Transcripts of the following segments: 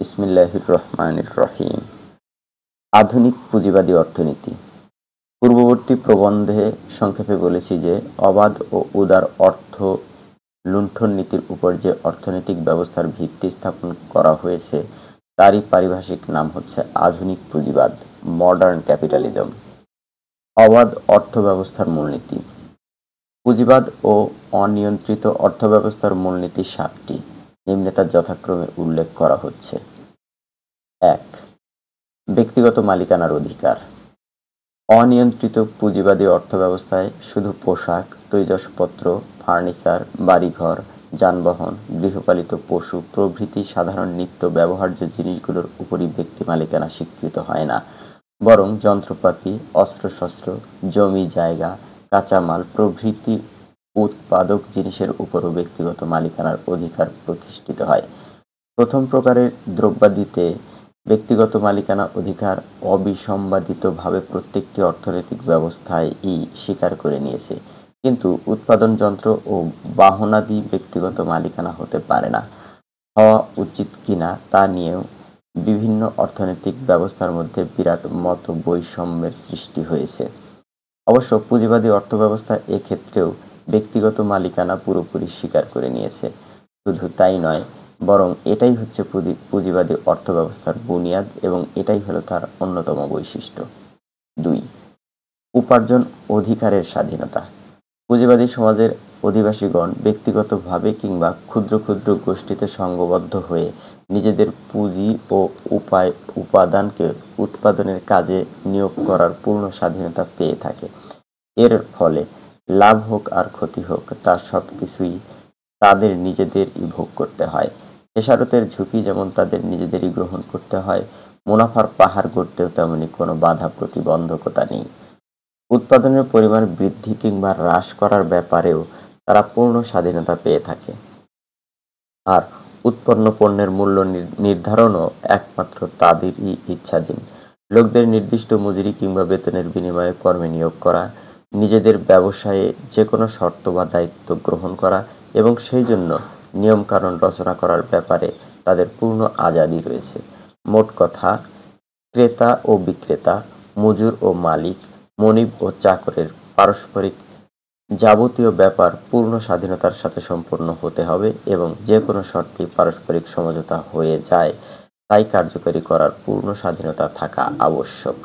বিসমিল্লাহির রহমানির রহিম। আধুনিক পুঁজিবাদী অর্থনীতি। পূর্ববর্তী প্রবন্ধে সংক্ষেপে বলেছি যে অবাধ ও উদার অর্থ লুণ্ঠন নীতির উপর যে অর্থনৈতিক ব্যবস্থার ভিত্তি স্থাপন করা হয়েছে তারই পারিভাষিক নাম হচ্ছে আধুনিক পুঁজিবাদ, মডার্ন ক্যাপিটালিজম। অবাধ অর্থব্যবস্থার মূলনীতি। পুঁজিবাদ ও অনিয়ন্ত্রিত অর্থব্যবস্থার মূলনীতি ৭টি, নিম্নে তা যথাক্রমে উল্লেখ করা হচ্ছে। ১. ব্যক্তিগত মালিকানার অধিকার। অনিয়ন্ত্রিত পুঁজিবাদী অর্থব্যবস্থায় শুধু পোশাক, তৈজসপত্র, ফার্নিচার, বাড়িঘর, যানবাহন, গৃহপালিত পশু প্রভৃতি সাধারণ নিত্য ব্যবহার্য জিনিসগুলোর উপরই ব্যক্তি মালিকানা স্বীকৃত হয় না, বরং যন্ত্রপাতি, অস্ত্রশস্ত্র, জমি জায়গা, কাঁচামাল প্রভৃতি উৎপাদক জিনিসের উপরও ব্যক্তিগত মালিকানার অধিকার প্রতিষ্ঠিত হয়। প্রথম প্রকারের দ্রব্যাদিতে ব্যক্তিগত মালিকানা অধিকার অবিসংবাদিতভাবে প্রত্যেকটি অর্থনৈতিক ব্যবস্থায়ই স্বীকার করে নিয়েছে, কিন্তু উৎপাদন যন্ত্র ও বাহনাদি ব্যক্তিগত মালিকানা হতে পারে না। হওয়া উচিত কিনা তা নিয়েও বিভিন্ন অর্থনৈতিক ব্যবস্থার মধ্যে বিরাট মত বৈষম্যের সৃষ্টি হয়েছে। অবশ্য পুঁজিবাদী অর্থব্যবস্থা এক্ষেত্রেও ব্যক্তিগত মালিকানা পুরোপুরি স্বীকার করে নিয়েছে। শুধু তাই নয়, বরং এটাই হচ্ছে পুঁজিবাদী অর্থব্যবস্থার বুনিয়াদ এবং এটাই হলো তার অন্যতম বৈশিষ্ট্য। ২. উপার্জন অধিকারের স্বাধীনতা। পুঁজিবাদী সমাজের অধিবাসীগণ ব্যক্তিগতভাবে কিংবা ক্ষুদ্র ক্ষুদ্র গোষ্ঠীতে সংঘবদ্ধ হয়ে নিজেদের পুঁজি ও উপাদানকে উৎপাদনের কাজে নিয়োগ করার পূর্ণ স্বাধীনতা পেয়ে থাকে। এর ফলে লাভ হোক আর ক্ষতি হোক, তা সবকিছুই তাদের নিজেদেরই ভোগ করতে হয়। খেসারতের ঝুঁকি যেমন তাদের নিজেদেরই গ্রহণ করতে হয়, মুনাফার পাহাড় গড়তেও তেমনি কোনো বাধা প্রতিবন্ধকতা নেই। উৎপাদনের পরিমাণ বৃদ্ধি কিংবা হ্রাস করার ব্যাপারেও তারা পূর্ণ স্বাধীনতা পেয়ে থাকে। আর উৎপন্ন পণ্যের মূল্য নির্ধারণও একমাত্র তাদেরই ইচ্ছাধীন। লোকদের নির্দিষ্ট মজুরি কিংবা বেতনের বিনিময়ে কর্মে নিয়োগ করা, নিজেদের ব্যবসায়ে যে কোনো শর্ত বা দায়িত্ব গ্রহণ করা এবং সেই জন্য নিয়মকানুন রচনা করার ব্যাপারে তাদের পূর্ণ আজাদী রয়েছে। মোট কথা, ক্রেতা ও বিক্রেতা, মজুর ও মালিক, মনিব ও চাকরের পারস্পরিক যাবতীয় ব্যাপার পূর্ণ স্বাধীনতার সাথে সম্পন্ন হতে হবে এবং যে কোনো শর্তেই পারস্পরিক সমঝোতা হয়ে যায় তাই কার্যকরী করার পূর্ণ স্বাধীনতা থাকা আবশ্যক।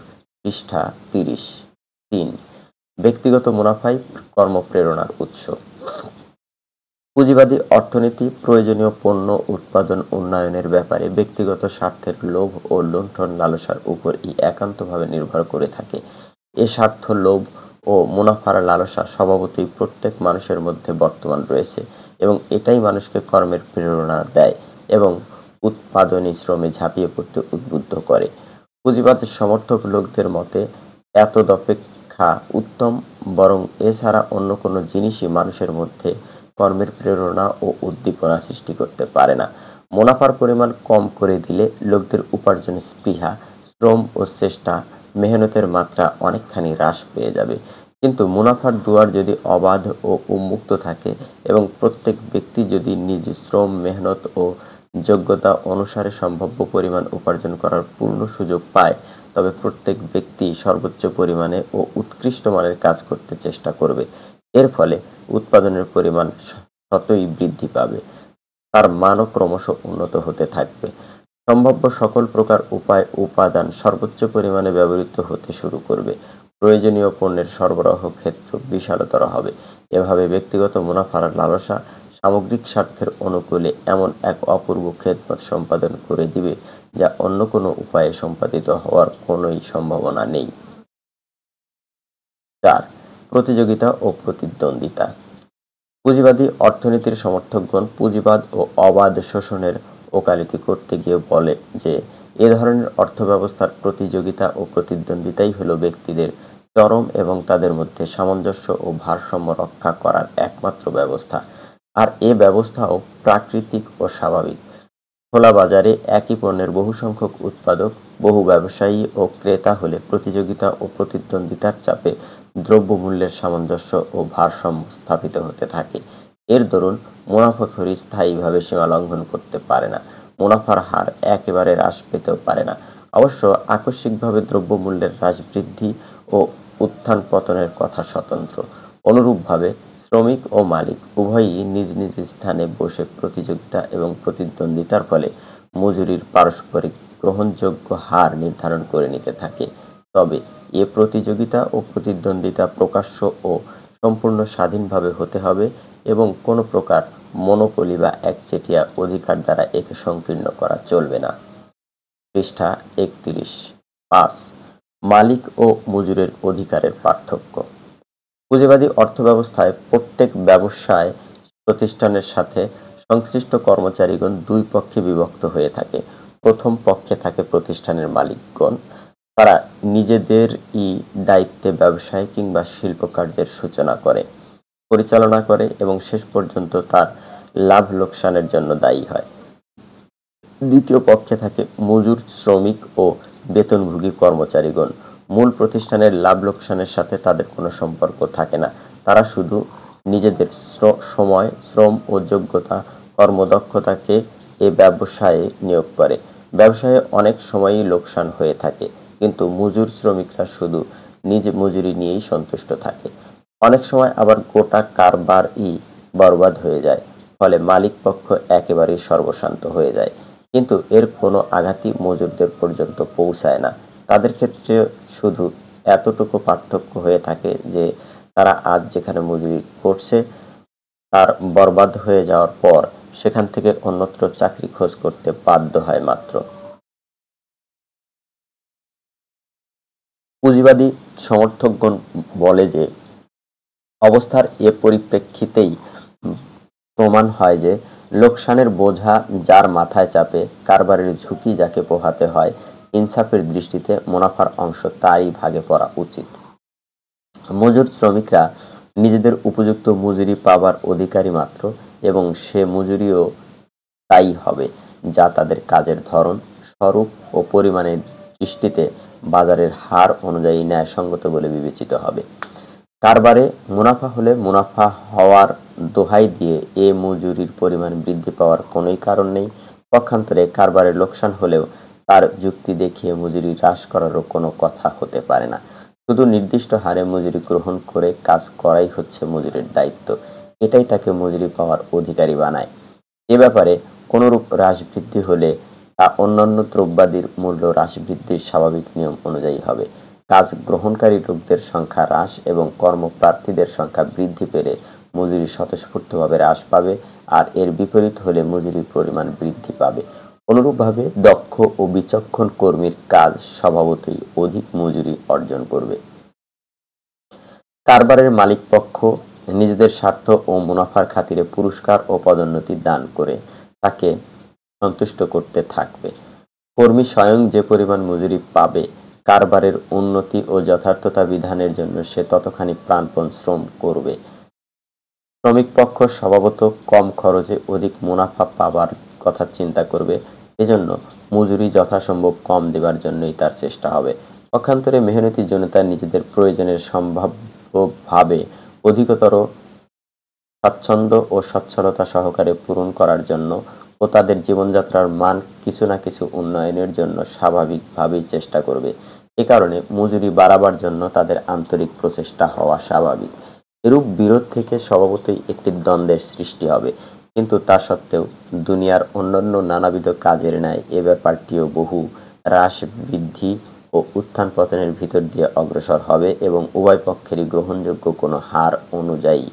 পৃষ্ঠা ৩০। ৩. ব্যক্তিগত মুনাফাই কর্মপ্রেরণার উৎস। পুঁজিবাদী অর্থনীতি প্রয়োজনীয় পণ্য উৎপাদন উন্নয়নের ব্যাপারে ব্যক্তিগত স্বার্থের লোভ ও লুণ্ঠন লালসার উপরই একান্তভাবে নির্ভর করে থাকে। এ স্বার্থ, লোভ ও মুনাফার লালসা স্বভাবতই প্রত্যেক মানুষের মধ্যে বর্তমান রয়েছে এবং এটাই মানুষকে কর্মের প্রেরণা দেয় এবং উৎপাদনী শ্রমে ঝাঁপিয়ে পড়তে উদ্বুদ্ধ করে। পুঁজিবাদের সমর্থক লোকদের মতে এতদপেক্ষা উত্তম, বরং এছাড়া অন্য কোনো জিনিসই মানুষের মধ্যে কর্মের প্রেরণা ও উদ্দীপনা সৃষ্টি করতে পারে না। মুনাফার পরিমাণ কম করে দিলে লোকদের উপার্জনের স্পৃহা, শ্রম ও চেষ্টা, মেহনতের মাত্রা অনেকখানি হ্রাস পেয়ে যাবে। কিন্তু মুনাফার দুয়ার যদি অবাধ ও উন্মুক্ত থাকে এবং প্রত্যেক ব্যক্তি যদি নিজ শ্রম, মেহনত ও যোগ্যতা অনুসারে সম্ভাব্য পরিমাণ উপার্জন করার পূর্ণ সুযোগ পায়, তবে প্রত্যেক ব্যক্তি সর্বোচ্চ পরিমাণে ও উৎকৃষ্ট মানের কাজ করতে চেষ্টা করবে। এর ফলে উৎপাদনের পরিমাণ ততই বৃদ্ধি পাবে, তার মানও ক্রমশ উন্নত হতে থাকবে। সম্ভাব্য সকল প্রকার উপাদান সর্বোচ্চ পরিমাণে ব্যবহৃত হতে শুরু করবে। প্রয়োজনীয় পণ্যের সরবরাহ ক্ষেত্র বিশালতর হবে। এভাবে ব্যক্তিগত মুনাফার লালসা সামগ্রিক স্বার্থের অনুকূলে এমন এক অপূর্ব খেদমত সম্পাদন করে দিবে যা অন্য কোনো উপায়ে সম্পাদিত হওয়ার কোনোই সম্ভাবনা নেই। ৪. প্রতিযোগিতা ও প্রতিদ্বন্দ্বিতা। পুঁজিবাদী অর্থনীতির সমর্থকগণ পুঁজিবাদ ও অবাধ শোষণের ওকালতি করতে গিয়ে বলে যে এ ধরনের অর্থব্যবস্থার প্রতিযোগিতা ও প্রতিদ্বন্দ্বিতাই হল ব্যক্তিদের চরম এবং তাদের মধ্যে সামঞ্জস্য ও ভারসাম্য রক্ষা করার একমাত্র ব্যবস্থা। আর এ ব্যবস্থাও প্রাকৃতিক ও স্বাভাবিক। খোলা বাজারে একই পণ্যের বহু সংখ্যক উৎপাদক, বহু ব্যবসায়ী ও ক্রেতা হলে প্রতিযোগিতা ও প্রতিদ্বন্দ্বিতার চাপে দ্রব্যমূল্যের সামঞ্জস্য ও ভারসাম্য স্থাপিত হতে থাকে। এর দরুন মুনাফাখোরী স্থায়ীভাবে সীমা লঙ্ঘন করতে পারে না। মুনাফার হার একেবারে হ্রাস পেতেও পারে না। অবশ্য আকস্মিকভাবে দ্রব্যমূল্যের হ্রাস বৃদ্ধি ও উত্থান পতনের কথা স্বতন্ত্র। অনুরূপভাবে শ্রমিক ও মালিক উভয়ই নিজ নিজ স্থানে বসে প্রতিযোগিতা এবং প্রতিদ্বন্দ্বিতার ফলে মজুরির পারস্পরিক গ্রহণযোগ্য হার নির্ধারণ করে নিতে থাকে। তবে এ প্রতিযোগিতা ও প্রতিদ্বন্দ্বিতা প্রকাশ্য ও সম্পূর্ণ স্বাধীনভাবে হতে হবে এবং কোনো প্রকার মনোপলি বা একচেটিয়া অধিকার দ্বারা একে সংকীর্ণ করা চলবে না। পৃষ্ঠা ৩১। ৫. মালিক ও মজুরের অধিকারের পার্থক্য। পুঁজিবাদী অর্থব্যবস্থায় প্রত্যেক ব্যবসায় প্রতিষ্ঠানের সাথে সংশ্লিষ্ট কর্মচারীগণ দুই পক্ষে বিভক্ত হয়ে থাকে। প্রথম পক্ষে থাকে প্রতিষ্ঠানের মালিকগণ। তারা নিজেদেরই দায়িত্বে ব্যবসায় কিংবা শিল্প কার্যের সূচনা করে, পরিচালনা করে এবং শেষ পর্যন্ত তার লাভ লোকসানের জন্য দায়ী হয়। দ্বিতীয় পক্ষে থাকে মজুর, শ্রমিক ও বেতনভোগী কর্মচারীগণ। মূল প্রতিষ্ঠানের লাভ লোকসানের সাথে তাদের কোনো সম্পর্ক থাকে না। তারা শুধু নিজেদের সময়, শ্রম ও যোগ্যতা, কর্মদক্ষতাকে এ ব্যবসায়ে নিয়োগ করে। ব্যবসায়ে অনেক সময়ই লোকসান হয়ে থাকে, কিন্তু মজুর শ্রমিকরা শুধু নিজ মজুরি নিয়েই সন্তুষ্ট থাকে। অনেক সময় আবার গোটা কারবারই বরবাদ হয়ে যায়, ফলে মালিক পক্ষ একেবারেই সর্বশান্ত হয়ে যায়। কিন্তু এর কোনো আঘাতই মজুরদের পর্যন্ত পৌঁছায় না। তাদের ক্ষেত্রে শুধু এতটুকু পার্থক্য হয়ে থাকে যে তারা আজ যেখানে মজুরি করছে তার বরবাদ হয়ে যাওয়ার পর সেখান থেকে অন্যত্র চাকরি খোঁজ করতে বাধ্য হয় মাত্র। পুঁজিবাদী সমর্থকগণ বলে যে অবস্থার এ পরিপ্রেক্ষিতেই প্রমাণ হয় যে লোকসানের বোঝা যার মাথায় চাপে, কারবারের ঝুঁকি যাকে পোহাতে হয়, ইনসাফের দৃষ্টিতে মুনাফার অংশ তারই ভাগে পড়া উচিত। মজুর শ্রমিকরা নিজেদের উপযুক্ত মজুরি পাবার অধিকারী মাত্র এবং সে মজুরিও তাই হবে যা তাদের কাজের ধরন, স্বরূপ ও পরিমাণের দৃষ্টিতে বাজারের হার অনুযায়ী ন্যায়সঙ্গত বলে বিবেচিত হবে। কারবারে মুনাফা হলে মুনাফা হওয়ার দোহাই দিয়ে এ মজুরির পরিমাণ বৃদ্ধি পাওয়ার কোনোই কারণ নেই। পক্ষান্তরে কারবারে লোকসান হলেও তার যুক্তি দেখিয়ে মজুরি হ্রাস করারও কোনো কথা হতে পারে না। শুধু নির্দিষ্ট হারে মজুরি গ্রহণ করে কাজ করাই হচ্ছে মজুরের দায়িত্ব। এটাই তাকে মজুরি পাওয়ার অধিকারী বানায়। এ ব্যাপারে কোনরূপ হ্রাস বৃদ্ধি হলে তা অন্যান্য দ্রব্যাদির মূল্য হ্রাস বৃদ্ধির স্বাভাবিক নিয়ম অনুযায়ী হবে। কাজ গ্রহণকারী লোকদের সংখ্যা হ্রাস এবং কর্মপ্রার্থীদের সংখ্যা বৃদ্ধি পেলে মজুরি স্বতঃস্ফূর্তভাবে হ্রাস পাবে, আর এর বিপরীত হলে মজুরির পরিমাণ বৃদ্ধি পাবে। অনুরূপভাবে দক্ষ ও বিচক্ষণ কর্মীর কাজ স্বভাবতই অধিক মজুরি অর্জন করবে। কারবারের মালিক পক্ষ নিজেদের স্বার্থ ও মুনাফার খাতিরে পুরস্কার ও পদোন্নতি দান করে তাকে সন্তুষ্ট করতে থাকবে। কর্মী স্বয়ং যে পরিমাণ মজুরি পাবে, কারবারের উন্নতি ও যথার্থতা বিধানের জন্য সে ততখানি প্রাণপণ শ্রম করবে। শ্রমিক পক্ষ স্বভাবত কম খরচে অধিক মুনাফা পাবার কথা চিন্তা করবে, এজন্য মজুরি যথাসম্ভব কম দেবার জন্যই তার চেষ্টা হবে। পক্ষান্তরে মেহনতি জনতা নিজেদের প্রয়োজনের সম্ভাব্যভাবে অধিকতর স্বাচ্ছন্দ্য ও সচ্ছলতা সহকারে পূরণ করার জন্য ও তাদের জীবনযাত্রার মান কিছু না কিছু উন্নয়নের জন্য স্বাভাবিকভাবেই চেষ্টা করবে। এ কারণে মজুরি বাড়াবার জন্য তাদের আন্তরিক প্রচেষ্টা হওয়া স্বাভাবিক। এরূপ বিরোধ থেকে স্বভাবতই একটি দ্বন্দ্বের সৃষ্টি হবে, কিন্তু তা সত্ত্বেও দুনিয়ার অন্যান্য নানাবিধ কাজের ন্যায় এ ব্যাপারটিও বহু হ্রাস বৃদ্ধি ও উত্থান পতনের ভিতর দিয়ে অগ্রসর হবে এবং উভয় পক্ষেরই গ্রহণযোগ্য কোনো হার অনুযায়ী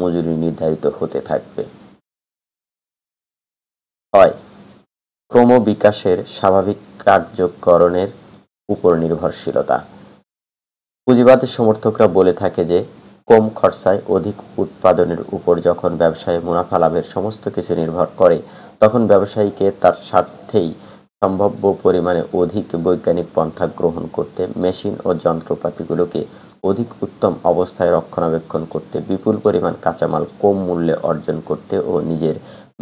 মজুরি নির্ধারিত হতে থাকবে। হয় ক্রমবিকাশের স্বাভাবিক কার্যকরণের উপর নির্ভরশীলতা। পুঁজিবাদের সমর্থকরা বলে থাকে যে কম খরচায় অধিক উৎপাদনের উপর যখন ব্যবসায়ে মুনাফা লাভের সমস্ত কিছু নির্ভর করে, তখন ব্যবসায়ীকে তার স্বার্থেই সম্ভাব্য পরিমাণে অধিক বৈজ্ঞানিক পন্থা গ্রহণ করতে, মেশিন ও যন্ত্রপাতিগুলোকে অধিক উত্তম অবস্থায় রক্ষণাবেক্ষণ করতে, বিপুল পরিমাণ কাঁচামাল কম মূল্যে অর্জন করতে ও নিজের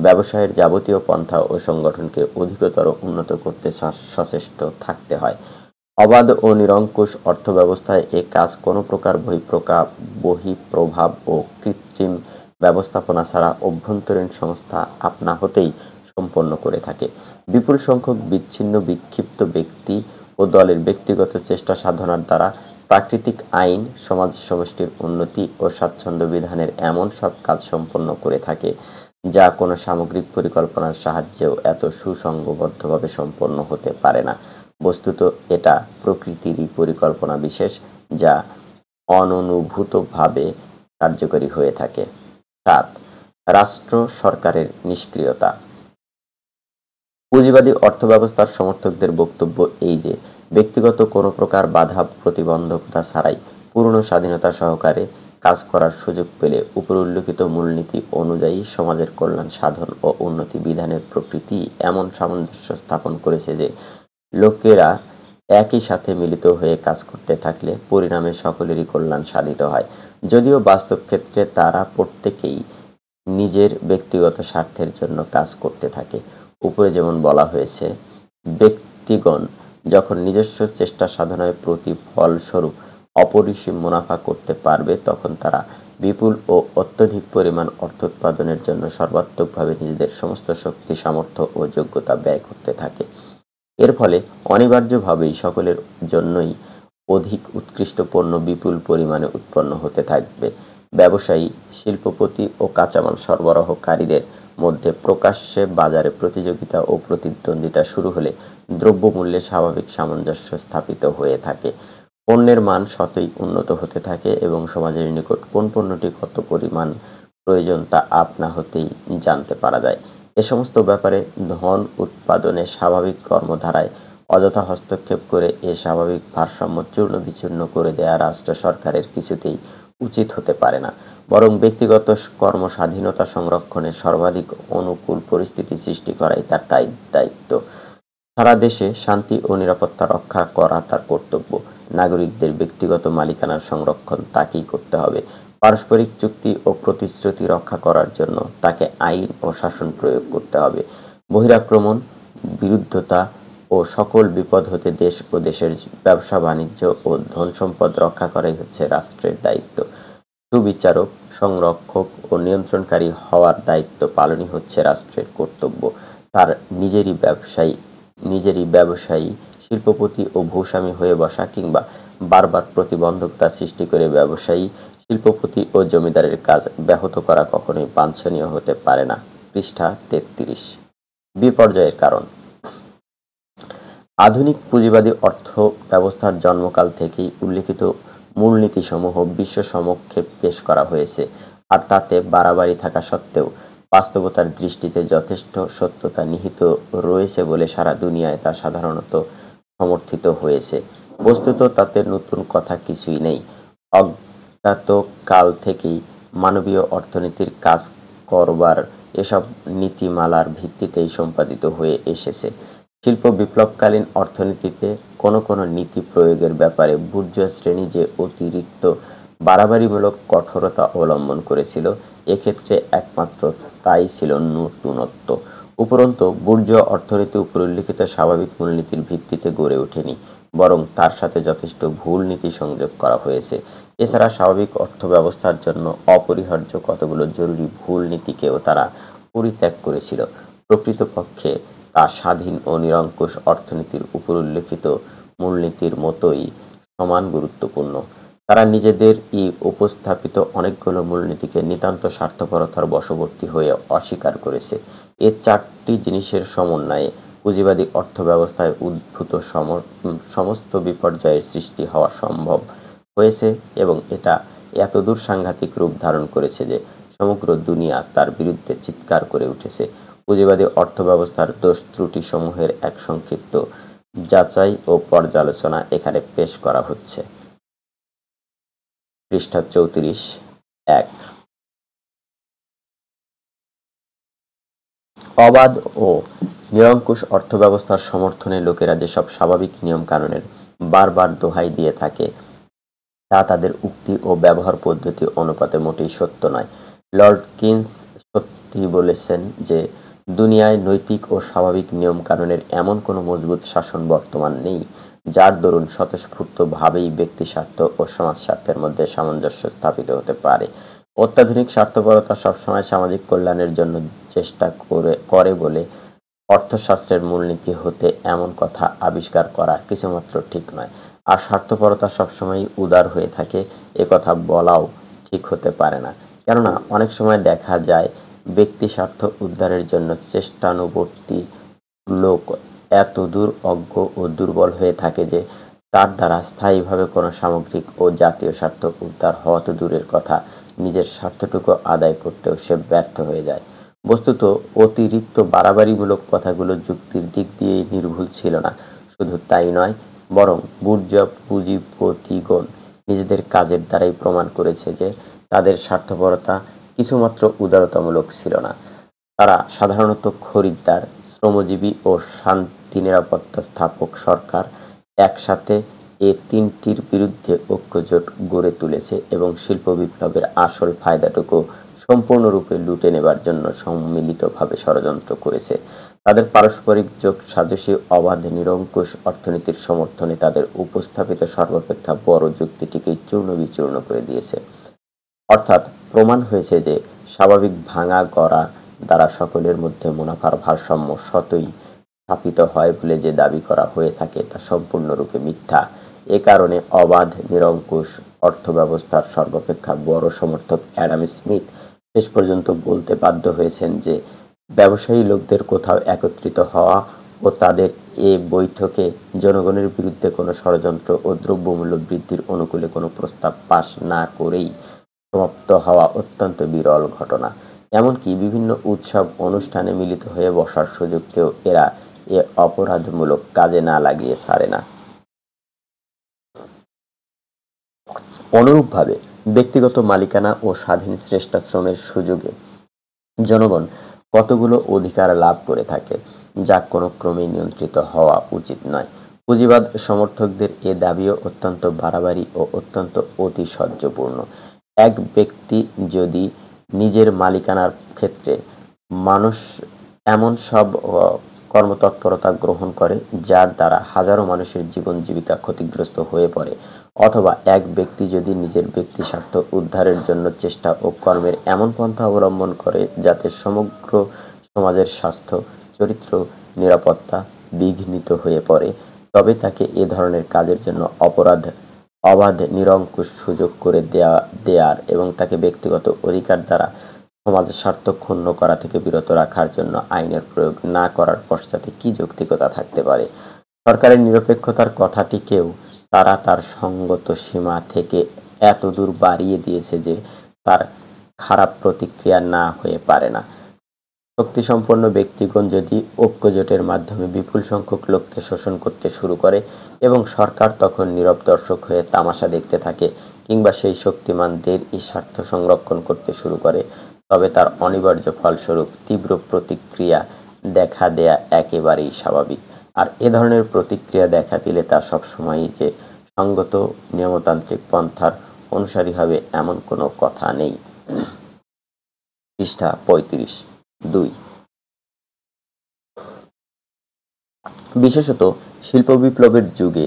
ব্যবসায়ের যাবতীয় পন্থা ও সংগঠনকে অধিকতর উন্নত করতে সচেষ্ট থাকতে হয়। অবাধ ও নিরঙ্কুশ অর্থব্যবস্থায় এ কাজ কোনো প্রকার বহিঃপ্রভাব ও কৃত্রিম ব্যবস্থাপনা ছাড়া অভ্যন্তরীণ সংস্থা আপনা হতেই সম্পন্ন করে থাকে। বিপুল সংখ্যক বিচ্ছিন্ন বিক্ষিপ্ত ব্যক্তি ও দলের ব্যক্তিগত চেষ্টা সাধনার দ্বারা প্রাকৃতিক আইন, সমাজ সমষ্টির উন্নতি ও স্বাচ্ছন্দ্য বিধানের এমন সব কাজ সম্পন্ন করে থাকে যা কোনো সামগ্রিক পরিকল্পনার সাহায্যেও এত সুসংঘবদ্ধভাবে সম্পন্ন হতে পারে না। বস্তুত এটা প্রকৃতিরই পরিকল্পনা বিশেষ, যা অননুভূতভাবে কার্যকরী হয়ে থাকে। ৭. রাষ্ট্র সরকারের নিষ্ক্রিয়তা। পুঁজিবাদী অর্থব্যবস্থার সমর্থকদের বক্তব্য এই যে, ব্যক্তিগত কোনো প্রকার বাধা প্রতিবন্ধকতা ছাড়াই পূর্ণ স্বাধীনতা সহকারে কাজ করার সুযোগ পেলে উপরিল্লিখিত মূলনীতি অনুযায়ী সমাজের কল্যাণ সাধন ও উন্নতি বিধানের প্রকৃতি এমন সামঞ্জস্য স্থাপন করেছে যে, লোকেরা একই সাথে মিলিত হয়ে কাজ করতে থাকলে পরিণামে সকলেরই কল্যাণ সাধিত হয়। যদিও বাস্তব ক্ষেত্রে তারা প্রত্যেকেই নিজের ব্যক্তিগত স্বার্থের জন্য কাজ করতে থাকে। উপরে যেমন বলা হয়েছে, ব্যক্তিগণ যখন নিজস্ব চেষ্টা সাধনায় প্রতিফলস্বরূপ অপরিসীম মুনাফা করতে পারবে, তখন তারা বিপুল ও অত্যধিক পরিমাণ অর্থ উৎপাদনের জন্য সর্বাত্মকভাবে নিজেদের সমস্ত শক্তি, সামর্থ্য ও যোগ্যতা ব্যয় করতে থাকে। এর ফলে অনিবার্যভাবেই সকলের জন্যই অধিক উৎকৃষ্ট পণ্য বিপুল পরিমাণে উৎপন্ন হতে থাকবে। ব্যবসায়ী, শিল্পপতি ও কাঁচামাল সরবরাহকারীদের মধ্যে প্রকাশ্যে বাজারে প্রতিযোগিতা ও প্রতিদ্বন্দ্বিতা শুরু হলে দ্রব্যমূল্যে স্বাভাবিক সামঞ্জস্য স্থাপিত হয়ে থাকে। পণ্যের মান স্বতই উন্নত হতে থাকে এবং সমাজের নিকট কোন পণ্যটি কত পরিমাণ প্রয়োজন তা আপনা হতেই জানতে পারা যায়। এ সমস্ত ব্যাপারে ধন উৎপাদনে স্বাভাবিক কর্মধারায় অযথা হস্তক্ষেপ করে এ স্বাভাবিক ভারসাম্য চূর্ণ বিচূর্ণ করে দেয়া রাষ্ট্র সরকারের কিছুতেই উচিত হতে পারে না। বরং ব্যক্তিগত কর্মস্বাধীনতা সংরক্ষণে সর্বাধিক অনুকূল পরিস্থিতি সৃষ্টি করাই তার দায়িত্ব। সারা দেশে শান্তি ও নিরাপত্তা রক্ষা করা তার কর্তব্য। নাগরিকদের ব্যক্তিগত মালিকানার সংরক্ষণ তাকেই করতে হবে। পারস্পরিক চুক্তি ও প্রতিশ্রুতি রক্ষা করার জন্য তাকে আইন ও শাসন প্রয়োগ করতে হবে। বহিরাক্রমণ, বিরুদ্ধতা ও সকল বিপদ হতে দেশ ও দেশের ব্যবসা বাণিজ্য ও ধন সম্পদ রক্ষা করাই হচ্ছে রাষ্ট্রের দায়িত্ব। সুবিচারক, সংরক্ষক ও নিয়ন্ত্রণকারী হওয়ার দায়িত্ব পালনই হচ্ছে রাষ্ট্রের কর্তব্য। তার নিজেরই ব্যবসায়ী, শিল্পপতি ও ভূস্বামী হয়ে বসা কিংবা বারবার প্রতিবন্ধকতা সৃষ্টি করে ব্যবসায়ী, শিল্পপতি ও জমিদারের কাজ ব্যাহত করা কখনোই বাঞ্ছনীয় হতে পারে না। পৃষ্ঠা 33। বিপর্যয়ের কারণ। আধুনিক পুঁজিবাদী অর্থ ব্যবস্থার জন্মকাল থেকেই উল্লিখিত মূলনীতিসমূহ বিশ্ব সমক্ষে পেশ করা হয়েছে, আর তাতে বাড়াবাড়ি থাকা সত্ত্বেও বাস্তবতার দৃষ্টিতে যথেষ্ট সত্যতা নিহিত রয়েছে বলে সারা দুনিয়ায় তা সাধারণত সমর্থিত হয়েছে। বস্তুত তাতে নতুন কথা কিছুই নেই। অজ্ঞাত কাল থেকেই মানবীয় অর্থনীতির কাজ করবার এসব নীতিমালার ভিত্তিতেই সম্পাদিত হয়ে এসেছে। শিল্প বিপ্লবকালীন অর্থনীতিতে কোনো কোনো নীতি প্রয়োগের ব্যাপারে বুর্জোয়া শ্রেণী যে অতিরিক্ত বাড়াবাড়িমূলক কঠোরতা অবলম্বন করেছিল, এক্ষেত্রে একমাত্র তাই ছিল নতুনত্ব। উপরন্তু বুর্জোয়া অর্থনীতি উপরিল্লিখিত স্বাভাবিক মূলনীতির ভিত্তিতে গড়ে ওঠেনি, বরং তার সাথে যথেষ্ট ভুল নীতি সংযোগ করা হয়েছে। এছাড়া স্বাভাবিক অর্থব্যবস্থার জন্য অপরিহার্য কতগুলো জরুরি ভুল নীতিকেও তারা পরিত্যাগ করেছিল। প্রকৃতপক্ষে তা স্বাধীন ও নিরঙ্কুশ অর্থনীতির উপরিল্লিখিত মূলনীতির মতোই সমান গুরুত্বপূর্ণ। তারা নিজেদেরই উপস্থাপিত অনেকগুলো মূলনীতিকে নিতান্ত স্বার্থপরতার বশবর্তী হয়ে অস্বীকার করেছে। এ চারটি জিনিসের সমন্বয়ে পুঁজিবাদী অর্থব্যবস্থায় উদ্ভূত সমস্ত বিপর্যয়ের সৃষ্টি হওয়া সম্ভব হয়েছে এবং এটা এতদূর সাংঘাতিক রূপ ধারণ করেছে যে সমগ্র দুনিয়া তার বিরুদ্ধে চিৎকার করে উঠেছে। পুঁজিবাদী অর্থব্যবস্থার দোষ ত্রুটি সমূহের এক সংক্ষিপ্ত যাচাই ও পর্যালোচনা এখানে পেশ করা হচ্ছে। পৃষ্ঠা 34। ১. অবাধ ও নিরঙ্কুশ অর্থব্যবস্থার সমর্থনে লোকেরা যেসব স্বাভাবিক নিয়ম কানুনের বারবার দোহাই দিয়ে থাকে, তা তাদের উক্তি ও ব্যবহার পদ্ধতি অনুপাতে মোটেই সত্য নয়। লর্ড কিন্স সত্যি বলেছেন যে দুনিয়ায় নৈতিক ও স্বাভাবিক নিয়ম কানুনের এমন কোনো মজবুত শাসন বর্তমান নেই যার দরুন স্বতঃস্ফূর্তভাবেই ব্যক্তি স্বার্থ ও সমাজ স্বার্থের মধ্যে সামঞ্জস্য স্থাপিত হতে পারে। অত্যাধুনিক স্বার্থপরতা সবসময় সামাজিক কল্যাণের জন্য চেষ্টা করে বলে অর্থশাস্ত্রের মূলনীতি হতে এমন কথা আবিষ্কার করা কিছুমাত্র ঠিক নয়। আর স্বার্থপরতা সবসময়ই উদার হয়ে থাকে এ কথা বলাও ঠিক হতে পারে না। কেননা অনেক সময় দেখা যায় ব্যক্তি স্বার্থ উদ্ধারের জন্য চেষ্টানুবর্তী লোক এতদূর অজ্ঞ ও দুর্বল হয়ে থাকে যে তার দ্বারা স্থায়ীভাবে কোনো সামগ্রিক ও জাতীয় স্বার্থ উদ্ধার হওয়া তো দূরের কথা, নিজের স্বার্থটুকু আদায় করতেও সে ব্যর্থ হয়ে যায়। বস্তুত অতিরিক্ত বাড়াবাড়িমূলক কথাগুলো যুক্তির দিক দিয়েই নির্ভুল ছিল না। শুধু তাই নয়, বরং বুর্জোয়া পুঁজিপতিগণ নিজেদের কাজের দ্বারাই প্রমাণ করেছে যে তাদের স্বার্থপরতা কিছুমাত্র উদারতামূলক ছিল না। তারা সাধারণত খরিদ্দার, শ্রমজীবী ও শান্তি নিরাপত্তা স্থাপক সরকার একসাথে এ তিনটির বিরুদ্ধে ঐক্যজোট গড়ে তুলেছে এবং শিল্প বিপ্লবের আসল ফায়দাটুকু সম্পূর্ণরূপে লুটে নেবার জন্য সম্মিলিতভাবে ষড়যন্ত্র করেছে। তাদের পারস্পরিক যোগসাজশী অবাধ নিরঙ্কুশ অর্থনীতির সমর্থনে তাদের উপস্থাপিত সর্বাপেক্ষা বড় যুক্তিটিকেই চূর্ণ-বিচূর্ণ করে দিয়েছে। অর্থাৎ প্রমাণ হয়েছে যে স্বাভাবিক ভাঙা গড়া দ্বারা সকলের মধ্যে মুনাফার ভারসাম্য স্বতই স্থাপিত হয় বলে যে দাবি করা হয়ে থাকে তা সম্পূর্ণরূপে মিথ্যা। এ কারণে অবাধ নিরঙ্কুশ অর্থব্যবস্থার সর্বাপেক্ষা বড় সমর্থক অ্যাডাম স্মিথ শেষ পর্যন্ত বলতে বাধ্য হয়েছেন যে ব্যবসায়ী লোকদের কোথাও একত্রিত হওয়া ও তাদের এ বৈঠকে জনগণের বিরুদ্ধে কোনো ষড়যন্ত্র ও দ্রব্যমূল্য বৃদ্ধির অনুকূলে কোনো প্রস্তাব পাশ না করেই সমাপ্ত হওয়া অত্যন্ত বিরল ঘটনা। এমনকি বিভিন্ন উৎসব অনুষ্ঠানে মিলিত হয়ে বসার সুযোগকেও এরা এ অপরাধমূলক কাজে না লাগিয়ে ছাড়ে না। অনুরূপভাবে ব্যক্তিগত মালিকানা ও স্বাধীন শ্রেষ্ঠাশ্রমের সুযোগে জনগণ কতগুলো অধিকার লাভ করে থাকে যা কোনো ক্রমেই নিয়ন্ত্রিত হওয়া উচিত নয়। পুঁজিবাদ সমর্থকদের এ দাবিও অত্যন্ত বাড়াবাড়ি ও অত্যন্ত অতিশয্যপূর্ণ। এক ব্যক্তি যদি নিজের মালিকানার ক্ষেত্রে মানুষ এমন সব কর্মতৎপরতা গ্রহণ করে যার দ্বারা হাজারো মানুষের জীবন জীবিকা ক্ষতিগ্রস্ত হয়ে পড়ে, অথবা এক ব্যক্তি যদি নিজের ব্যক্তি স্বার্থ উদ্ধারের জন্য চেষ্টা ও কর্মের এমন পন্থা অবলম্বন করে যাতে সমগ্র সমাজের স্বাস্থ্য, চরিত্র, নিরাপত্তা বিঘ্নিত হয়ে পড়ে, তবে তাকে এ ধরনের কাজের জন্য অবাধ নিরঙ্কুশ সুযোগ করে দেয়ার এবং তাকে ব্যক্তিগত অধিকার দ্বারা সমাজের স্বার্থ ক্ষুণ্ণ করা থেকে বিরত রাখার জন্য আইনের প্রয়োগ না করার পশ্চাতে কি যৌক্তিকতা থাকতে পারে? সরকারের নিরপেক্ষতার কথাটিকেও তারা তার সঙ্গত সীমা থেকে এতদূর বাড়িয়ে দিয়েছে যে তার খারাপ প্রতিক্রিয়া না হয়ে পারে না। শক্তিসম্পন্ন ব্যক্তিগণ যদি ঐক্যজোটের মাধ্যমে বিপুল সংখ্যক লোককে শোষণ করতে শুরু করে এবং সরকার তখন নীরব দর্শক হয়ে তামাশা দেখতে থাকে, কিংবা সেই শক্তিমানদের এই স্বার্থ সংরক্ষণ করতে শুরু করে, তবে তার অনিবার্য ফলস্বরূপ তীব্র প্রতিক্রিয়া দেখা দেয়া একেবারেই স্বাভাবিক। আর এ ধরনের প্রতিক্রিয়া দেখা দিলে তা সবসময়ই যে সঙ্গত নিয়মতান্ত্রিক পন্থার অনুসারী হবে এমন কোনো কথা নেই। পৃষ্ঠা ৩৫-২। বিশেষত শিল্প বিপ্লবের যুগে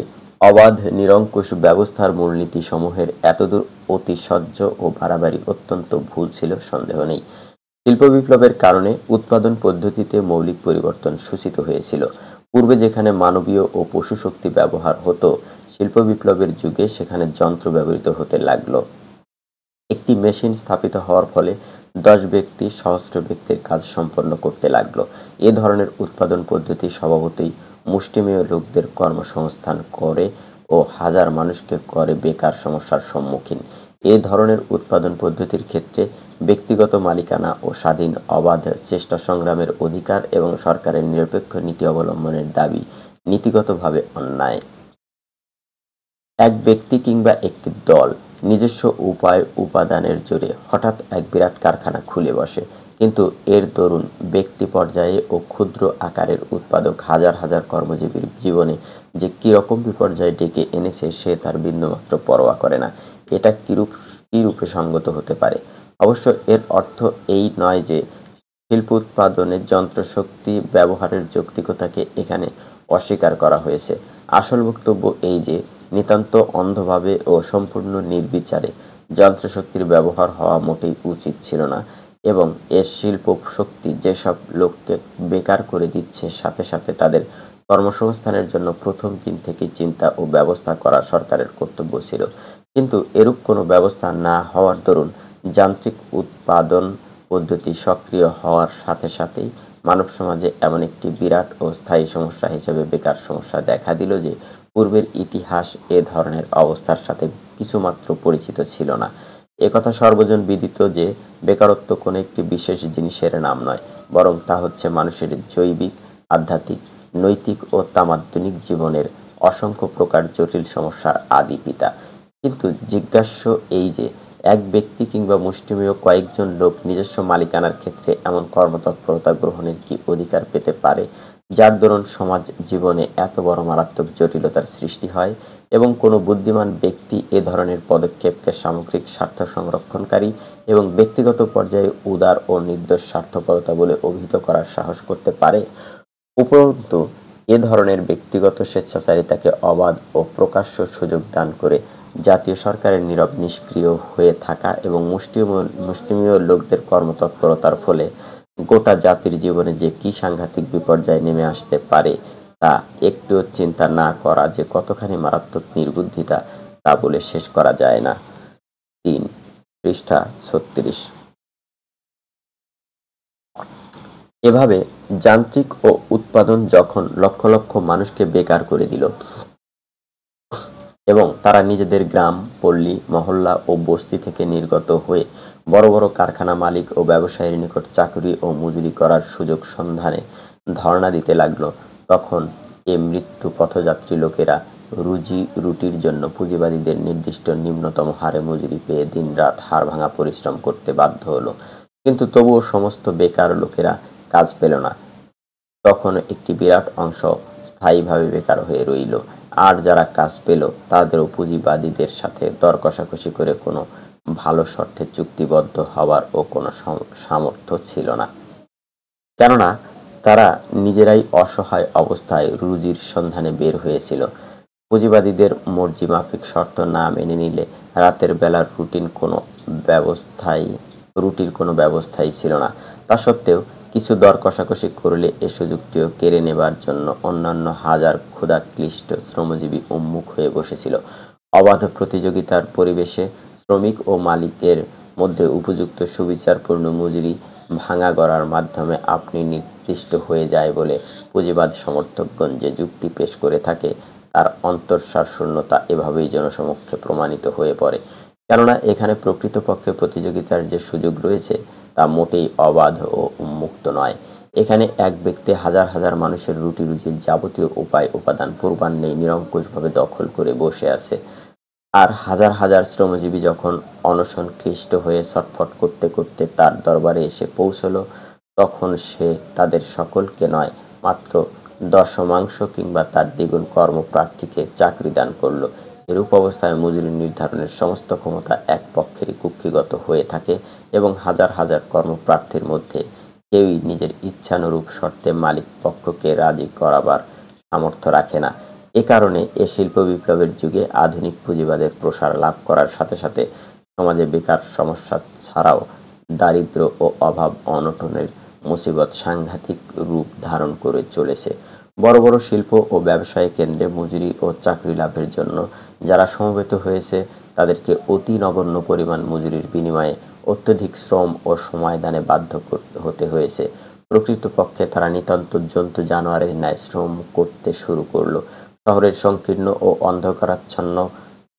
অবাধ নিরঙ্কুশ ব্যবস্থার মূলনীতি সমূহের এতদূর অতিশয্য ও বাড়াবাড়ি অত্যন্ত ভুল ছিল, সন্দেহ নেই। শিল্প বিপ্লবের কারণে উৎপাদন পদ্ধতিতে মৌলিক পরিবর্তন সূচিত হয়েছিল। পূর্বে যেখানে মানবীয় ও পশু শক্তি ব্যবহার হতো, শিল্প বিপ্লবের যুগে সেখানে যন্ত্র ব্যবহৃত হতে লাগলো। একটি মেশিন স্থাপিত হওয়ার ফলে 10 ব্যক্তি সহস্র ব্যক্তির কাজ সম্পন্ন করতে লাগলো। এ ধরনের উৎপাদন পদ্ধতি স্বভাবতই মুষ্টিমেয় লোকদের কর্মসংস্থান করে ও হাজার মানুষকে করে বেকার সমস্যার সম্মুখীন। এ ধরনের উৎপাদন পদ্ধতির ক্ষেত্রে ব্যক্তিগত মালিকানা ও স্বাধীন অবাধ চেষ্টা সংগ্রামের অধিকার এবং সরকারের নিরপেক্ষ নীতি অবলম্বনের দাবি নীতিগতভাবে অন্যায়। এক ব্যক্তি কিংবা একটি দল নিজস্ব উপাদানের জোরে হঠাৎ এক বিরাট কারখানা খুলে বসে, কিন্তু এর দরুন ব্যক্তি পর্যায়ে ও ক্ষুদ্র আকারের উৎপাদক হাজার হাজার কর্মজীবীর জীবনে যে কিরকম বিপর্যয় ডেকে এনেছে সে তার বিন্দুমাত্র পরোয়া করে না। এটা কিরূপে সঙ্গত হতে পারে? অবশ্য এর অর্থ এই নয় যে শিল্প উৎপাদনে যন্ত্রশক্তি ব্যবহারের যৌক্তিকতাকে এখানে অস্বীকার করা হয়েছে। আসল বক্তব্য এই যে নিতান্ত অন্ধভাবে ও সম্পূর্ণ নির্বিচারে যন্ত্রশক্তির ব্যবহার হওয়া মোটেই উচিত ছিল না। এবং এর শিল্প শক্তি যেসব লোককে বেকার করে দিচ্ছে, সাথে সাথে তাদের কর্মসংস্থানের জন্য প্রথম দিন থেকে চিন্তা ও ব্যবস্থা করা সরকারের কর্তব্য ছিল। কিন্তু এরূপ কোনো ব্যবস্থা না হওয়ার দরুন যান্ত্রিক উৎপাদন পদ্ধতি সক্রিয় হওয়ার সাথে সাথেই মানব সমাজে এমন একটি বিরাট ও স্থায়ী সমস্যা হিসেবে বেকার সমস্যা দেখা দিল যে পূর্বের ইতিহাস এ ধরনের অবস্থার সাথে কিছুমাত্র পরিচিত ছিল না। একথা সর্বজন বিদিত যে বেকারত্ব কোনো একটি বিশেষ জিনিসের নাম নয়, বরং তা হচ্ছে মানুষের জৈবিক, আধ্যাত্মিক, নৈতিক ও তামাদ্দনিক জীবনের অসংখ্য প্রকার জটিল সমস্যার আদি পিতা। কিন্তু জিজ্ঞাস্য এই যে এক ব্যক্তি কিংবা মুষ্টিমেয় কয়েকজন লোক নিজস্ব মালিকানার ক্ষেত্রে এমন কর্মতৎপরতা গ্রহণের কি অধিকার পেতে পারে যার দরুন সমাজ জীবনে এত বড় মারাত্মক জটিলতার সৃষ্টি হয়, এবং কোনো বুদ্ধিমান ব্যক্তি এ ধরনের পদক্ষেপকে সামগ্রিক স্বার্থ সংরক্ষণকারী এবং ব্যক্তিগত পর্যায়ে উদার ও নির্দোষ স্বার্থপরতা বলে অভিহিত করার সাহস করতে পারে? উপরন্তু এ ধরনের ব্যক্তিগত স্বেচ্ছাচারিতাকে অবাধ ও প্রকাশ্য সুযোগ দান করে জাতীয় সরকারের নীরব নিষ্ক্রিয় হয়ে থাকা এবং মুষ্টিমেয় লোকদের কর্মতৎপরতার ফলে গোটা জাতির জীবনে যে কি সাংঘাতিক বিপর্যয় নেমে আসতে পারে তা একটুও চিন্তা না করা যে কতখানি মারাত্মক নির্বুদ্ধিতা তা বলে শেষ করা যায় না। ৩ পৃষ্ঠা ৩৬। এভাবে যান্ত্রিক ও উৎপাদন যখন লক্ষ লক্ষ মানুষকে বেকার করে দিল এবং তারা নিজেদের গ্রাম, পল্লী, মহল্লা ও বস্তি থেকে নির্গত হয়ে বড় বড় কারখানা মালিক ও ব্যবসায়ীর নিকট চাকরি ও মজুরি করার সুযোগ সন্ধানে ধর্ণা দিতে লাগল, তখন এ মৃত্যু পথযাত্রী লোকেরা রুজি রুটির জন্য পুঁজিবাদীদের নির্দিষ্ট নিম্নতম হারে মজুরি পেয়ে দিনরাত হাড়ভাঙা পরিশ্রম করতে বাধ্য হলো। কিন্তু তবুও সমস্ত বেকার লোকেরা কাজ পেল না। তখন একটি বিরাট অংশ স্থায়ীভাবে বেকার হয়ে রইল, আর যারা কাজ পেল তাদেরও পুঁজিবাদীদের সাথে দর কষাকষি করে কোনো ভালো শর্তে চুক্তিবদ্ধ হওয়ার ও কোনো সামর্থ্য ছিল না, কেননা তারা নিজেরাই অসহায় অবস্থায় রুজির সন্ধানে বের হয়েছিল। পুঁজিবাদীদের মর্জি মাফিক শর্ত না মেনে নিলে রাতের বেলার রুটির কোনো ব্যবস্থাই ছিল না। তা সত্ত্বেও কিছু দর কষাকষি করলে এ সুযোগটিও কেড়ে নেবার জন্য অন্যান্য হাজার ক্ষুধাক্লিষ্ট শ্রমজীবী উন্মুখ হয়ে বসেছিল। অবাধ প্রতিযোগিতার পরিবেশে শ্রমিক ও মালিকের মধ্যে উপযুক্ত সুবিচারপূর্ণ মজুরি ভাঙা গড়ার মাধ্যমে আপনি নির্দিষ্ট হয়ে যায় বলে পুঁজিবাদ সমর্থকগণ যে যুক্তি পেশ করে থাকে তার অন্তঃসার শূন্যতা এভাবেই জনসমক্ষে প্রমাণিত হয়ে পড়ে। কেননা এখানে প্রকৃতপক্ষে প্রতিযোগিতার যে সুযোগ রয়েছে তা মোটেই অবাধ ও উন্মুক্ত নয়। এখানে এক ব্যক্তি হাজার হাজার মানুষের রুটি রুজির যাবতীয় উপায় উপাদান পূর্বাহ্নেই নিরঙ্কুশভাবে দখল করে বসে আছে, আর হাজার হাজার শ্রমজীবী যখন অনশন ক্লিষ্ট হয়ে ছটফট করতে করতে তার দরবারে এসে পৌঁছল, তখন সে তাদের সকলকে নয়, মাত্র দশমাংশ কিংবা তার দ্বিগুণ কর্মপ্রার্থীকে চাকরি দান করল। এরূপ অবস্থায় মজুরি নির্ধারণের সমস্ত ক্ষমতা এক পক্ষেরই কুক্ষিগত হয়ে থাকে এবং হাজার হাজার কর্মপ্রার্থীর মধ্যে কেউই নিজের ইচ্ছানুরূপ শর্তে মালিক পক্ষকে রাজি করাবার সামর্থ্য রাখে না। এ কারণে এ শিল্প বিপ্লবের যুগে আধুনিক পুঁজিবাদের প্রসার লাভ করার সাথে সাথে সমাজে বেকার সমস্যা ছাড়াও দারিদ্র্য ও অভাব অনটনের মুসিবত সাংঘাতিক রূপ ধারণ করে চলেছে। বড় বড় শিল্প ও ব্যবসায় কেন্দ্রে মজুরি ও চাকরি লাভের জন্য যারা সমবেত হয়েছে তাদেরকে অতি নগণ্য পরিমাণ মজুরির বিনিময়ে অত্যধিক শ্রম ও সময় দানে বাধ্য হতে হয়েছে। প্রকৃতপক্ষে তারা নিতান্ত জন্তু জানোয়ারের ন্যায় শ্রম করতে শুরু করলো। শহরের সংকীর্ণ ও অন্ধকারাচ্ছন্ন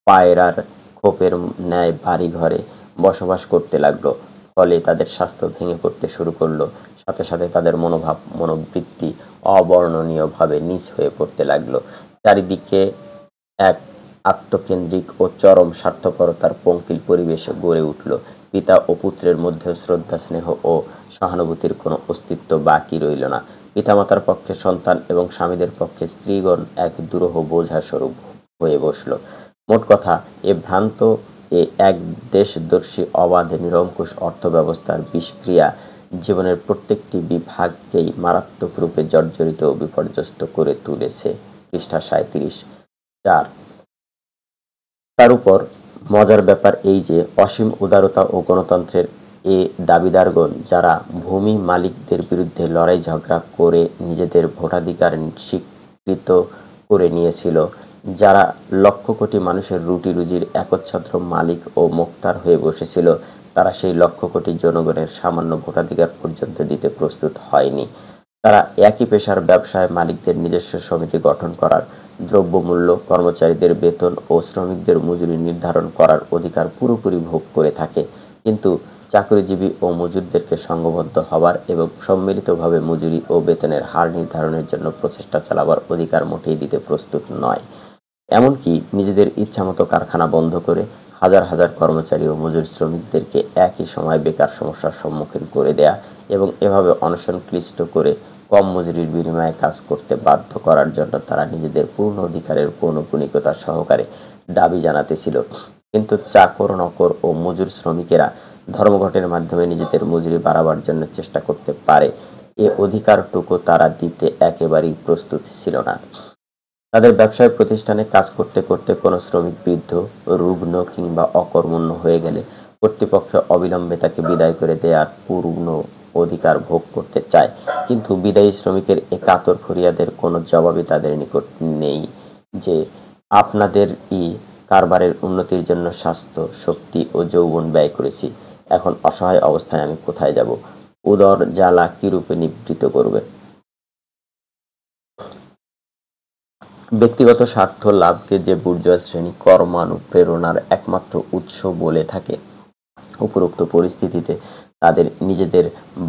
পায়রার খোপের ন্যায় বাড়ি ঘরে বসবাস করতে লাগলো। ফলে তাদের স্বাস্থ্য ভেঙে পড়তে শুরু করলো, সাথে সাথে তাদের মনোভাব মনোবৃত্তি অবর্ণনীয়ভাবে নীচ হয়ে পড়তে লাগলো। চারিদিকে এক আত্মকেন্দ্রিক ও চরম স্বার্থপরতার পঙ্কিল পরিবেশ গড়ে উঠল। পিতা ও পুত্রের মধ্যে শ্রদ্ধা, স্নেহ ও সহানুভূতির কোনো অস্তিত্ব বাকি রইল না। পিতামাতার পক্ষে সন্তান এবং স্বামীদের পক্ষে স্ত্রীগণ এক দুরূহ বোঝা স্বরূপ হয়ে বসল। মোট কথা, এ ভ্রান্ত এক দেশদর্শী অবাধ নিরঙ্কুশ অর্থব্যবস্থার বিষক্রিয়া জীবনের প্রত্যেকটি বিভাগকেই মারাত্মক রূপে জর্জরিত ও বিপর্যস্ত করে তুলেছে। পৃষ্ঠা ৩৭। ৪ তার উপর মজার ব্যাপার এই যে অসীম উদারতা ও গণতন্ত্রের এ দাবিদারগণ যারা ভূমি মালিকদের বিরুদ্ধে লড়াই ঝগড়া করে নিজেদের ভোটাধিকার স্বীকৃত করে নিয়েছিল, যারা লক্ষ কোটি মানুষের রুটি রুজির একচ্ছত্র মালিক ও মোক্তার হয়ে বসেছিল, তারা সেই লক্ষ কোটি জনগণের সামান্য ভোটাধিকার পর্যন্ত দিতে প্রস্তুত হয়নি। তারা একই পেশার ব্যবসায় মালিকদের নিজস্ব সমিতি গঠন করার, দ্রব্যমূল্য, কর্মচারীদের বেতন ও শ্রমিকদের মজুরি নির্ধারণ করার অধিকার পুরোপুরি ভোগ করে থাকে, কিন্তু চাকরিজীবী ও মজুরদেরকে সংঘবদ্ধ হবার এবং সম্মিলিতভাবে মজুরি ও বেতনের হার নির্ধারণের জন্য প্রচেষ্টা চালাবার অধিকার মোটেই দিতে প্রস্তুত নয়। এমনকি নিজেদের ইচ্ছামতো কারখানা বন্ধ করে হাজার হাজার কর্মচারী ও মজুর শ্রমিকদেরকে একই সময় বেকার সমস্যার সম্মুখীন করে দেয়া এবং এভাবে অনশন ক্লিষ্ট করে কম মজুরির বিনিময়ে কাজ করতে বাধ্য করার জন্য তারা নিজেদের পূর্ণ অধিকারের পৌনঃপুনিকতা সহকারে দাবি জানাতেছিল। কিন্তু চাকর, নকর ও মজুর শ্রমিকেরা ধর্মঘটের মাধ্যমে নিজেদের মজুরি বাড়াবার জন্য চেষ্টা করতে পারে, এ অধিকারটুকু তারা দিতে একেবারেই প্রস্তুত ছিল না। তাদের ব্যবসায় প্রতিষ্ঠানে কাজ করতে করতে কোনো শ্রমিক বৃদ্ধ, রুগ্ন কিংবা অকর্মণ্য হয়ে গেলে কর্তৃপক্ষ অবিলম্বে তাকে বিদায় করে দেওয়ার পূর্ণ অধিকার ভোগ করতে চায়, কিন্তু বিদায়ী শ্রমিকের এ কাতর ফরিয়াদের কোনো জবাবই তাদের নিকট নেই যে আপনাদের কারবারের উন্নতির জন্য স্বাস্থ্য, শক্তি ও যৌবন ব্যয় করেছি, এখন অসহায় অবস্থায় আমি কোথায় যাব? উদর জ্বালা কিরূপে নিবৃত্ত করবে? ব্যক্তিগত স্বার্থ লাভকে যে বুর্জোয়া শ্রেণী কর্মানুপ্রেরণার একমাত্র উৎস বলে থাকে, উপরোক্ত পরিস্থিতিতে তাদের নিজেদের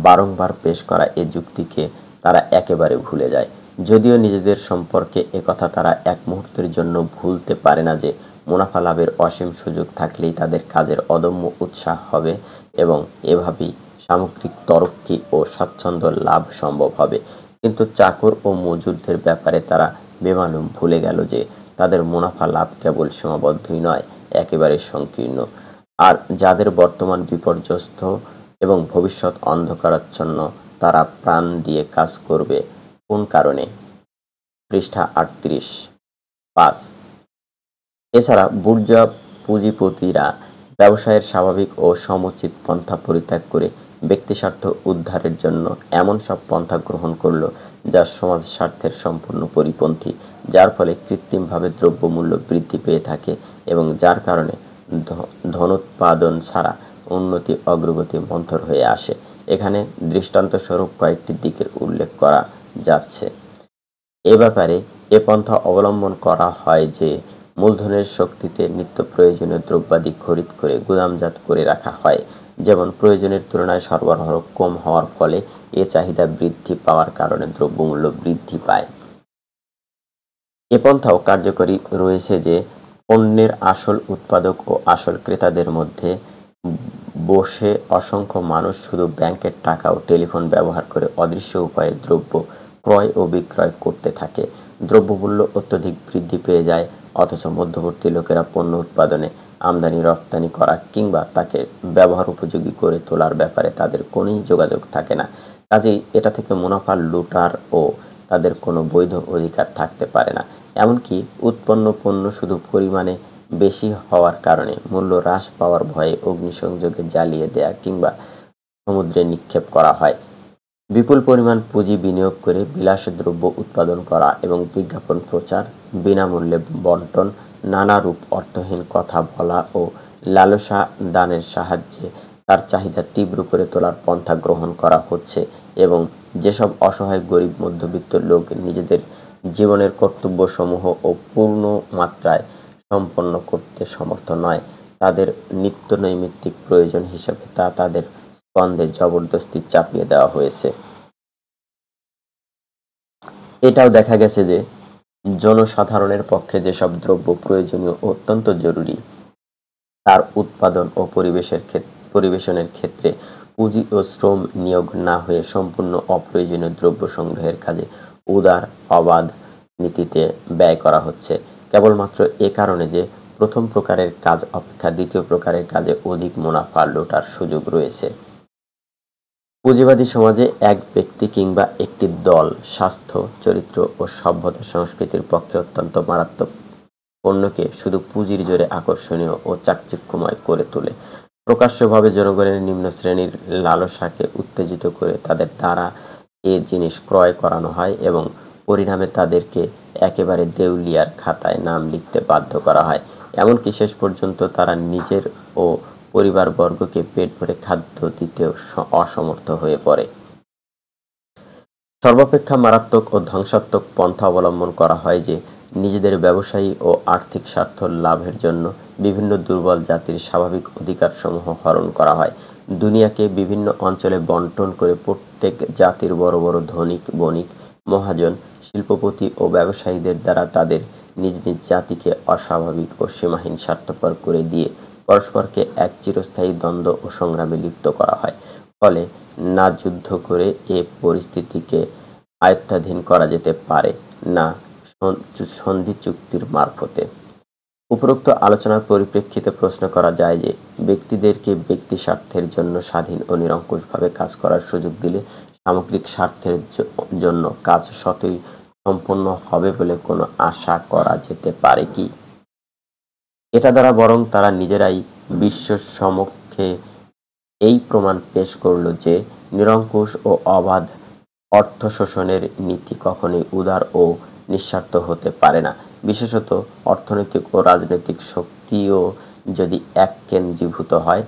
বারংবার পেশ করা এ যুক্তিকে তারা একেবারে ভুলে যায়। যদিও নিজেদের সম্পর্কে একথা তারা এক মুহূর্তের জন্য ভুলতে পারে না যে মুনাফা লাভের অসীম সুযোগ থাকলেই তাদের কাজের অদম্য উৎসাহ হবে এবং এভাবেই সামগ্রিক তরক্কি ও স্বাচ্ছন্দ্য লাভ সম্ভব হবে। কিন্তু চাকর ও মজুরদের ব্যাপারে তারা বেমালুম ভুলে গেল যে তাদের মুনাফা লাভ কেবল সীমাবদ্ধই নয়, একেবারে সংকীর্ণ। আর যাদের বর্তমান বিপর্যস্ত এবং ভবিষ্যৎ অন্ধকারাচ্ছন্ন, তারা প্রাণ দিয়ে কাজ করবে কোন কারণে? পৃষ্ঠা 38-5। এছাড়া বুর্জোয়া পুঁজিপতিরা ব্যবসায়ের স্বাভাবিক ও সমুচিত পন্থা পরিত্যাগ করে ব্যক্তিস্বার্থ উদ্ধারের জন্য এমন সব পন্থা গ্রহণ করল যা সমাজ স্বার্থের সম্পূর্ণ পরিপন্থী, যার ফলে কৃত্রিমভাবে দ্রব্যমূল্য বৃদ্ধি পেয়ে থাকে এবং যার কারণে ধনোৎপাদন ছাড়া উন্নতি অগ্রগতি মন্থর হয়ে আসে। এখানে দৃষ্টান্তস্বরূপ কয়েকটি দিকের উল্লেখ করা যাচ্ছে। এ ব্যাপারে এ পন্থা অবলম্বন করা হয় যে মূলধনের শক্তিতে নিত্য প্রয়োজনীয় দ্রব্যাদি খরিদ করে গুদামজাত করে রাখা হয়, যেমন প্রয়োজনের তুলনায় সরবরাহ কম হওয়ার ফলে এ চাহিদা বৃদ্ধি পাওয়ার কারণে দ্রব্যমূল্য বৃদ্ধি পায়। এ পন্থাও কার্যকরী রয়েছে যে পণ্যের আসল উৎপাদক ও আসল ক্রেতাদের মধ্যে বসে অসংখ্য মানুষ শুধু ব্যাংকের টাকা ও টেলিফোন ব্যবহার করে অদৃশ্য উপায়ে দ্রব্য ক্রয় ও বিক্রয় করতে থাকে। দ্রব্যমূল্য অত্যধিক বৃদ্ধি পেয়ে যায়, অথচ মধ্যবর্তী লোকেরা পণ্য উৎপাদনে, আমদানি রপ্তানি করা কিংবা তাকে ব্যবহার উপযোগী করে তোলার ব্যাপারে তাদের কোনোই যোগাযোগ থাকে না। কাজেই এটা থেকে মুনাফা লুটার ও তাদের কোনো বৈধ অধিকার থাকতে পারে না। এমনকি উৎপন্ন পণ্য শুধু পরিমাণে বেশি হওয়ার কারণে মূল্য হ্রাস পাওয়ার ভয়ে অগ্নিসংযোগে জ্বালিয়ে দেয়া কিংবা সমুদ্রে নিক্ষেপ করা হয়। বিপুল পরিমাণ পুঁজি বিনিয়োগ করে বিলাসী দ্রব্য উৎপাদন করা এবং বিজ্ঞাপন প্রচার, বিনামূল্যে বন্টন, নানারূপ অর্থহীন কথা বলা ও লালসা দানের সাহায্যে তার চাহিদা তীব্র করে তোলার পন্থা গ্রহণ করা হচ্ছে এবং যেসব অসহায় গরিব মধ্যবিত্ত লোক নিজেদের জীবনের কর্তব্যসমূহ ও পূর্ণ মাত্রায় সম্পন্ন করতে সমর্থ নয়, তাদের নিত্য নৈমিত্তিক প্রয়োজন হিসেবে তা তাদের স্কন্ধে জবরদস্তি চাপিয়ে দেওয়া হয়েছে। এটাও দেখা গেছে যে জনসাধারণের পক্ষে যেসব দ্রব্য প্রয়োজনীয় ও অত্যন্ত জরুরি, তার উৎপাদন ও পরিবেশনের ক্ষেত্রে পুঁজি ও শ্রম নিয়োগ না হয়ে সম্পূর্ণ অপ্রয়োজনীয় দ্রব্য সংগ্রহের কাজে উদার অবাধ নীতিতে ব্যয় করা হচ্ছে, কেবলমাত্র এ কারণে যে প্রথম প্রকারের কাজ অপেক্ষা দ্বিতীয় প্রকারের কাজে অধিক মুনাফা লোটার সুযোগ রয়েছে। পুঁজিবাদী সমাজে এক ব্যক্তি কিংবা একটি দল স্বাস্থ্য, চরিত্র ও সভ্যতা সংস্কৃতির পক্ষে অত্যন্ত মারাত্মক পণ্যকে শুধু পুঁজির জোরে আকর্ষণীয় ও চাকচিক্যময় করে তোলে। প্রকাশ্যভাবে জনগণের নিম্ন শ্রেণীর লালসাকে উত্তেজিত করে তাদের দ্বারা এ জিনিস ক্রয় করানো হয় এবং পরিণামে তাদেরকে একেবারে দেউলিয়ার খাতায় নাম লিখতে বাধ্য করা হয়, এমনকি শেষ পর্যন্ত তারা নিজের ও পরিবারবর্গকে পেট ভরে খাদ্য দিতেও অসমর্থ হয়ে পড়ে। সর্বাপেক্ষা মারাত্মক ও ধ্বংসাত্মক পন্থা অবলম্বন করা হয় যে নিজেদের ব্যবসায়ী ও আর্থিক স্বার্থ লাভের জন্য বিভিন্ন দুর্বল জাতির স্বাভাবিক অধিকারসমূহ হরণ করা হয়। দুনিয়াকে বিভিন্ন অঞ্চলে বন্টন করে প্রত্যেক জাতির বড় বড় ধনিক, বণিক, মহাজন, শিল্পপতি ও ব্যবসায়ীদের দ্বারা তাদের নিজ নিজ জাতিকে অস্বাভাবিক ও সীমাহীন স্বার্থপর করে দিয়ে পরস্পরকে এক চিরস্থায়ী দ্বন্দ্ব ও সংগ্রামে লিপ্ত করা হয়। ফলে না যুদ্ধ করে এ পরিস্থিতিকে আয়ত্তাধীন করা যেতে পারে, না সন্ধি চুক্তির মারফতে। উপরোক্ত আলোচনার পরিপ্রেক্ষিতে প্রশ্ন করা যায় যে ব্যক্তিদেরকে ব্যক্তি স্বার্থের জন্য স্বাধীন ও নিরঙ্কুশভাবে কাজ করার সুযোগ দিলে সামগ্রিক স্বার্থের জন্য কাজ সতই সম্পন্ন হবে বলে কোনো আশা করা যেতে পারে কি? এটা দ্বারা বরং তারা নিজেরাই বিশ্বের সমক্ষে এই প্রমাণ পেশ করল যে নিরঙ্কুশ ও অবাধ অর্থ শোষণের নীতি কখনোই উদার ও নিঃস্বার্থ হতে পারে না। বিশেষত অর্থনৈতিক ও রাজনৈতিক শক্তিও যদি এককেন্দ্রীভূত হয়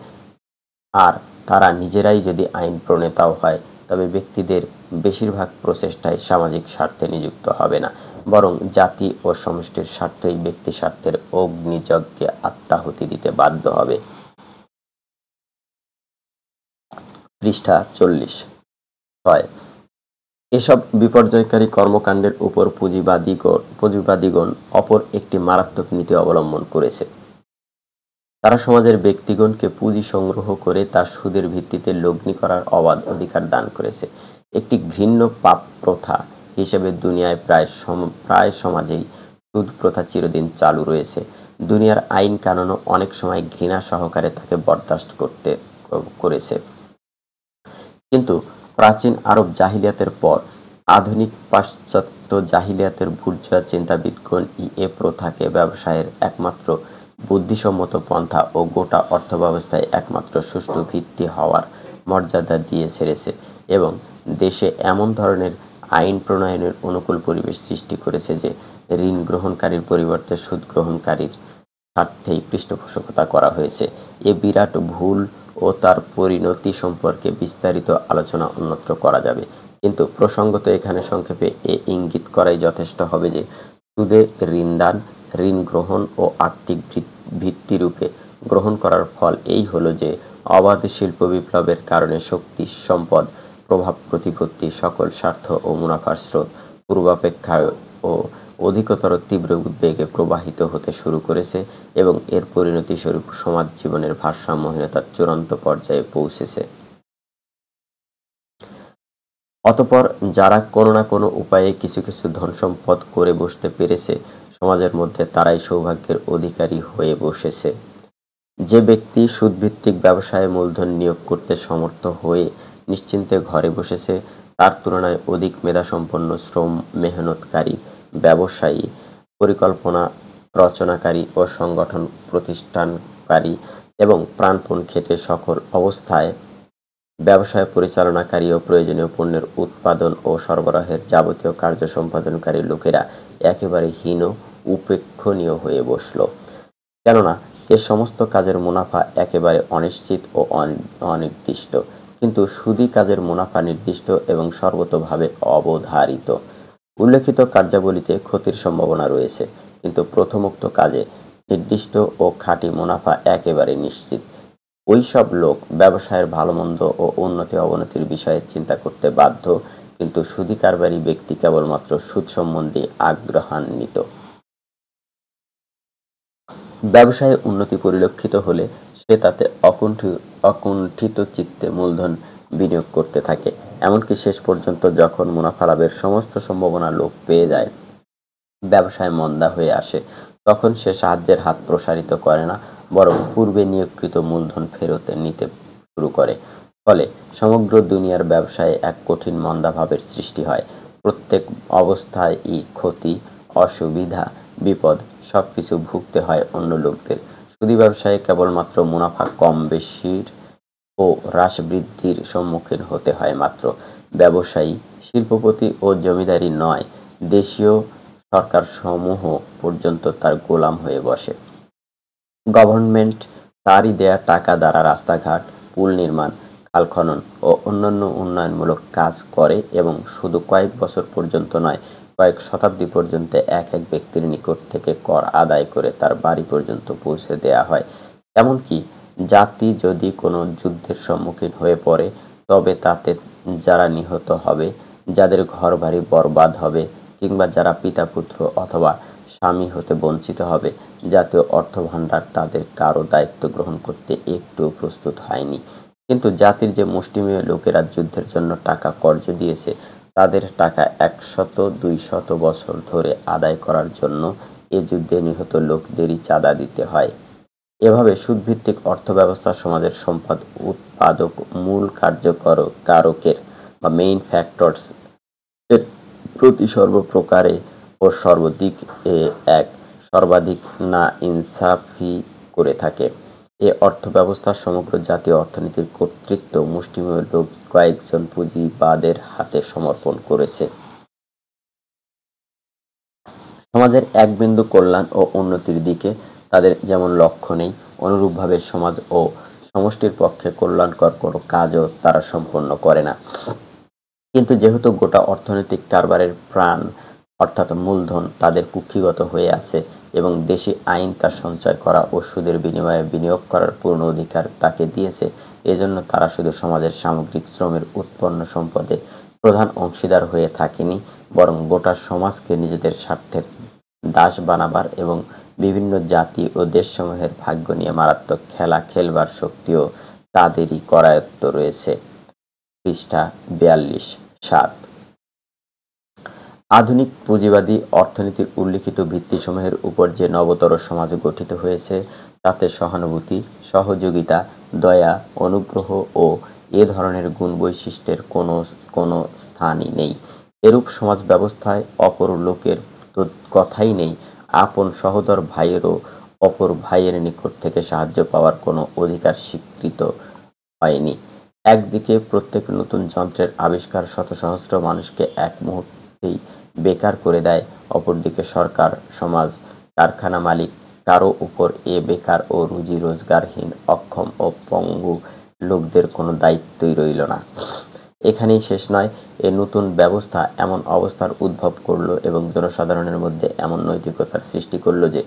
আর তারা নিজেরাই যদি আইন প্রণেতাও হয়, তবে ব্যক্তিদের বেশিরভাগ প্রচেষ্টায় সামাজিক স্বার্থে নিযুক্ত হবে না, বরং জাতি ও সমষ্টির স্বার্থই ব্যক্তি স্বার্থের অগ্নিযজ্ঞে আত্মাহুতি দিতে বাধ্য হবে। পৃষ্ঠা 40। 6. এসব বিপর্যয়কারী কর্মকাণ্ডের উপর পুঁজিবাদীগণ অপর একটি মারাত্মক নীতি অবলম্বন করেছে। তারা সমাজের ব্যক্তিগণকে পুঁজি সংগ্রহ করে তার সুদের ভিত্তিতে লগ্নি করার অবাধ অধিকার দান করেছে। একটি ঘৃণ্য পাপ প্রথা হিসেবে দুনিয়ায় প্রায় সমাজেই সুদ প্রথা চিরদিন চালু রয়েছে। দুনিয়ার আইন কানুনও অনেক সময় ঘৃণা সহকারে তাকে বরদাস্ত করেছে। কিন্তু প্রাচীন আরব জাহিলিয়াতের পর আধুনিক পাশ্চাত্য জাহিলিয়াতের বুর্জোয়া চিন্তাবিদগণ এ প্রথাকে ব্যবসায়ের একমাত্র বুদ্ধিসম্মত পন্থা ও গোটা অর্থব্যবস্থায় একমাত্র সুষ্ঠু ভিত্তি হওয়ার মর্যাদা দিয়ে ছেড়েছে এবং দেশে এমন ধরনের আইন প্রণয়নের অনুকূল পরিবেশ সৃষ্টি করেছে যে ঋণ গ্রহণকারীর পরিবর্তে সুদ গ্রহণকারীর স্বার্থেই পৃষ্ঠপোষকতা করা হয়েছে। এ বিরাট ভুল ও তার পরিণতি সম্পর্কে বিস্তারিত আলোচনা অন্যত্র করা যাবে, কিন্তু প্রসঙ্গত এখানে সংক্ষেপে এ ইঙ্গিত করাই যথেষ্ট হবে যে সুদে ঋণদান, ঋণ গ্রহণ ও আর্থিক ভিত্তিরূপে গ্রহণ করার ফল এই হল যে অবাধ শিল্প বিপ্লবের কারণে শক্তি, সম্পদ, প্রভাব প্রতিপত্তি, সকল স্বার্থ ও মুনাফার স্রোত পূর্বাপেক্ষায় ও অধিকতর তীব্র উদ্বেগে প্রবাহিত হতে শুরু করেছে এবং এর পরিণতি স্বরূপ সমাজ জীবনের ভারসাম্যহীনতার চূড়ান্ত পর্যায়ে পৌঁছেছে। অতঃপর যারা কোনো না কোনো উপায়ে কিছু কিছু ধনসম্পদ করে বসতে পেরেছে, সমাজের মধ্যে তারাই সৌভাগ্যের অধিকারী হয়ে বসেছে। যে ব্যক্তি সুদভিত্তিক ব্যবসায়ে মূলধন নিয়োগ করতে সমর্থ হয়ে নিশ্চিন্তে ঘরে বসেছে, তার তুলনায় অধিক মেধাসম্পন্ন, শ্রম মেহনতকারী, ব্যবসায়ী, পরিকল্পনা রচনাকারী ও সংগঠন প্রতিষ্ঠানকারী এবং প্রাণপণ খেটে সকল অবস্থায় ব্যবসায় পরিচালনাকারী ও প্রয়োজনীয় পণ্যের উৎপাদন ও সরবরাহের যাবতীয় কার্য সম্পাদনকারী লোকেরা একেবারে হীন, উপেক্ষণীয় হয়ে বসল। কেননা এ সমস্ত কাজের মুনাফা একেবারে অনিশ্চিত ও অনির্দিষ্ট, কিন্তু সুদী কাজের মুনাফা নির্দিষ্ট এবং সর্বতোভাবে অবধারিত। উল্লেখিত কার্যাবলীতে ক্ষতির সম্ভাবনা রয়েছে, কিন্তু প্রথমোক্ত কাজে নির্দিষ্ট ও খাঁটি মুনাফা একেবারে নিশ্চিত। ওইসব লোক ব্যবসায়ের ভালোমন্দ ও উন্নতি অবনতির বিষয়ে চিন্তা করতে বাধ্য, কিন্তু সুদী কারবারি ব্যক্তি কেবলমাত্র সুদ সম্বন্ধে আগ্রহান্বিত। ব্যবসায়ে উন্নতি পরিলক্ষিত হলে সে তাতে অকুণ্ঠিত চিত্তে মূলধন বিনিয়োগ করতে থাকে, এমনকি শেষ পর্যন্ত যখন মুনাফা লাভের সমস্ত সম্ভাবনা লোপ পেয়ে যায়, ব্যবসায় মন্দা হয়ে আসে, তখন সে সাহায্যের হাত প্রসারিত করে না, বরং পূর্বে নিয়োগকৃত মূলধন ফেরত নিতে শুরু করে। ফলে সমগ্র দুনিয়ার ব্যবসায়ে এক কঠিন মন্দাভাবের সৃষ্টি হয়। প্রত্যেক অবস্থায় ক্ষতি, অসুবিধা, বিপদ সবকিছু ভুগতে হয় অন্য লোকদের। সুদী ব্যবসায়ে কেবলমাত্র মুনাফা কম বেশির ও হ্রাস বৃদ্ধির সম্মুখীন হতে হয় মাত্র। ব্যবসায়ী, শিল্পপতি ও জমিদারি নয়, দেশীয় সরকারসমূহ পর্যন্ত তার গোলাম হয়ে বসে। গভর্নমেন্ট তারই দেয়া টাকা দ্বারা রাস্তাঘাট, পুল নির্মাণ, খাল খনন ও অন্যান্য উন্নয়নমূলক কাজ করে এবং শুধু কয়েক বছর পর্যন্ত নয়, কয়েক শতাব্দী পর্যন্ত এক এক ব্যক্তির নিকট থেকে কর আদায় করে তার বাড়ি পর্যন্ত পৌঁছে দেয়া হয়। এমনকি জাতি যদি কোনো যুদ্ধের সম্মুখীন হয়ে পড়ে, তবে তাতে যারা নিহত হবে, যাদের ঘরবাড়ি বরবাদ হবে কিংবা যারা পিতা-পুত্র অথবা স্বামী হতে বঞ্চিত হবে, জাতীয় অর্থভাণ্ডার তাদের কারও দায়িত্ব গ্রহণ করতে একটুও প্রস্তুত হয়নি। কিন্তু জাতির যে মুষ্টিমেয় লোকেরা যুদ্ধের জন্য টাকা কর্জ দিয়েছে, তাদের টাকা 100-200 বছর ধরে আদায় করার জন্য এ যুদ্ধে নিহত লোকদেরই চাঁদা দিতে হয়। এভাবে সুদভিত্তিক অর্থব্যবস্থা সমাজের সম্পদ উৎপাদক মূল কারকের বা মেইন ফ্যাক্টরস এর প্রতি সর্বপ্রকারে ও সর্বদিক এ এক সর্বাধিক না-ইনসাফি করে থাকে। এ অর্থব্যবস্থার সমগ্র জাতীয় অর্থনীতির কর্তৃত্ব মুষ্টিমেয় লোক কয়েকজন পুঁজিবাদের হাতে সমর্পণ করেছে। সমাজের এক বিন্দু কল্যাণ ও উন্নতির দিকে তাদের যেমন লক্ষ্য নেই, অনুরূপভাবে সমাজ ও সমষ্টির পক্ষে কল্যাণকর কোনো কাজও তারা সম্পন্ন করে না। কিন্তু যেহেতু গোটা অর্থনৈতিক কারবারের প্রাণ অর্থাৎ মূলধন তাদের কুক্ষিগত হয়ে আছে এবং দেশি আইন তার সঞ্চয় করা ও সুদের বিনিময়ে বিনিয়োগ করার পূর্ণ অধিকার তাকে দিয়েছে, এজন্য তারা শুধু সমাজের সামগ্রিক শ্রমের উৎপন্ন সম্পদে প্রধান অংশীদার হয়ে থাকেনি, বরং গোটা সমাজকে নিজেদের স্বার্থের দাস বানাবার এবং বিভিন্ন জাতি ও দেশসমূহের ভাগ্য নিয়ে মারাত্মক খেলা খেলবার শক্তিও তাদেরই করায়ত্ত রয়েছে। পৃষ্ঠা 42-7। আধুনিক পুঁজিবাদী অর্থনীতির উল্লিখিত ভিত্তিসমূহের উপর যে নবতর সমাজ গঠিত হয়েছে, তাতে সহানুভূতি, সহযোগিতা, দয়া, অনুগ্রহ ও এ ধরনের গুণ বৈশিষ্ট্যের কোনো স্থানই নেই। এরূপ সমাজ ব্যবস্থায় অপর লোকের তো কথাই নেই, আপন সহোদর ভাইয়েরও অপর ভাইয়ের নিকট থেকে সাহায্য পাওয়ার কোনো অধিকার স্বীকৃত হয়নি। একদিকে প্রত্যেক নতুন যন্ত্রের আবিষ্কার শত সহস্র মানুষকে এক মুহূর্তেই বেকার করে দেয়, অপরদিকে সরকার, সমাজ, কারখানা মালিক কারো উপর এ বেকার ও রুজি রোজগারহীন, অক্ষম ও পঙ্গু লোকদের কোনো দায়িত্বই রইল না। এখানেই শেষ নয়, এ নতুন ব্যবস্থা এমন অবস্থার উদ্ভব করল এবং জনসাধারণের মধ্যে এমন নৈতিকতার সৃষ্টি করল যে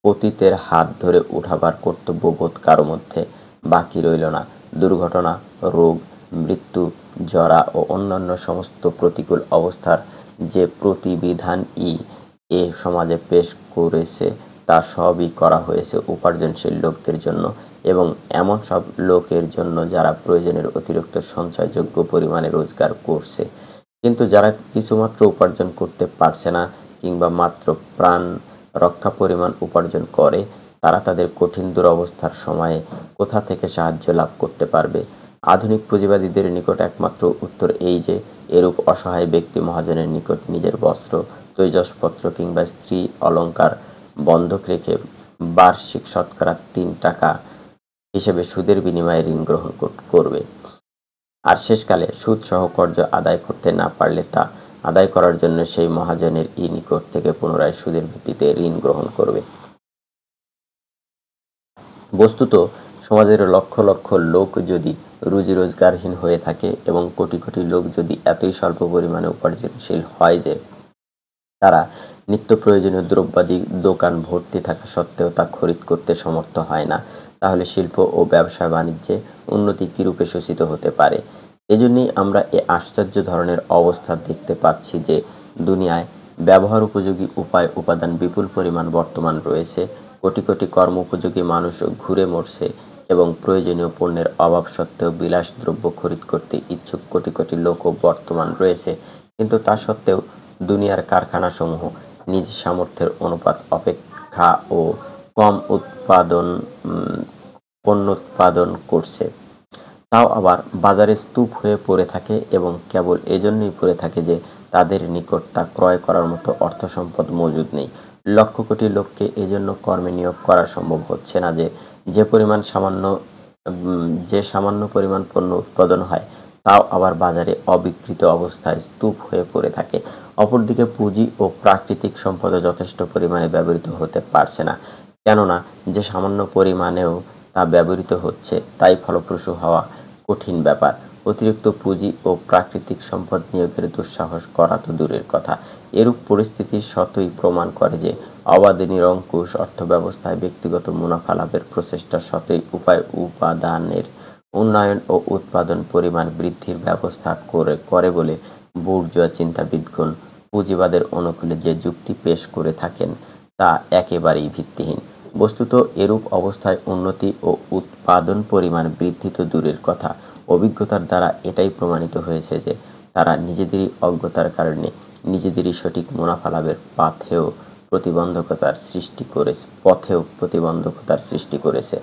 পতিতের হাত ধরে উঠাবার কর্তব্যবোধ কারো মধ্যে বাকি রইল না। দুর্ঘটনা, রোগ, মৃত্যু, জরা ও অন্যান্য সমস্ত প্রতিকূল অবস্থার যে প্রতিবিধানই এ সমাজে পেশ করেছে, তা সবই করা হয়েছে উপার্জনশীল লোকদের জন্য এবং এমন সব লোকের জন্য যারা প্রয়োজনের অতিরিক্ত সঞ্চয়যোগ্য পরিমাণে রোজগার করছে, কিন্তু যারা কিছুমাত্র উপার্জন করতে পারছে না কিংবা মাত্র প্রাণ রক্ষা পরিমাণ উপার্জন করে, তারা তাদের কঠিন দুরবস্থার সময়ে কোথা থেকে সাহায্য লাভ করতে পারবে? আধুনিক পুঁজিবাদীদের নিকট একমাত্র উত্তর এই যে, এরূপ অসহায় ব্যক্তি মহাজনের নিকট নিজের বস্ত্র, তৈজসপত্র কিংবা স্ত্রী অলঙ্কার বন্ধক রেখে বার্ষিক শতকরা 3 টাকা হিসেবে সুদের বিনিময়ে ঋণ গ্রহণ করবে, আর শেষকালে সুদ সহ কর্য আদায় করতে না পারলে তা আদায় করার জন্য সেই মহাজনের নিকট থেকে পুনরায় সুদের ভিত্তিতে ঋণ গ্রহণ করবে। বস্তুত সমাজের লক্ষ লক্ষ লোক যদি রুজি রোজগারহীন হয়ে থাকে এবং কোটি কোটি লোক যদি এতই স্বল্প পরিমাণে উপার্জনশীল হয় যে তারা নিত্য প্রয়োজনীয় দ্রব্যাদি দোকান ভর্তি থাকা সত্ত্বেও তা খরিদ করতে সমর্থ হয় না, তাহলে শিল্প ও ব্যবসা বাণিজ্যে উন্নতি কিরূপে সূচিত হতে পারে? এজন্যই আমরা এ আশ্চর্য ধরনের অবস্থা দেখতে পাচ্ছি যে দুনিয়ায় ব্যবহার উপযোগী উপাদান বিপুল পরিমাণ বর্তমান রয়েছে, কোটি কোটি কর্ম উপযোগী মানুষ ঘুরে মরছে এবং প্রয়োজনীয় পণ্যের অভাব সত্ত্বেও বিলাস দ্রব্য খরিদ করতে ইচ্ছুক কোটি কোটি লোকও বর্তমান রয়েছে, কিন্তু তা সত্ত্বেও দুনিয়ার কারখানাসমূহ নিজ সামর্থ্যের অনুপাত অপেক্ষা ও কম পণ্য উৎপাদন করছে। তাও আবার বাজারে স্তূপ হয়ে পড়ে থাকে এবং কেবল এজন্যই পড়ে থাকে যে তাদের নিকট তা ক্রয় করার মতো অর্থ সম্পদ মজুদ নেই। লক্ষ কোটি লোককে এজন্য কর্মে নিয়োগ করা সম্ভব হচ্ছে না যে সামান্য পরিমাণ পণ্য উৎপাদন হয় তাও আবার বাজারে অবিকৃত অবস্থায় স্তূপ হয়ে পড়ে থাকে। অপরদিকে পুঁজি ও প্রাকৃতিক সম্পদও যথেষ্ট পরিমাণে ব্যবহৃত হতে পারছে না, কেননা যে সামান্য পরিমাণেও তা ব্যবহৃত হচ্ছে তাই ফলপ্রসূ হওয়া কঠিন ব্যাপার। অতিরিক্ত পুঁজি ও প্রাকৃতিক সম্পদ নিয়োগের দুঃসাহস করা তো দূরের কথা, এরূপ পরিস্থিতি স্বতই প্রমাণ করে যে অবাধ নিরঙ্কুশ অর্থব্যবস্থায় ব্যক্তিগত মুনাফা লাভের প্রচেষ্টা সতই উপাদানের উন্নয়ন ও উৎপাদন পরিমাণ বৃদ্ধির ব্যবস্থা করে বলে বুর্জোয়া চিন্তাবিদগণ পুঁজিবাদের অনুকূলে যে যুক্তি পেশ করে থাকেন তা একেবারেই ভিত্তিহীন। বস্তুত এরূপ অবস্থায় উন্নতি ও উৎপাদন পরিমাণ বৃদ্ধি তো দূরের কথা, অভিজ্ঞতার দ্বারা এটাই প্রমাণিত হয়েছে যে তারা নিজেদেরই অজ্ঞতার কারণে নিজেদেরই সঠিক মুনাফা লাভের পথেও প্রতিবন্ধকতার সৃষ্টি করেছে।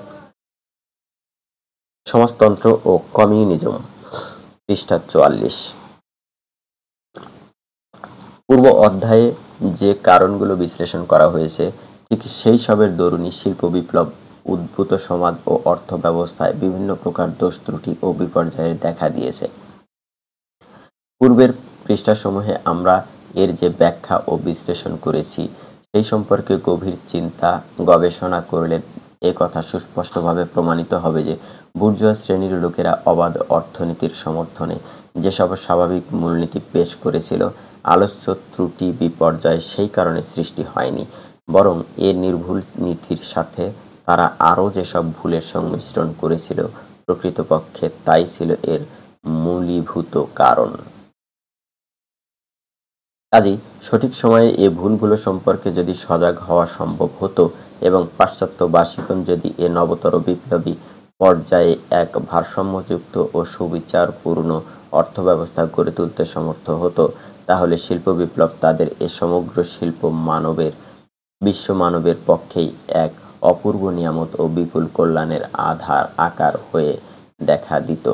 সমাজতন্ত্র ও কমিউনিজম, পৃষ্ঠা ৪৪। পূর্ব অধ্যায়ে যে কারণগুলো বিশ্লেষণ করা হয়েছে ঠিক সেই সবের দরুনই শিল্প বিপ্লব উদ্ভূত সমাজ ও অর্থ ব্যবস্থায় বিভিন্ন প্রকার দোষ ত্রুটি ও বিপর্যয়ের দেখা দিয়েছে। পূর্বের পৃষ্ঠাসমূহে আমরা এর যে ব্যাখ্যা ও বিশ্লেষণ করেছি সেই সম্পর্কে গভীর চিন্তা গবেষণা করলে এ কথা সুস্পষ্টভাবে প্রমাণিত হবে যে বুর্জোয়া শ্রেণীর লোকেরা অবাধ অর্থনীতির সমর্থনে যেসব স্বাভাবিক মূলনীতি পেশ করেছিল, আলোচ্য ত্রুটি বিপর্যয় সেই কারণে সৃষ্টি হয়নি, বরং এ নির্ভুল নীতির সাথে তারা আরও যেসব ভুলের সংমিশ্রণ করেছিল প্রকৃতপক্ষে তাই ছিল এর মূলীভূত কারণ। কাজেই সঠিক সময়ে এ ভুলগুলো সম্পর্কে যদি সজাগ হওয়া সম্ভব হতো এবং পাশ্চাত্যবাসীগণ যদি এ নবতর বিপ্লবী পর্যায়ে এক ভারসাম্যযুক্ত ও সুবিচারপূর্ণ অর্থব্যবস্থা গড়ে তুলতে সমর্থ হতো, তাহলে শিল্প বিপ্লব তাদের এ সমগ্র বিশ্ব মানবের পক্ষেই এক অপূর্ব নিয়ামত ও বিপুল কল্যাণের আকার হয়ে দেখা দিত।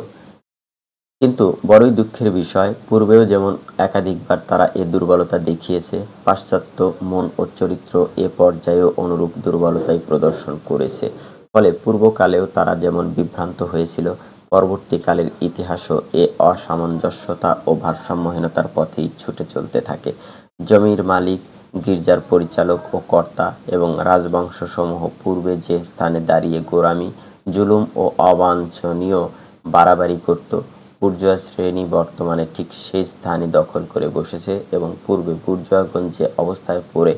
কিন্তু বড়ই দুঃখের বিষয়, পূর্বেও যেমন একাধিকবার তারা এ দুর্বলতা দেখিয়েছে, পাশ্চাত্য মন ও চরিত্র এ পর্যায়েও অনুরূপ দুর্বলতাই প্রদর্শন করেছে। ফলে পূর্বকালেও তারা যেমন বিভ্রান্ত হয়েছিল, পরবর্তীকালের ইতিহাসও এ অসামঞ্জস্যতা ও ভারসাম্যহীনতার পথেই ছুটে চলতে থাকে। জমির মালিক, গির্জার পরিচালক ও কর্তা এবং রাজবংশসমূহ পূর্বে যে স্থানে দাঁড়িয়ে গোঁড়ামি, জুলুম ও অবাঞ্ছনীয় বাড়াবাড়ি করত, বুর্জোয়া শ্রেণী বর্তমানে ঠিক সেই স্থানই দখল করে বসেছে এবং পূর্বে বুর্জোয়াগণ যে অবস্থায় পড়ে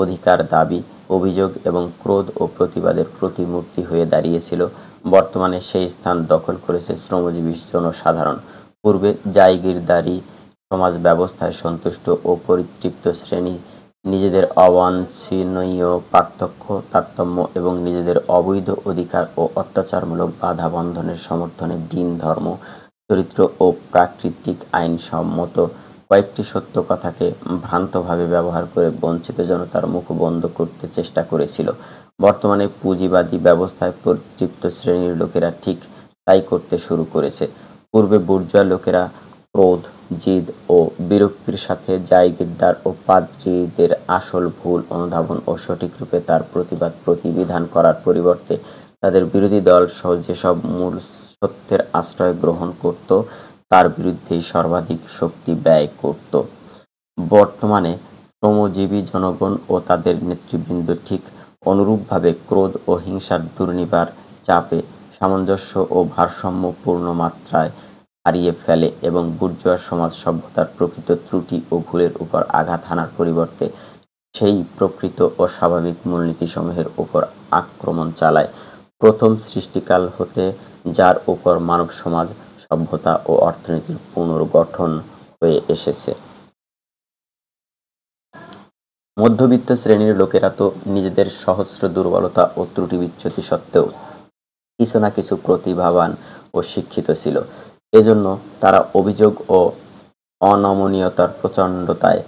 অধিকার দাবি, অভিযোগ এবং ক্রোধ ও প্রতিবাদের প্রতিমূর্তি হয়ে দাঁড়িয়েছিল, বর্তমানে সেই স্থান দখল করেছে শ্রমজীবী জনসাধারণ। পূর্বে জায়গিরদারি সমাজ ব্যবস্থায় সন্তুষ্ট ও পরিতৃপ্ত শ্রেণী নিজেদের অবাঞ্ছনীয় তারতম্য এবং নিজেদের অবৈধ অধিকার ও অত্যাচারমূলক বাধা বন্ধনের সমর্থনে দিন, ধর্ম, চরিত্র ও প্রাকৃতিক আইনসম্মত কয়েকটি সত্য কথাকে ভ্রান্তভাবে ব্যবহার করে বঞ্চিত জনতার মুখ বন্ধ করতে চেষ্টা করেছিল। বর্তমানে পুঁজিবাদী ব্যবস্থায় পরিতৃপ্ত শ্রেণীর লোকেরা ঠিক তাই করতে শুরু করেছে। পূর্বে বুর্জোয়া লোকেরা ক্রোধ, জিদ ও বিরক্তির সাথে জায়গিরদার ও পাদ্রীদের আসল ভুল অনুধাবন ও সঠিক রূপে তার প্রতিবিধান করার পরিবর্তে তাদের বিরোধী দল সহ যেসব মূল সত্যের আশ্রয় গ্রহণ করত তার বিরুদ্ধেই সর্বাধিক শক্তি ব্যয় করত। বর্তমানে শ্রমজীবী জনগণ ও তাদের নেতৃবৃন্দ ঠিক অনুরূপভাবে ক্রোধ ও হিংসার দুর্নিবার চাপে সামঞ্জস্য ও ভারসাম্যপূর্ণ মাত্রায় হারিয়ে ফেলে এবং বুর্জোয়া সমাজ সভ্যতার প্রকৃত ত্রুটি ও ভুলের উপর আঘাত হানার পরিবর্তে সেই প্রকৃত ও স্বাভাবিক মূলনীতিসমূহের উপর আক্রমণ চালায়। প্রথম সৃষ্টিকাল হতে যার উপর মানব সমাজ, সভ্যতা ও অর্থনীতির পুনর্গঠন হয়ে এসেছে। মধ্যবিত্ত শ্রেণীর লোকেরা তো নিজেদের সহস্র দুর্বলতা ও ত্রুটি বিচ্যুতি সত্ত্বেও কিছু না কিছু প্রতিভাবান ও শিক্ষিত ছিল। এজন্য তারা অভিযোগ ও অনমনীয়তার প্রচণ্ডতায়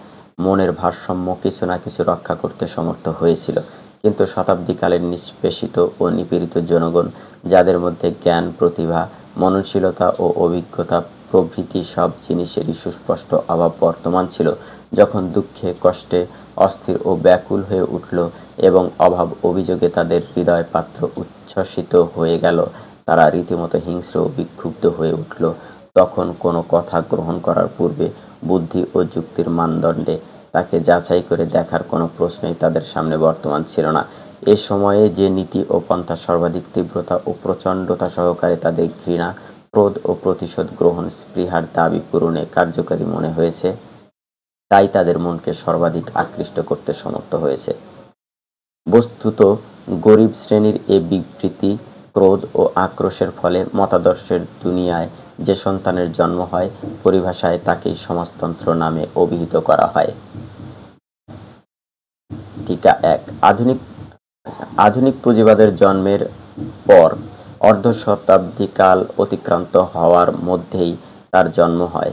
মনের ভারসাম্য কিছু না কিছু রক্ষা করতে সমর্থ হয়েছিল। কিন্তু শতাব্দীকালের নিষ্পেষিত ও নিপীড়িত জনগণ, যাদের মধ্যে জ্ঞান, প্রতিভা, মননশীলতা ও অভিজ্ঞতা প্রভৃতি সব জিনিসেরই সুস্পষ্ট অভাব বর্তমান ছিল, যখন দুঃখে কষ্টে অস্থির ও ব্যাকুল হয়ে উঠল এবং অভাব অভিযোগে তাদের হৃদয় পাত্র উচ্ছ্বসিত হয়ে গেল। তারা রীতিমতো হিংস্র ও বিক্ষুব্ধ হয়ে উঠল। তখন কোনো কথা গ্রহণ করার পূর্বে বুদ্ধি ও যুক্তির মানদণ্ডে তাকে যাচাই করে দেখার কোনো প্রশ্নই তাদের সামনে বর্তমান ছিল না। এ সময়ে যে নীতি ও পন্থা সর্বাধিক তীব্রতা ও প্রচণ্ডতা সহকারে তাদের ঘৃণা, ক্রোধ ও প্রতিশোধ গ্রহণ স্পৃহার দাবি পূরণে কার্যকারী মনে হয়েছে, তাই তাদের মনকে সর্বাধিক আকৃষ্ট করতে সমর্থ হয়েছে। বস্তুত গরিব শ্রেণীর এ বিবৃতি, ক্রোধ ও আক্রোশের ফলে মতাদর্শের দুনিয়ায় যে সন্তানের জন্ম হয়, পরিভাষায় তাকেই সমাজতন্ত্র নামে অভিহিত করা হয়। টিকা ১। আধুনিক পুঁজিবাদের জন্মের পর অর্ধ শতাব্দীকাল অতিক্রান্ত হওয়ার মধ্যেই তার জন্ম হয়।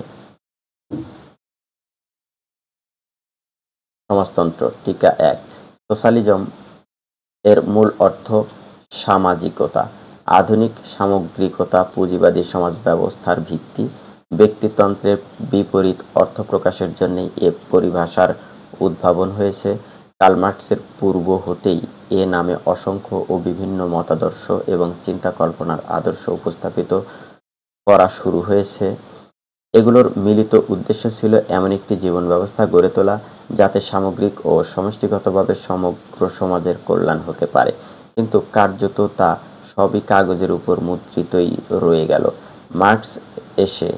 সমাজতন্ত্র। টিকা ১। সোশ্যালিজম এর মূল অর্থ সামাজিকতা। আধুনিক সামগ্রিকতা পুঁজিবাদী সমাজ ব্যবস্থার ভিত্তি। ব্যক্তিতন্ত্রের বিপরীত অর্থ প্রকাশের জন্যই এ পরিভাষার উদ্ভাবন হয়েছে। কার্ল মার্ক্সের পূর্ব হতেই এ নামে অসংখ্য ও বিভিন্ন মতাদর্শ এবং চিন্তা কল্পনার আদর্শ উপস্থাপিত করা শুরু হয়েছে। এগুলোর মিলিত উদ্দেশ্য ছিল এমন একটি জীবন ব্যবস্থা গড়ে তোলা যাতে সামগ্রিক ও সমষ্টিগতভাবে সমগ্র সমাজের কল্যাণ হতে পারে, কিন্তু কার্যত তা সবই কাগজের উপর মুদ্রিতই রয়ে গেল। মার্ক্স এসে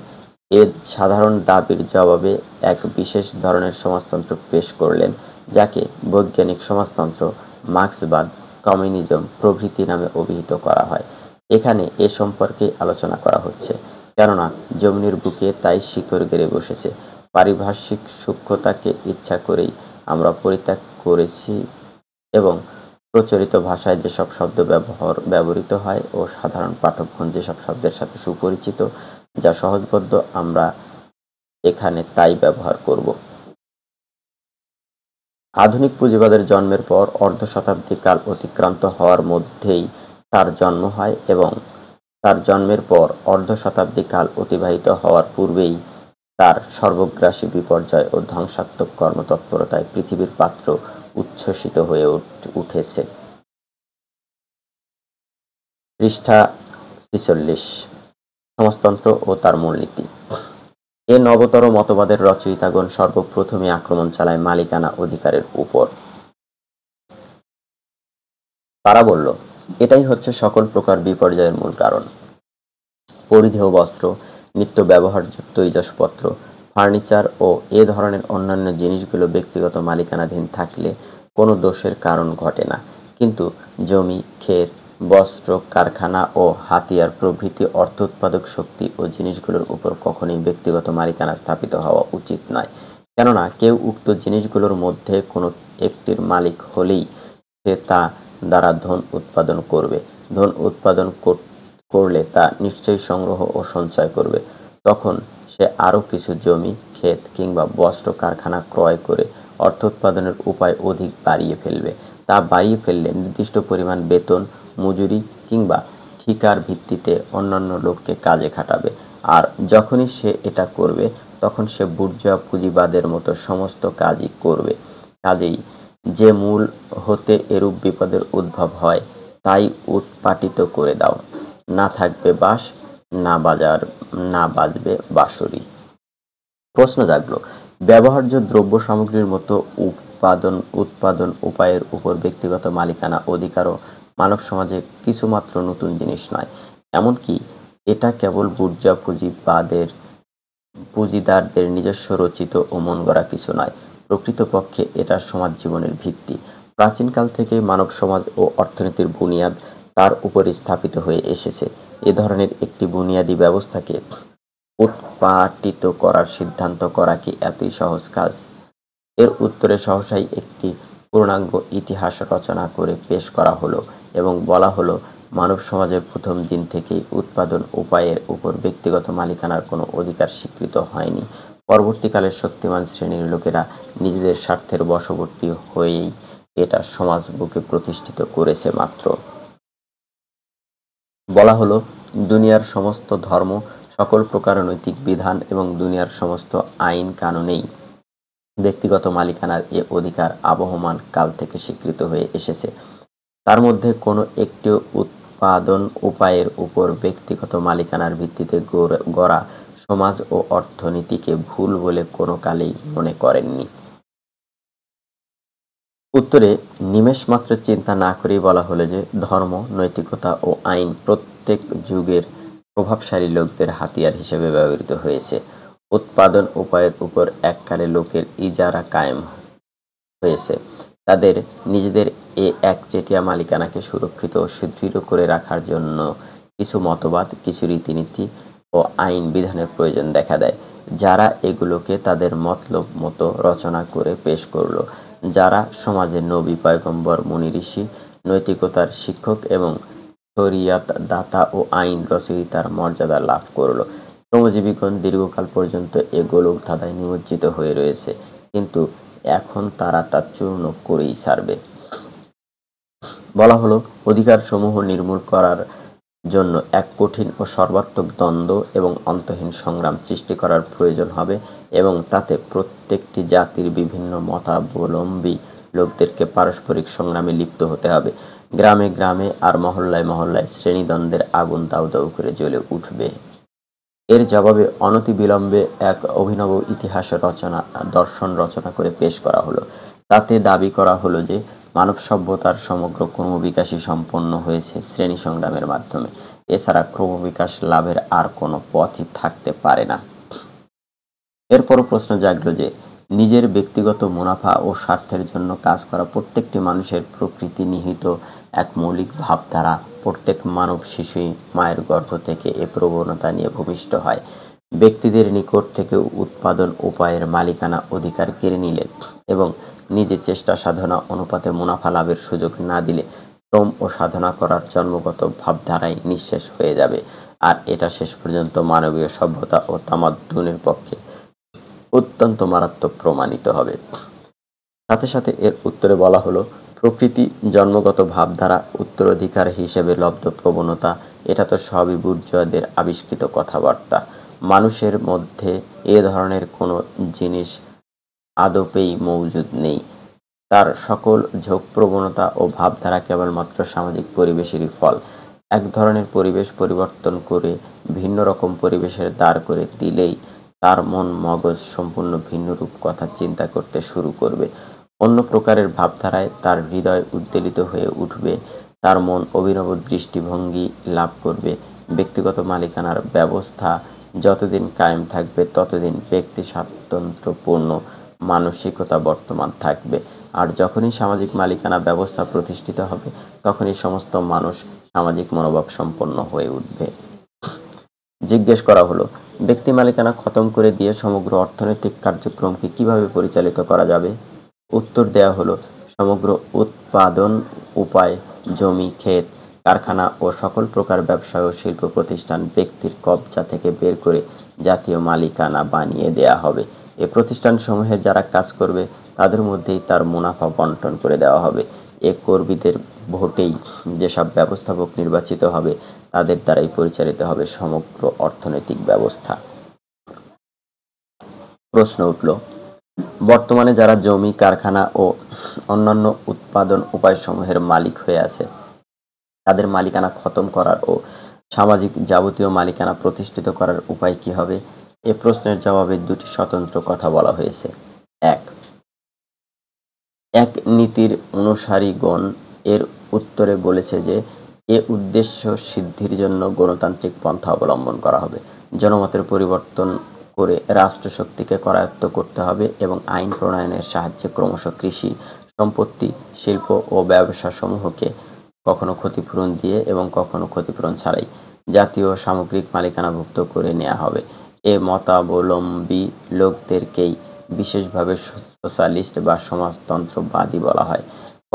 এ সাধারণ দাবির জবাবে এক বিশেষ ধরনের সমাজতন্ত্র পেশ করলেন, যাকে বৈজ্ঞানিক সমাজতন্ত্র, মার্ক্সবাদ, কমিউনিজম প্রভৃতি নামে অভিহিত করা হয়। এখানে এ সম্পর্কে আলোচনা করা হচ্ছে, কেননা জমিনের বুকে তাই শিকড় গেড়ে বসেছে। পারিভাষিক সূক্ষ্মতাকে ইচ্ছা করেই আমরা পরিত্যাগ করেছি এবং প্রচলিত ভাষায় যেসব শব্দ ব্যবহৃত হয় ও সাধারণ পাঠকগণ যেসব শব্দের সাথে সুপরিচিত, যা সহজবোধ্য, আমরা এখানে তাই ব্যবহার করব। আধুনিক পুঁজিবাদের জন্মের পর অর্ধ শতাব্দী কাল অতিক্রান্ত হওয়ার মধ্যেই তার জন্ম হয় এবং তার জন্মের পর অর্ধ শতাব্দী কাল অতিবাহিত হওয়ার পূর্বেই তার সর্বগ্রাসী বিপর্যয় ও ধ্বংসাত্মক কর্মতৎপরতায় পৃথিবীর পাত্র উচ্ছ্বসিত হয়ে উঠেছে। পৃষ্ঠা ৪৬। সমাজতন্ত্র ও তার মূলনীতি। এ নবতর মতবাদের রচয়িতাগণ সর্বপ্রথমে আক্রমণ চালায় মালিকানা অধিকারের উপর। তারা বলল, এটাই হচ্ছে সকল প্রকার বিপর্যয়ের মূল কারণ। পরিধেয় বস্ত্র, নিত্য ব্যবহার্য তৈজসপত্র, ফার্নিচার ও এ ধরনের অন্যান্য জিনিসগুলো ব্যক্তিগত মালিকানাধীন থাকলে কোনো দোষের কারণ ঘটে না, কিন্তু জমি, ক্ষেত, বস্ত্র, কারখানা ও হাতিয়ার প্রভৃতি অর্থ উৎপাদক শক্তি ও জিনিসগুলোর উপর কখনোই ব্যক্তিগত মালিকানা স্থাপিত হওয়া উচিত নয়, কেননা কেউ উক্ত জিনিসগুলোর মধ্যে কোনো একটির মালিক হলেই সে তা দ্বারা ধন উৎপাদন করবে। ধন উৎপাদন করলে তা নিশ্চয়ই সংগ্রহ ও সঞ্চয় করবে। তখন সে আরও কিছু জমি, ক্ষেত কিংবা বস্ত্র কারখানা ক্রয় করে অর্থ উৎপাদনের উপায় অধিক বাড়িয়ে ফেলবে। তা বাড়িয়ে ফেললে নির্দিষ্ট পরিমাণ বেতন, মজুরি কিংবা ঠিকার ভিত্তিতে অন্যান্য লোককে কাজে খাটাবে। আর যখনই সে এটা করবে, তখন সে বুর্জোয়া পুঁজিবাদের মতো সমস্ত কাজই করবে। কাজেই যে মূল হতে এরূপ বিপদের উদ্ভব হয়, তাই উৎপাটিত করে দাও। না থাকবে বাঁশ, না বাজবে বাঁশরি। প্রশ্ন জাগল, ব্যবহার্য দ্রব্য সামগ্রীর মতো উৎপাদন উপায়ের উপর ব্যক্তিগত মালিকানা অধিকারও মানব সমাজে কিছুমাত্র নতুন জিনিস নয়। এমনকি এটা কেবল বুর্জোয়া পুঁজিদারদের নিজস্ব রচিত ও মন গড়া কিছু নয়। প্রকৃতপক্ষে এটা সমাজ জীবনের ভিত্তি। প্রাচীনকাল থেকেই মানব সমাজ ও অর্থনীতির বুনিয়াদ তার উপরই স্থাপিত হয়ে এসেছে। এ ধরনের একটি বুনিয়াদী ব্যবস্থাকে উৎপাটিত করার সিদ্ধান্ত করা কি এতই সহজ কাজ? এর উত্তরে সহসাই একটি পূর্ণাঙ্গ ইতিহাস রচনা করে পেশ করা হলো এবং বলা হলো, মানব সমাজের প্রথম দিন থেকেই উৎপাদন উপায়ের উপর ব্যক্তিগত মালিকানার কোনো অধিকার স্বীকৃত হয়নি। পরবর্তীকালের শক্তিমান শ্রেণীর লোকেরা নিজেদের স্বার্থের বশবর্তী হয়েই এটা সমাজ বুকে প্রতিষ্ঠিত করেছে মাত্র। বলা হলো, দুনিয়ার সমস্ত ধর্ম, সকল প্রকার নৈতিক বিধান এবং দুনিয়ার সমস্ত আইন কানুনেই ব্যক্তিগত মালিকানার এ অধিকার আবহমান কাল থেকে স্বীকৃত হয়ে এসেছে। তার মধ্যে কোনো একটি উৎপাদন উপায়ের উপর ব্যক্তিগত মালিকানার ভিত্তিতে গড়া সমাজ ও অর্থনীতিকে ভুল বলে কোনো কালেই মনে করেননি। উত্তরে নিমেষমাত্র চিন্তা না করেই বলা হলো যে ধর্ম, নৈতিকতা ও আইন প্রত্যেক যুগের প্রভাবশালী লোকদের হাতিয়ার হিসেবে ব্যবহৃত হয়েছে। উৎপাদন উপায়ের উপর এককালে লোকের ইজারা কায়েম হয়েছে। তাদের নিজেদের এ একচেটিয়া মালিকানাকে সুরক্ষিত ও সুদৃঢ় করে রাখার জন্য কিছু মতবাদ, কিছু রীতিনীতি ও আইন বিধানের প্রয়োজন দেখা দেয়, যারা এগুলোকে তাদের মতলব মতো রচনা করে পেশ করল, যারা সমাজের নবী, পয়গম্বর, মুনি ঋষি, নৈতিকতার শিক্ষক এবং শরিয়াত দাতা ও আইন রচয়িতার মর্যাদা লাভ করল। শ্রমজীবীগণ দীর্ঘকাল পর্যন্ত এ গোলক ধাঁধায় নিমজ্জিত হয়ে রয়েছে, কিন্তু এখন তারা তা চূর্ণ করেই ছাড়বে। বলা হলো অধিকারসমূহ নির্মূল করার জন্য এক কঠিন ও সর্বাত্মক দ্বন্দ্ব এবং অন্তহীন সংগ্রাম সৃষ্টি করার প্রয়োজন হবে এবং তাতে প্রত্যেকটি জাতির বিভিন্ন মতাবলম্বী লোকদেরকে পারস্পরিক সংগ্রামে লিপ্ত হতে হবে। গ্রামে গ্রামে আর মহল্লায় মহল্লায় শ্রেণীদ্বন্দ্বের আগুন দাউ দাউ করে জ্বলে উঠবে। এর জবাবে অনতিবিলম্বে এক অভিনব ইতিহাস দর্শন রচনা করে পেশ করা হলো। তাতে দাবি করা হলো যে মানব সভ্যতার সমগ্র ক্রমবিকাশই সম্পন্ন হয়েছে শ্রেণী সংগ্রামের মাধ্যমে। এছাড়া ক্রমবিকাশ লাভের আর কোনো পথই থাকতে পারে না। এরপরও প্রশ্ন জাগল যে নিজের ব্যক্তিগত মুনাফা ও স্বার্থের জন্য কাজ করা প্রত্যেকটি মানুষের প্রকৃতি নিহিত এক মৌলিক ভাবধারা। প্রত্যেক মানব শিশুই মায়ের গর্ভ থেকে এ প্রবণতা নিয়ে ভূমিষ্ঠ হয়। ব্যক্তিদের নিকট থেকে উৎপাদন উপায়ের মালিকানা অধিকার কেড়ে নিলে এবং নিজে চেষ্টা সাধনা অনুপাতে মুনাফা লাভের সুযোগ না দিলে শ্রম ও সাধনা করার জন্মগত ভাবধারাই নিঃশেষ হয়ে যাবে, আর এটা শেষ পর্যন্ত মানবীয় সভ্যতা ও তামাদ্দুনের পক্ষে অত্যন্ত মারাত্মক প্রমাণিত হবে। সাথে সাথে এর উত্তরে বলা হলো প্রকৃতি, জন্মগত ভাবধারা, উত্তরাধিকার হিসেবে লব্ধ প্রবণতা, এটা তো সবই বুর্জোয়াদের আবিষ্কৃত কথাবার্তা। মানুষের মধ্যে এ ধরনের কোনো জিনিস আদপেই মৌজুদ নেই। তার সকল ঝোঁক, প্রবণতা ও ভাবধারা কেবলমাত্র সামাজিক পরিবেশেরই ফল। এক ধরনের পরিবেশ পরিবর্তন করে ভিন্ন রকম পরিবেশের দাঁড় করে দিলেই তার মন মগজ সম্পূর্ণ ভিন্নরূপ কথা চিন্তা করতে শুরু করবে। অন্য প্রকারের ভাবধারায় তার হৃদয় উদ্বেলিত হয়ে উঠবে, তার মন অভিনব দৃষ্টিভঙ্গি লাভ করবে। ব্যক্তিগত মালিকানার ব্যবস্থা যতদিন কায়েম থাকবে ততদিন ব্যক্তি স্বাতন্ত্র্যপূর্ণ মানসিকতা বর্তমান থাকবে, আর যখনই সামাজিক মালিকানা ব্যবস্থা প্রতিষ্ঠিত হবে তখনই সমস্ত মানুষ সামাজিক মনোভাব সম্পন্ন হয়ে উঠবে। জিজ্ঞেস করা হলো ব্যক্তি মালিকানা খতম করে দিয়ে সমগ্র অর্থনৈতিক কার্যক্রমকে কিভাবে পরিচালিত করা যাবে? উত্তর দেয়া হলো সমগ্র উৎপাদন উপায়, জমি, ক্ষেত, কারখানা ও সকল প্রকার ব্যবসা ও শিল্প প্রতিষ্ঠান ব্যক্তির কবজা থেকে বের করে জাতীয় মালিকানা বানিয়ে দেয়া হবে। এ প্রতিষ্ঠানসমূহে যারা কাজ করবে তাদের মধ্যেই তার মুনাফা বন্টন করে দেওয়া হবে। এ কর্মীদের ভোটেই যেসব ব্যবস্থাপক নির্বাচিত হবে তাদের দ্বারাই পরিচালিত হবে সমগ্র অর্থনৈতিক ব্যবস্থা। প্রশ্ন উঠল বর্তমানে যারা জমি, কারখানা ও অন্যান্য উৎপাদন উপায়সমূহের মালিক হয়ে আছে তাদের মালিকানা খতম করার ও সামাজিক যাবতীয় মালিকানা প্রতিষ্ঠিত করার উপায় কি হবে? এ প্রশ্নের জবাবে দুটি স্বতন্ত্র কথা বলা হয়েছে। এক নীতির অনুসারীগণ এর উত্তরে বলেছে যে এ উদ্দেশ্য সিদ্ধির জন্য গণতান্ত্রিক পন্থা অবলম্বন করা হবে। জনমতের পরিবর্তন করে রাষ্ট্রশক্তিকে করায়ত্ত করতে হবে এবং আইন প্রণয়নের সাহায্যে ক্রমশ কৃষি, সম্পত্তি, শিল্প ও ব্যবসা সমূহকে কখনো ক্ষতিপূরণ দিয়ে এবং কখনো ক্ষতিপূরণ ছাড়াই জাতীয় সামগ্রিক মালিকানাভুক্ত করে নেওয়া হবে। এ মতাবলম্বী লোকদেরকেই বিশেষভাবে সোশ্যালিস্ট বা সমাজতন্ত্রবাদী বলা হয়।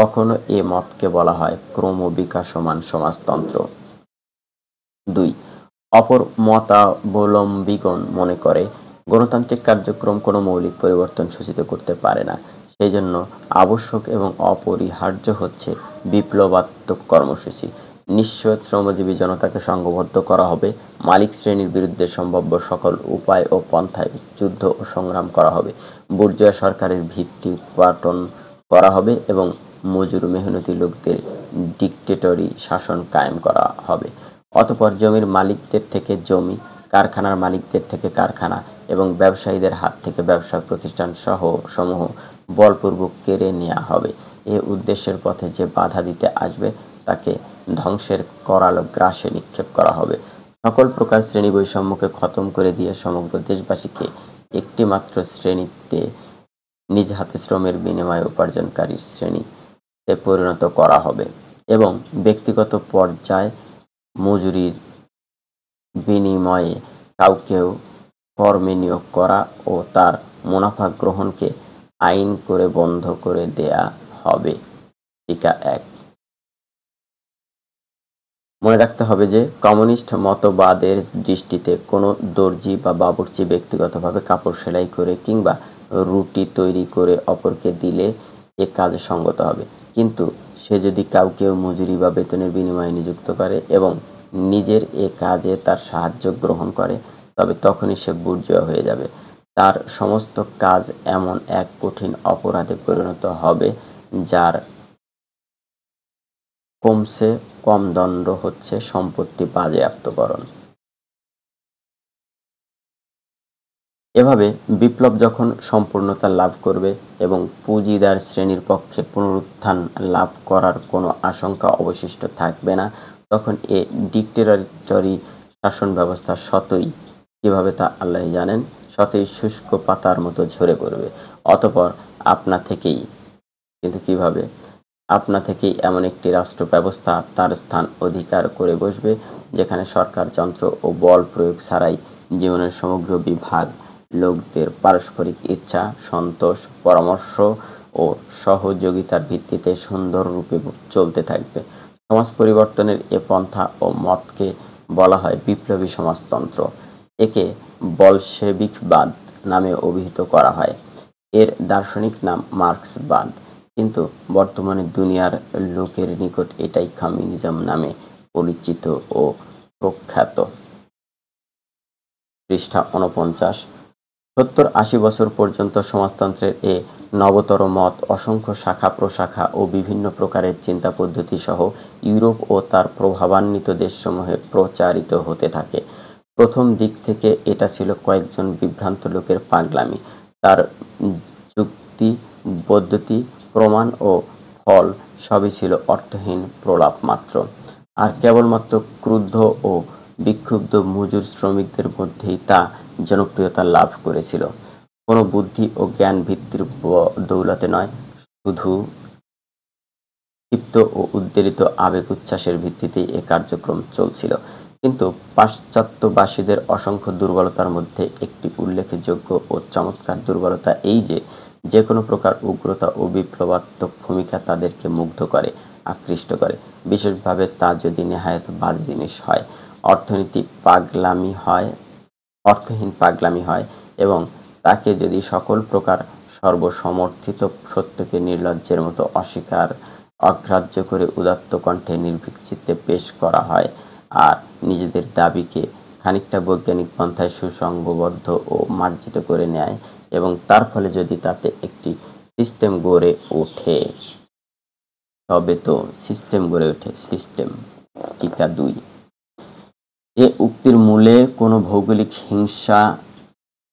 কখনো এ মতকে বলা হয় ক্রমবিকাশমান সমাজতন্ত্র। 2. অপর মতাবলম্বীগণ মনে করে গণতান্ত্রিক কার্যক্রম কোনো মৌলিক পরিবর্তন সূচিত করতে পারে না। সেই জন্য আবশ্যক এবং অপরিহার্য হচ্ছে বিপ্লবাত্মক কর্মসূচি। নিঃস্ব শ্রমজীবী জনতাকে সংঘবদ্ধ করা হবে। মালিক শ্রেণীর বিরুদ্ধে সম্ভাব্য সকল উপায় ও পন্থায় যুদ্ধ ও সংগ্রাম করা হবে। বুর্জোয়া সরকারের ভিত্তি উৎপাটন করা হবে এবং মজুর মেহনতি লোকদের ডিক্টেটরি শাসন কায়েম করা হবে। অতঃপর জমির মালিকদের থেকে জমি, কারখানার মালিকদের থেকে কারখানা এবং ব্যবসায়ীদের হাত থেকে ব্যবসা প্রতিষ্ঠান সমূহ বলপূর্বক কেড়ে নেওয়া হবে। এ উদ্দেশ্যের পথে যে বাধা দিতে আসবে তাকে ধ্বংসের করাল গ্রাসে নিক্ষেপ করা হবে। সকল প্রকার শ্রেণী বৈষম্যকে খতম করে দিয়ে সমগ্র দেশবাসীকে একটি মাত্র শ্রেণীতে নিজ হাতে শ্রমের বিনিময়ে উপার্জনকারী শ্রেণীতে পরিণত করা হবে এবং ব্যক্তিগত পর্যায়ে মজুরির বিনিময়ে কাউকেও কর্মে নিয়োগ করা ও তার মুনাফা গ্রহণকে আইন করে বন্ধ করে দেয়া হবে। টিকা 1। মনে রাখতে হবে যে কমিউনিস্ট মতবাদের দৃষ্টিতে কোনো দর্জি বা বাবুর্চি ব্যক্তিগতভাবে কাপড় সেলাই করে কিংবা রুটি তৈরি করে অপরকে দিলে এ কাজে সঙ্গত হবে, কিন্তু সে যদি কাউকেও মজুরি বা বেতনের বিনিময়ে নিযুক্ত করে এবং নিজের এ কাজে তার সাহায্য গ্রহণ করে তবে তখনই সে বুর্জোয়া হয়ে যাবে। তার সমস্ত কাজ এমন এক কঠিন অপরাধে পরিণত হবে যার কমসে কম দণ্ড হচ্ছে সম্পত্তি বাজেয়াপ্তকরণ। এভাবে বিপ্লব যখন সম্পূর্ণতা লাভ করবে এবং পুঁজিদার শ্রেণীর পক্ষে পুনরুত্থান লাভ করার কোনো আশঙ্কা অবশিষ্ট থাকবে না, তখন এ ডিক্টেটরি শাসন ব্যবস্থা স্বতই, কিভাবে তা আল্লাহ জানেন, স্বতই শুষ্ক পাতার মতো ঝরে পড়বে। অতঃপর আপনা থেকেই, কিন্তু কিভাবে, আপনা থেকেই এমন একটি রাষ্ট্র ব্যবস্থা তার স্থান অধিকার করে বসবে যেখানে সরকার যন্ত্র ও বল প্রয়োগ ছাড়াই জীবনের সমগ্র বিভাগ লোকদের পারস্পরিক ইচ্ছা, সন্তোষ, পরামর্শ ও সহযোগিতার ভিত্তিতে সুন্দররূপে চলতে থাকবে। সমাজ পরিবর্তনের এ পন্থা ও মতকে বলা হয় বিপ্লবী সমাজতন্ত্র। একে বলশেভিকবাদ নামে অভিহিত করা হয়। এর দার্শনিক নাম মার্ক্সবাদ, কিন্তু বর্তমানে দুনিয়ার লোকের নিকট এটাই কমিউনিজম নামে পরিচিত ও প্রখ্যাত। পৃষ্ঠা 49। 70-80 বছর পর্যন্ত সমাজতন্ত্রের এ নবতর মত অসংখ্য শাখা প্রশাখা ও বিভিন্ন প্রকারের চিন্তা পদ্ধতি সহ ইউরোপ ও তার প্রভাবান্বিত দেশসমূহে প্রচারিত হতে থাকে। প্রথম দিক থেকে এটা ছিল কয়েকজন বিভ্রান্ত লোকের পাগলামি। তার যুক্তি, পদ্ধতি, প্রমাণ ও ফল সবই ছিল অর্থহীন প্রলাপ মাত্র, আর কেবলমাত্র ক্রুদ্ধ ও বিক্ষুব্ধ মজুর শ্রমিকদের মধ্যেই তা জনপ্রিয়তা লাভ করেছিল। কোনো বুদ্ধি ও জ্ঞান ভিত্তির দৌলতে নয়, শুধু ক্ষিপ্ত ও উদ্বেলিত আবেগ উচ্ছ্বাসের ভিত্তিতেই এ কার্যক্রম চলছিল। কিন্তু পাশ্চাত্যবাসীদের অসংখ্য দুর্বলতার মধ্যে একটি উল্লেখযোগ্য ও চমৎকার দুর্বলতা এই যে কোনো প্রকার উগ্রতা ও বিপ্লবাত্মক ভূমিকা তাদেরকে মুগ্ধ করে, আকৃষ্ট করে, বিশেষভাবে তা যদি নেহায়েত বাজে জিনিস হয়, অর্থহীন পাগলামি হয় এবং তাকে যদি সকল প্রকার সর্বসমর্থিত সত্যকে নির্লজ্জের মতো অগ্রাহ্য করে উদাত্ত কণ্ঠে নির্ভীক চিত্তে পেশ করা হয়, আর নিজেদের দাবিকে খানিকটা বৈজ্ঞানিক পন্থায় সুসংবদ্ধ ও মার্জিত করে নেয় এবং তার ফলে যদি তাতে একটি সিস্টেম গড়ে ওঠে, তবে তো সিস্টেম গড়ে ওঠে সিস্টেম। টিকা 2। এ উক্তির মূলে কোনো ভৌগোলিক হিংসা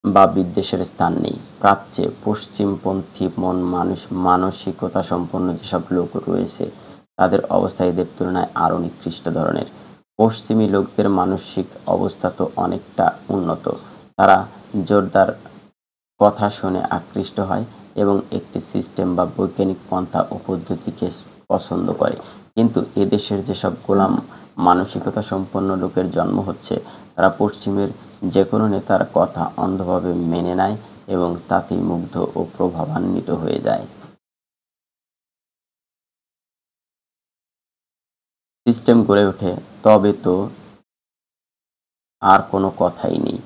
বা বিদ্বেষের স্থান নেই। প্রাচ্যে পশ্চিমপন্থী মানসিকতা সম্পন্ন যেসব লোক রয়েছে তাদের অবস্থা এদের তুলনায় আরও নিকৃষ্ট ধরনের। পশ্চিমী লোকদের মানসিক অবস্থা তো অনেকটা উন্নত। তারা জোরদার কথা শুনে আকৃষ্ট হয় এবং একটি সিস্টেম বা বৈজ্ঞানিক পন্থা ও পদ্ধতিকে পছন্দ করে। কিন্তু এদেশের যেসব গোলাম মানসিকতা সম্পন্ন লোকের জন্ম হচ্ছে তারা পশ্চিমের যে কোনো নেতার কথা অন্ধভাবে মেনে নেয় এবং তাতেই মুগ্ধ ও প্রভাবান্বিত হয়ে যায়। সিস্টেম গড়ে ওঠে, তবে তো আর কোনো কথাই নেই।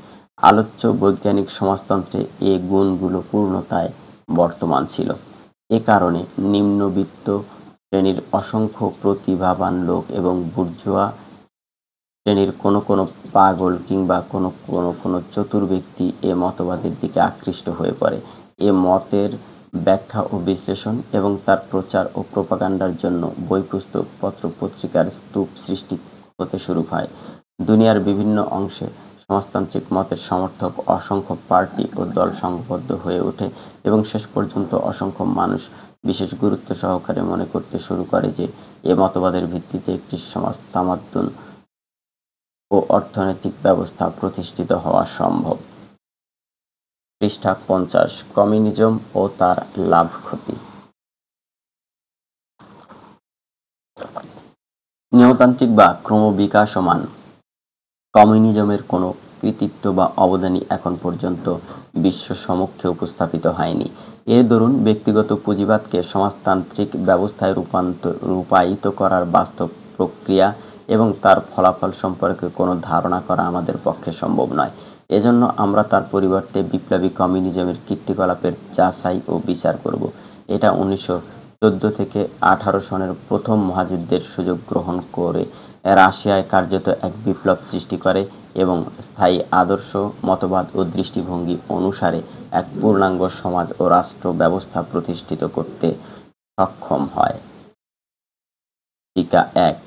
আলোচ্য বৈজ্ঞানিক সমাজতন্ত্রে এ গুণগুলো পূর্ণতায় বর্তমান ছিল। এ কারণে নিম্নবিত্ত শ্রেণীর অসংখ্য প্রতিভাবান লোক এবং বুর্জোয়া শ্রেণীর কোনো কোনো পাগল কিংবা কোনো চতুর ব্যক্তি এ মতবাদের দিকে আকৃষ্ট হয়ে পড়ে। এ মতের ব্যাখ্যা ও বিশ্লেষণ এবং তার প্রচার ও প্রোপাগান্ডার জন্য বই, পুস্তক, পত্র পত্রিকার স্তূপ সৃষ্টি হতে শুরু হয়। দুনিয়ার বিভিন্ন অংশে সমাজতান্ত্রিক মতের সমর্থক অসংখ্য পার্টি ও দল সংঘবদ্ধ হয়ে ওঠে এবং শেষ পর্যন্ত অসংখ্য মানুষ বিশেষ গুরুত্ব সহকারে মনে করতে শুরু করে যে এ মতবাদের ভিত্তিতে একটি সমাজ, তামাদ্দুন ও অর্থনৈতিক ব্যবস্থা প্রতিষ্ঠিত হওয়া সম্ভব। পৃষ্ঠা 50। কমিউনিজম ও তার লাভ ক্ষতি। নিয়মতান্ত্রিক বা ক্রমবিকাশমান কমিউনিজমের কোনো কৃতিত্ব বা অবদানই এখন পর্যন্ত বিশ্ব সমক্ষে উপস্থাপিত হয়নি। এর দরুন ব্যক্তিগত পুঁজিবাদকে সমাজতান্ত্রিক ব্যবস্থায় রূপায়িত করার বাস্তব প্রক্রিয়া এবং তার ফলাফল সম্পর্কে কোনো ধারণা করা আমাদের পক্ষে সম্ভব নয়। এজন্য আমরা তার পরিবর্তে বিপ্লবী কমিউনিজমের কীর্তিকলাপের যাচাই ও বিচার করব। এটা 1914 থেকে 18 সনের প্রথম মহাযুদ্ধের সুযোগ গ্রহণ করে রাশিয়ায় কার্যত এক বিপ্লব সৃষ্টি করে এবং স্থায়ী আদর্শ, মতবাদ ও দৃষ্টিভঙ্গি অনুসারে এক পূর্ণাঙ্গ সমাজ ও রাষ্ট্র ব্যবস্থা প্রতিষ্ঠিত করতে সক্ষম হয়। টিকা 1।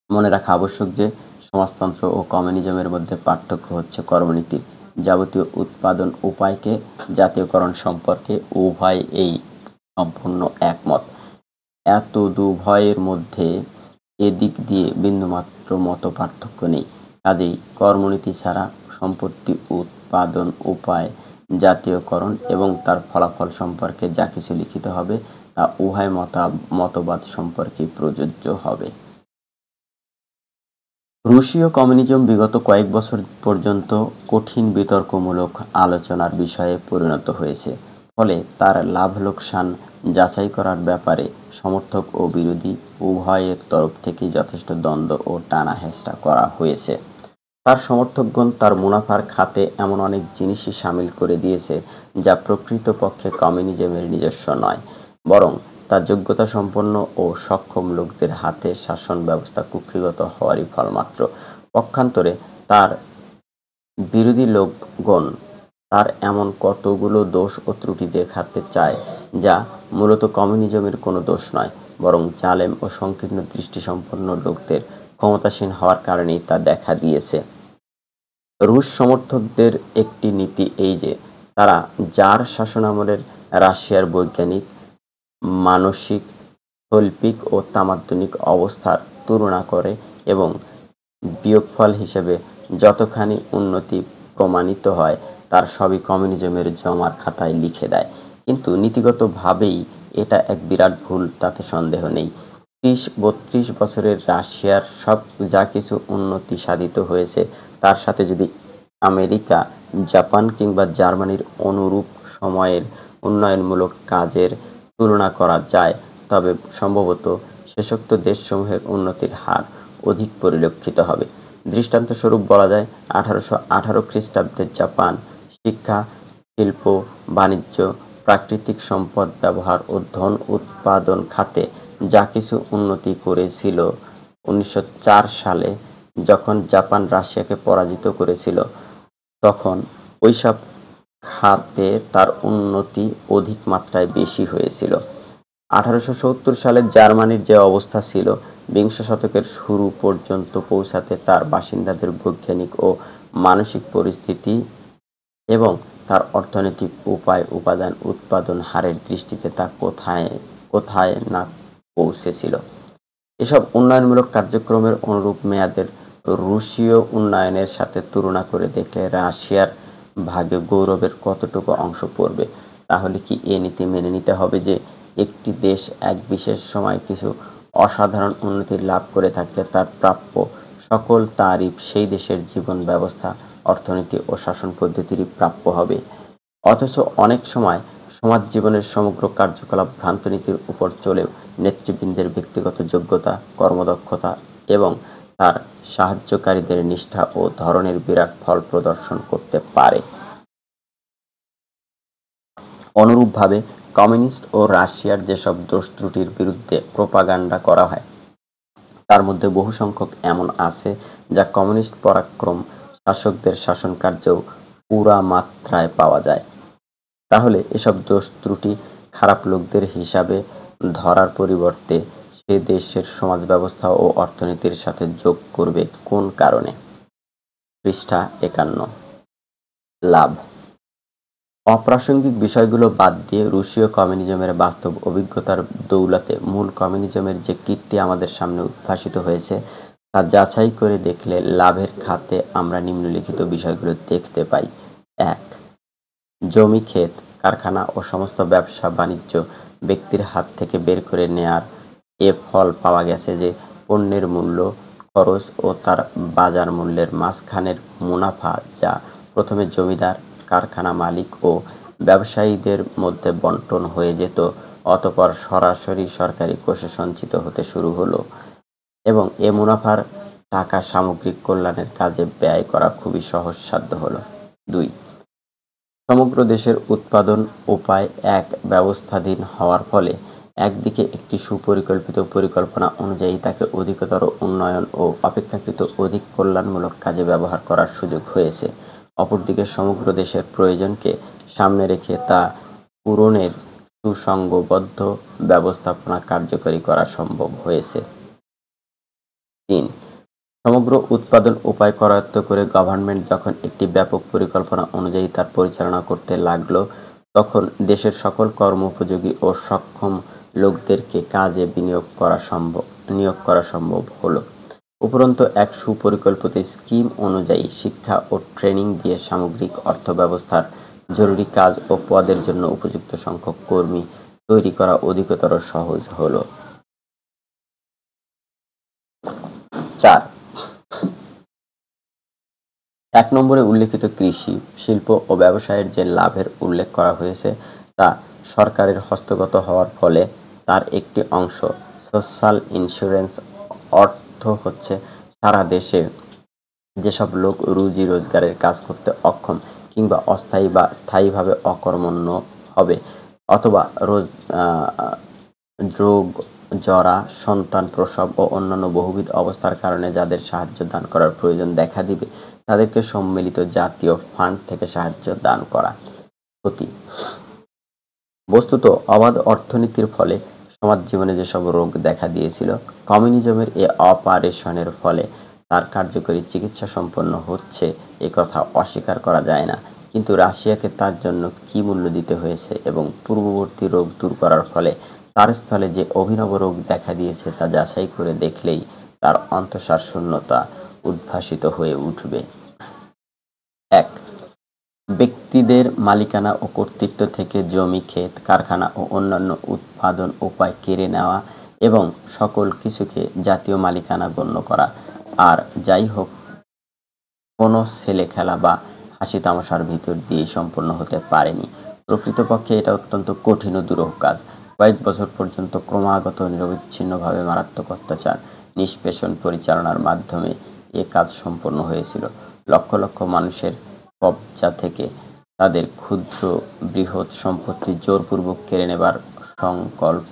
মনে রাখা আবশ্যক যে সমাজতন্ত্র ও কমিউনিজমের মধ্যে পার্থক্য হচ্ছে কর্মনীতির। যাবতীয় উৎপাদন উপায়কে জাতীয়করণ সম্পর্কে উভয় এই সম্পূর্ণ একমত। এতদুভয়ের মধ্যে এদিক দিয়ে বিন্দুমাত্র মত পার্থক্য নেই। কাজেই কর্মনীতি ছাড়া সম্পত্তি উৎপাদন উপায়, জাতীয়করণ এবং তার ফলাফল সম্পর্কে যা কিছু লিখিত হবে তা উভয় মতবাদ সম্পর্কে প্রযোজ্য হবে। রুশীয় কমিউনিজম বিগত কয়েক বছর পর্যন্ত কঠিন বিতর্কমূলক আলোচনার বিষয়ে পরিণত হয়েছে। ফলে তার লাভ লোকসান যাচাই করার ব্যাপারে সমর্থক ও বিরোধী উভয়ের তরফ থেকেই যথেষ্ট দ্বন্দ্ব ও টানা-হেঁচড়া করা হয়েছে। তার সমর্থকগণ তার মুনাফার খাতে এমন অনেক জিনিসই শামিল করে দিয়েছে যা প্রকৃতপক্ষে কমিউনিজমের নিজস্ব নয়, বরং তা যোগ্যতাসম্পন্ন ও সক্ষম লোকদের হাতে শাসন ব্যবস্থা কুক্ষিগত হওয়ারই ফলমাত্র। পক্ষান্তরে তার বিরোধী লোকগণ তার এমন কতগুলো দোষ ও ত্রুটি দেখাতে চায় যা মূলত কমিউনিজমের কোনো দোষ নয়, বরং জালেম ও সংকীর্ণ দৃষ্টিসম্পন্ন লোকদের ক্ষমতাসীন হওয়ার কারণেই তা দেখা দিয়েছে। রুশ সমর্থকদের একটি নীতি এই যে তারা জার শাসনামলের রাশিয়ার বৈজ্ঞানিক, মানসিক, শৈল্পিক ও তামাদ্দনিক অবস্থার তুলনা করে এবং বিয়োগফল হিসেবে যতখানি উন্নতি প্রমাণিত হয় তার সবই কমিউনিজমের জমার খাতায় লিখে দেয়। কিন্তু নীতিগতভাবেই এটা এক বিরাট ভুল, তাতে সন্দেহ নেই। 30-32 বছরের রাশিয়ার যা কিছু উন্নতি সাধিত হয়েছে তার সাথে যদি আমেরিকা, জাপান কিংবা জার্মানির অনুরূপ সময়ের উন্নয়নমূলক কাজের তুলনা করা যায়, তবে সম্ভবত শেষোক্ত দেশসমূহের উন্নতির হার অধিক পরিলক্ষিত হবে। দৃষ্টান্তস্বরূপ বলা যায় 1818 খ্রিস্টাব্দে জাপান শিক্ষা, শিল্প, বাণিজ্য, প্রাকৃতিক সম্পদ ব্যবহার ও ধন উৎপাদন খাতে যা কিছু উন্নতি করেছিল, 1904 সালে যখন জাপান রাশিয়াকে পরাজিত করেছিল তখন ওইসব খাতে তার উন্নতি অধিক মাত্রায় বেশি হয়েছিল। 1870 সালে জার্মানির যে অবস্থা ছিল, বিংশ শতকের শুরু পর্যন্ত পৌঁছাতে তার বাসিন্দাদের বৈজ্ঞানিক ও মানসিক পরিস্থিতি এবং তার অর্থনৈতিক উপায়, উপাদান, উৎপাদন হারের দৃষ্টিতে তা কোথায় না পৌঁছেছিল। এসব উন্নয়নমূলক কার্যক্রমের অনুরূপ মেয়াদের রুশীয় উন্নয়নের সাথে তুলনা করে দেখলে রাশিয়ার ভাগে গৌরবের কতটুকু অংশ পড়বে? তাহলে কি এ নীতি মেনে নিতে হবে যে একটি দেশ এক বিশেষ সময় কিছু অসাধারণ উন্নতি লাভ করে থাকলে তার প্রাপ্য সকল তারিফ সেই দেশের জীবন ব্যবস্থা, অর্থনীতি ও শাসন পদ্ধতিরই প্রাপ্য হবে? অথচ অনেক সময় সমাজ জীবনের সমগ্র কার্যকলাপ ভ্রান্ত নীতির উপর চলেও নেতৃবৃন্দের ব্যক্তিগত যোগ্যতা, কর্মদক্ষতা এবং তার সাহায্যকারীদের নিষ্ঠা ও ধরনের বিরাট ফল প্রদর্শন করতে পারে। অনুরূপভাবে কমিউনিস্ট ও রাশিয়ার যেসব দোষ ত্রুটির বিরুদ্ধে প্রোপাগান্ডা করা হয় তার মধ্যে বহু সংখ্যক এমন আছে যা কমিউনিস্ট পরাক্রম শাসকদের শাসনকার্যেও পুরা মাত্রায় পাওয়া যায়। তাহলে এসব দোষ ত্রুটি খারাপ লোকদের হিসাবে ধরার পরিবর্তে সে দেশের সমাজ ব্যবস্থা ও অর্থনীতির সাথে যোগ করবে কোন কারণে? পৃষ্ঠা ৫১। লাভ। অপ্রাসঙ্গিক বিষয়গুলো বাদ দিয়ে রুশীয় কমিউনিজমের বাস্তব অভিজ্ঞতার দৌলতে মূল কমিউনিজমের যে কীর্তি আমাদের সামনে উদ্ভাসিত হয়েছে তা যাচাই করে দেখলে লাভের খাতে আমরা নিম্নলিখিত বিষয়গুলো দেখতে পাই। ১. জমি, ক্ষেত, কারখানা ও সমস্ত ব্যবসা বাণিজ্য ব্যক্তির হাত থেকে বের করে নেয়ার এ ফল পাওয়া গেছে যে পণ্যের মূল্য, খরচ ও তার বাজার মূল্যের মাঝখানের মুনাফা যা প্রথমে জমিদার, কারখানা মালিক ও ব্যবসায়ীদের মধ্যে বণ্টন হয়ে যেত অতঃপর সরাসরি সরকারি কোষে সঞ্চিত হতে শুরু হলো এবং এ মুনাফার টাকা সামগ্রিক কল্যাণের কাজে ব্যয় করা খুবই সহজসাধ্য হলো। ২. সমগ্র দেশের উৎপাদন উপায় এক ব্যবস্থাধীন হওয়ার ফলে একদিকে একটি সুপরিকল্পিত পরিকল্পনা অনুযায়ী তাকে অধিকতর উন্নয়ন ও অপেক্ষাকৃত অধিক কল্যাণমূলক কাজে ব্যবহার করার সুযোগ হয়েছে, অপরদিকে সমগ্র দেশের প্রয়োজনকে সামনে রেখে তা পূরণের সুসংঘবদ্ধ ব্যবস্থাপনা কার্যকরী করা সম্ভব হয়েছে। ৩. সমগ্র উৎপাদন উপায় করায়ত্ত করে গভর্নমেন্ট যখন একটি ব্যাপক পরিকল্পনা অনুযায়ী তার পরিচালনা করতে লাগলো তখন দেশের সকল কর্মোপযোগী ও সক্ষম লোকদেরকে কাজে নিয়োগ করা সম্ভব হলো। উপরন্তু এক সুপরিকল্পিত স্কিম অনুযায়ী শিক্ষা ও ট্রেনিং দিয়ে সামগ্রিক অর্থব্যবস্থার জরুরি কাজ ও পদের জন্য উপযুক্ত সংখ্যক কর্মী তৈরি করা অধিকতর সহজ হলো। ৪. ১ নম্বরে উল্লেখিত কৃষি, শিল্প ও ব্যবসায়ের যে লাভের উল্লেখ করা হয়েছে তা সরকারের হস্তগত হওয়ার ফলে তার একটি অংশ সোশ্যাল ইন্স্যুরেন্স অর্থ হচ্ছে সারা দেশে যেসব লোক রুজি রোজগারের কাজ করতে অক্ষম কিংবা অস্থায়ী বা স্থায়ীভাবে অকর্মণ্য হবে অথবা রোগ, জরা, সন্তান প্রসব ও অন্যান্য বহুবিধ অবস্থার কারণে যাদের সাহায্য দান করার প্রয়োজন দেখা দিবে তাদেরকে সম্মিলিত জাতীয় ফান্ড থেকে সাহায্য দান করা। ক্ষতি। বস্তুত অবাধ অর্থনীতির ফলে সমাজ জীবনে যেসব রোগ দেখা দিয়েছিল কমিউনিজমের এ অপারেশনের ফলে তার কার্যকরী চিকিৎসা সম্পন্ন হচ্ছে একথা অস্বীকার করা যায় না, কিন্তু রাশিয়াকে তার জন্য কি মূল্য দিতে হয়েছে এবং পূর্ববর্তী রোগ দূর করার ফলে তার স্থলে যে অভিনব রোগ দেখা দিয়েছে তা যাচাই করে দেখলেই তার অন্তঃসার শূন্যতা উদ্ভাসিত হয়ে উঠবে। ১. ব্যক্তিদের মালিকানা ও কর্তৃত্ব থেকে জমি, ক্ষেত, কারখানা ও অন্যান্য উৎপাদন উপায় কেড়ে নেওয়া এবং সকল কিছুকে জাতীয় মালিকানা গণ্য করা। আর যাই হোক কোনো ছেলে খেলা বা হাসি তামাশার ভিতর দিয়ে সম্পন্ন হতে পারেনি। প্রকৃতপক্ষে এটা অত্যন্ত কঠিন ও দুরূহ কাজ। কয়েক বছর পর্যন্ত ক্রমাগত নিরবচ্ছিন্নভাবে মারাত্মক অত্যাচার, নিষ্পেষণ পরিচালনার মাধ্যমে এ কাজ সম্পন্ন হয়েছিল। লক্ষ লক্ষ মানুষের কবজা থেকে তাদের ক্ষুদ্র বৃহৎ সম্পত্তি জোরপূর্বক কেড়ে নেবার সংকল্প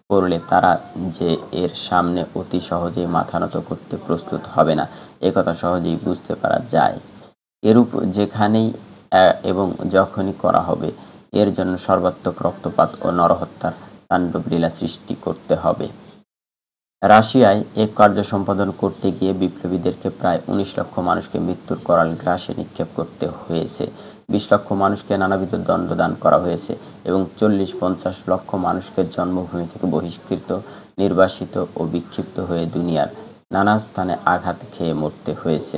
করলে তারা যে এর সামনে অতি সহজেই মাথা নত করতে প্রস্তুত হবে না একথা সহজেই বুঝতে পারা যায়। এরূপ যেখানেই এবং যখনই করা হবে এর জন্য সর্বাত্মক রক্তপাত ও নরহত্যার তাণ্ডবলীলা সৃষ্টি করতে হবে। রাশিয়ায় এ কার্য সম্পাদন করতে গিয়ে বিপ্লবীদেরকে প্রায় ১৯ লক্ষ মানুষকে মৃত্যুর করাল গ্রাসে নিক্ষেপ করতে হয়েছে, ২০ লক্ষ মানুষকে নানাবিধ দণ্ডদান করা হয়েছে এবং ৪০-৫০ লক্ষ মানুষকে জন্মভূমি থেকে বহিষ্কৃত, নির্বাসিত ও বিক্ষিপ্ত হয়ে দুনিয়ার নানা স্থানে আঘাত খেয়ে মরতে হয়েছে।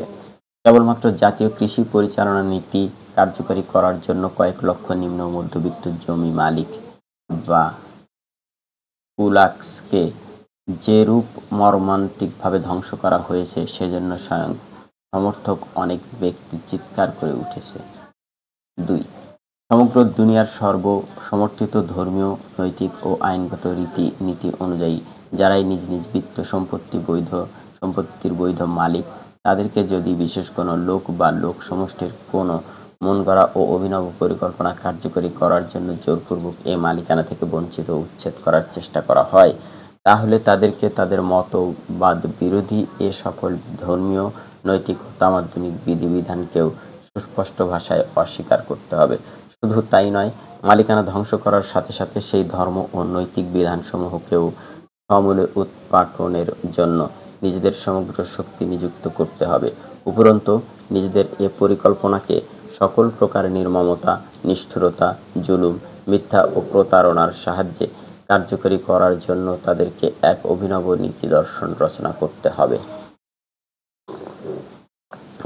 কেবলমাত্র জাতীয় কৃষি পরিচালনা নীতি কার্যকরী করার জন্য কয়েক লক্ষ নিম্ন মধ্যবিত্ত জমি মালিক বা কুলাক্সকে যেরূপ মর্মান্তিকভাবে ধ্বংস করা হয়েছে সেজন্য স্বয়ং সমর্থক অনেক ব্যক্তি চিৎকার করে উঠেছে। ২. সমগ্র দুনিয়ার সর্বসমর্থিত ধর্মীয়, নৈতিক ও আইনগত রীতি-নীতি অনুযায়ী যারাই নিজ নিজ বিত্ত সম্পত্তির বৈধ মালিক তাদেরকে যদি বিশেষ কোনো লোক বা লোক সমষ্টির কোনো মন গড়া ও অভিনব পরিকল্পনা কার্যকরী করার জন্য জোরপূর্বক এই মালিকানা থেকে বঞ্চিত ও উচ্ছেদ করার চেষ্টা করা হয়, তাহলে তাদেরকে তাদের মতবাদ বিরোধী এ সকল ধর্মীয়, নৈতিক ও তামাদ্দুনিক বিধিবিধানকেও সুস্পষ্ট ভাষায় অস্বীকার করতে হবে। শুধু তাই নয়, মালিকানা ধ্বংস করার সাথে সাথে সেই ধর্ম ও নৈতিক বিধানসমূহকেও সমূলে উৎপাটনের জন্য নিজেদের সমগ্র শক্তি নিযুক্ত করতে হবে। উপরন্তু নিজেদের এ পরিকল্পনাকে সকল প্রকার নির্মমতা, নিষ্ঠুরতা, জুলুম, মিথ্যা ও প্রতারণার সাহায্যে কার্যকরী করার জন্য তাদেরকে এক অভিনব নীতি দর্শন রচনা করতে হবে,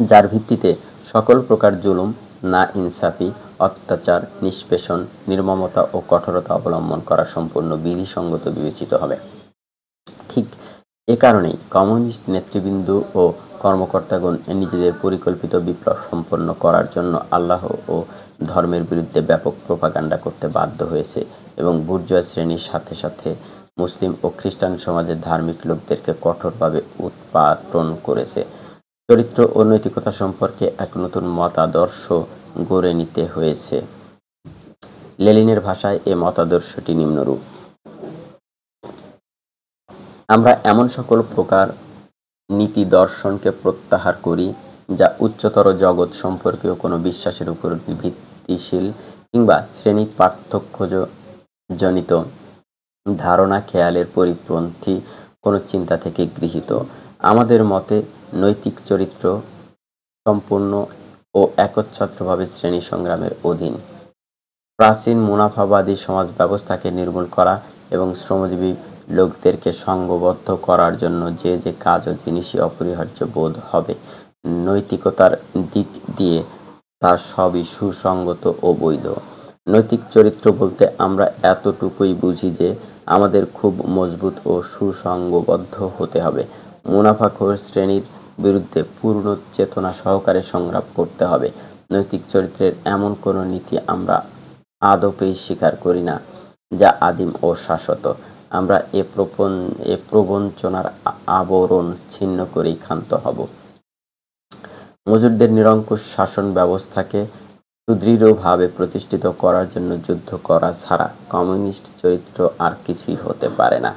যার ভিত্তিতে সকল প্রকার জুলুম, নাইনসাফি, অত্যাচার, নিষ্পেষণ, নির্মমতা ও কঠোরতা অবলম্বন করা সম্পূর্ণ বিধিসঙ্গত বিবেচিত হবে। ঠিক এ কারণেই কমিউনিস্ট নেতৃবৃন্দ ও কর্মকর্তাগণ নিজেদের পরিকল্পিত বিপ্লব সম্পন্ন করার জন্য আল্লাহ ও ধর্মের বিরুদ্ধে ব্যাপক প্রোপাগান্ডা করতে বাধ্য হয়েছে এবং বুর্জোয়া শ্রেণীর সাথে সাথে মুসলিম ও খ্রিস্টান সমাজের ধার্মিক লোকদেরকে কঠোরভাবে উৎপাটন করেছে। চরিত্র ও নৈতিকতা সম্পর্কে এক নতুন মতাদর্শ গড়ে নিতে হয়েছে। লেনিনের ভাষায় এ মতাদর্শটি নিম্নরূপ: আমরা এমন সকল প্রকার নীতি দর্শনকে প্রত্যাহার করি যা উচ্চতর জগৎ সম্পর্কীয় কোনো বিশ্বাসের উপর ভিত্তিশীল কিংবা শ্রেণী পার্থক্যজনিত ধারণা, খেয়ালের পরিপন্থী কোনো চিন্তা থেকে গৃহীত। আমাদের মতে নৈতিক চরিত্র সম্পূর্ণ ও একচ্ছত্রভাবে শ্রেণী সংগ্রামের অধীন। প্রাচীন মুনাফাবাদী সমাজ ব্যবস্থাকে নির্মূল করা এবং শ্রমজীবী লোকদেরকে সংঘবদ্ধ করার জন্য যে যে কাজ ও জিনিসই অপরিহার্য বোধ হবে নৈতিকতার দিক দিয়ে, তা সবই সুসঙ্গত ও বৈধ। নৈতিক চরিত্র বলতে আমরা এতটুকুই বুঝি যে আমাদের খুব মজবুত ও সুসংঘবদ্ধ হতে হবে। মুনাফাখোর শ্রেণীর বিরুদ্ধে পূর্ণ চেতনা সহকারে সংগ্রাম করতে হবে। নৈতিক চরিত্রের এমন কোনো নীতি আমরা আদপেই স্বীকার করি না যা আদিম ও শাশ্বত। আমরা এ প্রবঞ্চনার আবরণ ছিন্ন করেই ক্ষান্ত হব। মজুরদের নিরঙ্কুশ শাসন ব্যবস্থাকে সুদৃঢ়ভাবে প্রতিষ্ঠিত করার জন্য যুদ্ধ করা ছাড়া কমিউনিস্ট চরিত্র আর কিছুই হতে পারে না।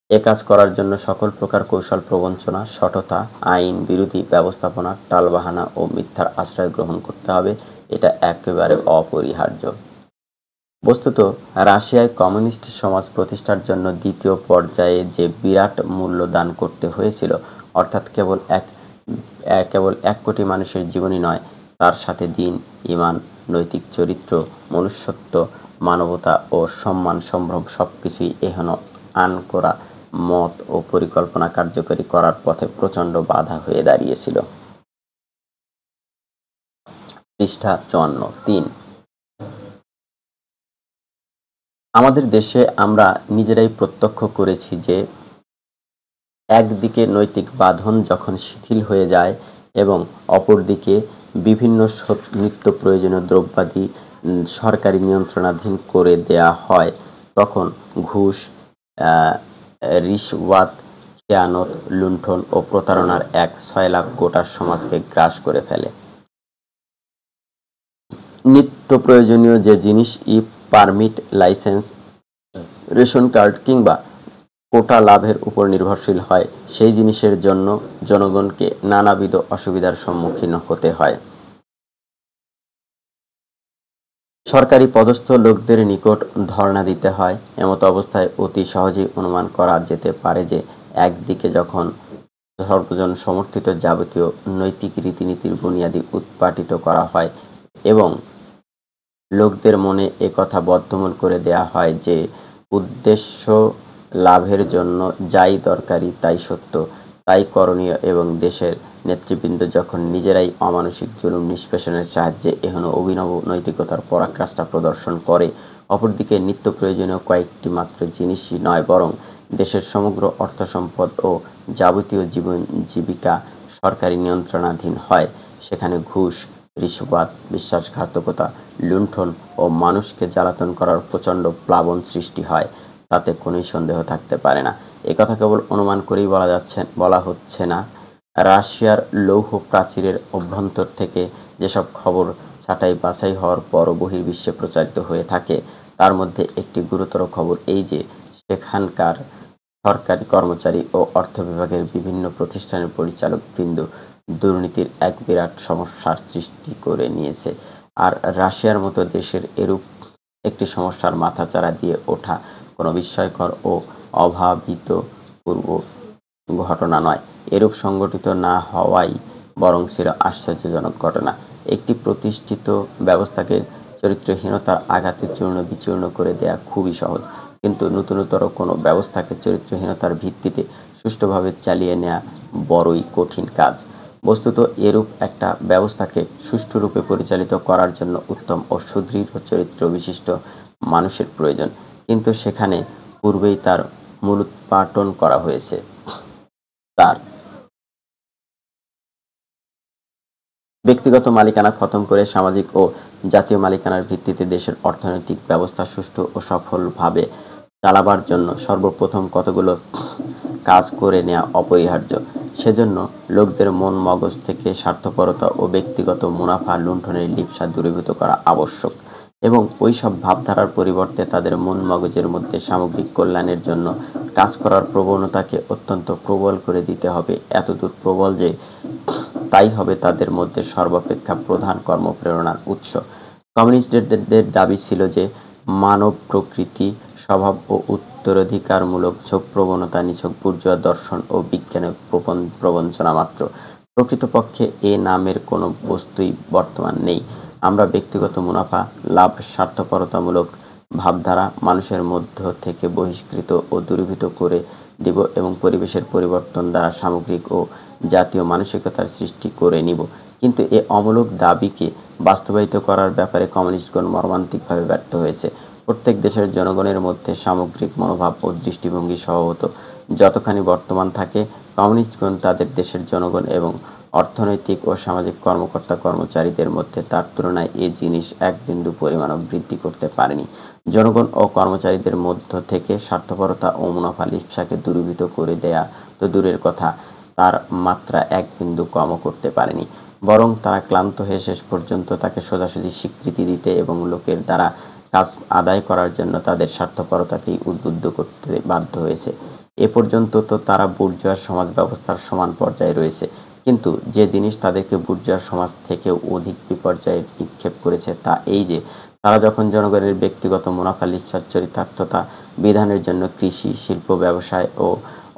এ কাজ করার জন্য সকল প্রকার কৌশল, প্রবঞ্চনা, শঠতা, আইন বিরোধী ব্যবস্থাপনা, টালবাহানা ও মিথ্যার আশ্রয় গ্রহণ করতে হবে। এটা একেবারে অপরিহার্য। বস্তুত রাশিয়ায় কমিউনিস্ট সমাজ প্রতিষ্ঠার জন্য দ্বিতীয় পর্যায়ে যে বিরাট মূল্য দান করতে হয়েছিল, অর্থাৎ কেবল এক কোটি মানুষের জীবনই নয়, তার সাথে দিন, ঈমান, নৈতিক চরিত্র, মনুষ্যত্ব, মানবতা ও সম্মান সম্ভ্রম সবকিছুই এহেন আনকোরা মত ও পরিকল্পনা কার্যকরী করার পথে প্রচণ্ড বাধা হয়ে দাঁড়িয়েছিল। পৃষ্ঠা 54। 3. আমাদের দেশে আমরা নিজেরাই প্রত্যক্ষ করেছি যে একদিকে নৈতিক বাঁধন যখন শিথিল হয়ে যায় এবং অপরদিকে বিভিন্ন নিত্য প্রয়োজনীয় দ্রব্যাদি সরকারি নিয়ন্ত্রণাধীন করে দেয়া হয়, তখন ঘুষ, রিশওয়াত, খেয়ানত, লুণ্ঠন ও প্রতারণার এক 6 লাখ গোটা সমাজকে গ্রাস করে ফেলে। নিত্য প্রয়োজনীয় যে জিনিস পারমিট, লাইসেন্স, রেশন কার্ড কিংবা কোটা লাভের উপর নির্ভরশীল হয়, সেই জিনিসের জন্য জনগণকে নানাবিধ অসুবিধার সম্মুখীন হতে হয়। সরকারি পদস্থ লোকদের নিকট ধর্ণা দিতে হয়। এমত অবস্থায় অতি সহজেই অনুমান করা যেতে পারে যে একদিকে যখন সর্বজন সমর্থিত যাবতীয় নৈতিক রীতিনীতির বুনিয়াদি উৎপাটিত করা হয় এবং লোকদের মনে একথা বদ্ধমূল করে দেয়া হয় যে উদ্দেশ্য লাভের জন্য যাই দরকারি তাই সত্য, তাই করণীয়, এবং দেশের নেতৃবৃন্দ যখন নিজেরাই অমানুষিক জুলুম নিষ্পেষণের সাহায্যে এহেন অভিনব নৈতিকতার পরাকাষ্ঠা প্রদর্শন করে, অপরদিকে নিত্য প্রয়োজনীয় কয়েকটি মাত্র জিনিসই নয়, বরং দেশের সমগ্র অর্থ সম্পদ ও যাবতীয় জীবন জীবিকা সরকারি নিয়ন্ত্রণাধীন হয়, সেখানে ঘুষ, রিশওয়াত, বিশ্বাসঘাতকতা, লুণ্ঠন ও মানুষকে জ্বালাতন করার প্রচণ্ড প্লাবন সৃষ্টি হয়, তাতে কোনোই সন্দেহ থাকতে পারে না। একথা কেবল অনুমান করেই বলা হচ্ছে না। রাশিয়ার লৌহ প্রাচীরের অভ্যন্তর থেকে যেসব খবর ছাঁটাই বাছাই হওয়ার পরও বহির্বিশ্বে প্রচারিত হয়ে থাকে, তার মধ্যে একটি গুরুতর খবর এই যে সেখানকার সরকারি কর্মচারী ও অর্থ বিভাগের বিভিন্ন প্রতিষ্ঠানের পরিচালকবৃন্দ দুর্নীতির এক বিরাট সমস্যার সৃষ্টি করে নিয়েছে। আর রাশিয়ার মতো দেশের এরূপ একটি সমস্যার মাথাচাড়া দিয়ে ওঠা কোনো বিস্ময়কর ও অভাবিতপূর্ব ঘটনা নয়। এরূপ সংঘটিত না হওয়াই বরং ছিল আশ্চর্যজনক ঘটনা। একটি প্রতিষ্ঠিত ব্যবস্থাকে চরিত্রহীনতার আঘাতে চূর্ণ বিচূর্ণ করে দেয়া খুবই সহজ, কিন্তু নূতনতর কোনো ব্যবস্থাকে চরিত্রহীনতার ভিত্তিতে সুষ্ঠুভাবে চালিয়ে নেয়া বড়ই কঠিন কাজ। বস্তুত এরূপ একটা ব্যবস্থাকে সুষ্ঠুরূপে পরিচালিত করার জন্য উত্তম ও সুদৃঢ় চরিত্র বিশিষ্ট মানুষের প্রয়োজন, কিন্তু সেখানে পূর্বেই তার মূলোৎপাটন করা হয়েছে। তার ব্যক্তিগত মালিকানা খতম করে সামাজিক ও জাতীয় মালিকানার ভিত্তিতে দেশের অর্থনৈতিক ব্যবস্থা সুষ্ঠু ও সফলভাবে চালাবার জন্য সর্বপ্রথম কতগুলো কাজ করে নেওয়া অপরিহার্য। সেজন্য লোকদের মন মগজ থেকে স্বার্থপরতা ও ব্যক্তিগত মুনাফা লুণ্ঠনের লিপ্সা দূরীভূত করা আবশ্যক এবং ওই সব ভাবধারার পরিবর্তে তাদের মন মগজের মধ্যে সামগ্রিক কল্যাণের জন্য কাজ করার প্রবণতাকে অত্যন্ত প্রবল করে দিতে হবে, এতদূর প্রবল যে তাই হবে তাদের মধ্যে সর্বাপেক্ষা প্রধান কর্মপ্রেরণার উৎস। কমিউনিস্টদের দাবি ছিল যে মানব প্রকৃতি স্বভাব ও উত্তরাধিকারমূলক ঝোঁক প্রবণতা নিছক বুর্জোয়া দর্শন ও বিজ্ঞানের প্রবঞ্চনা মাত্র। প্রকৃতপক্ষে এ নামের কোনো বস্তুই বর্তমান নেই। আমরা ব্যক্তিগত মুনাফা লাভ স্বার্থপরতামূলক ভাবধারা মানুষের মধ্য থেকে বহিষ্কৃত ও দূরীভূত করে দিব এবং পরিবেশের পরিবর্তন দ্বারা সামগ্রিক ও জাতীয় মানসিকতার সৃষ্টি করে নিব। কিন্তু এ অমূলক দাবিকে বাস্তবায়িত করার ব্যাপারে কমিউনিস্টগণ মর্মান্তিকভাবে ব্যর্থ হয়েছে। প্রত্যেক দেশের জনগণের মধ্যে সামগ্রিক মনোভাব ও দৃষ্টিভঙ্গি স্বভাবত যতখানি বর্তমান থাকে, কমিউনিস্টগণ তাদের দেশের জনগণ এবং অর্থনৈতিক ও সামাজিক কর্মকর্তা কর্মচারীদের মধ্যে তার তুলনায় এ জিনিস এক বিন্দু পরিমাণও বৃদ্ধি করতে পারেনি। জনগণ ও কর্মচারীদের মধ্য থেকে স্বার্থপরতা ও মুনাফা লিপ্সাকে দূরীভূত করে দেয়া তো দূরের কথা, তার মাত্রা এক বিন্দু কমও করতে পারেনি, বরং তারা ক্লান্ত হয়ে শেষ পর্যন্ত তাকে সোজাসুজি স্বীকৃতি দিতে এবং লোকের দ্বারা কাজ আদায় করার জন্য তাদের স্বার্থপরতাকেই উদ্বুদ্ধ করতে বাধ্য হয়েছে। এ পর্যন্ত তো তারা বুর্জোয়া সমাজ ব্যবস্থার সমান পর্যায়ে রয়েছে, কিন্তু যে জিনিস তাদেরকে বুর্জোয়া সমাজ থেকেও অধিক বিপর্যয়ে নিক্ষেপ করেছে তা এই যে তারা যখন জনগণের ব্যক্তিগত মুনাফা লিপ্সার চরিতার্থতা বিধানের জন্য কৃষি, শিল্প, ব্যবসায় ও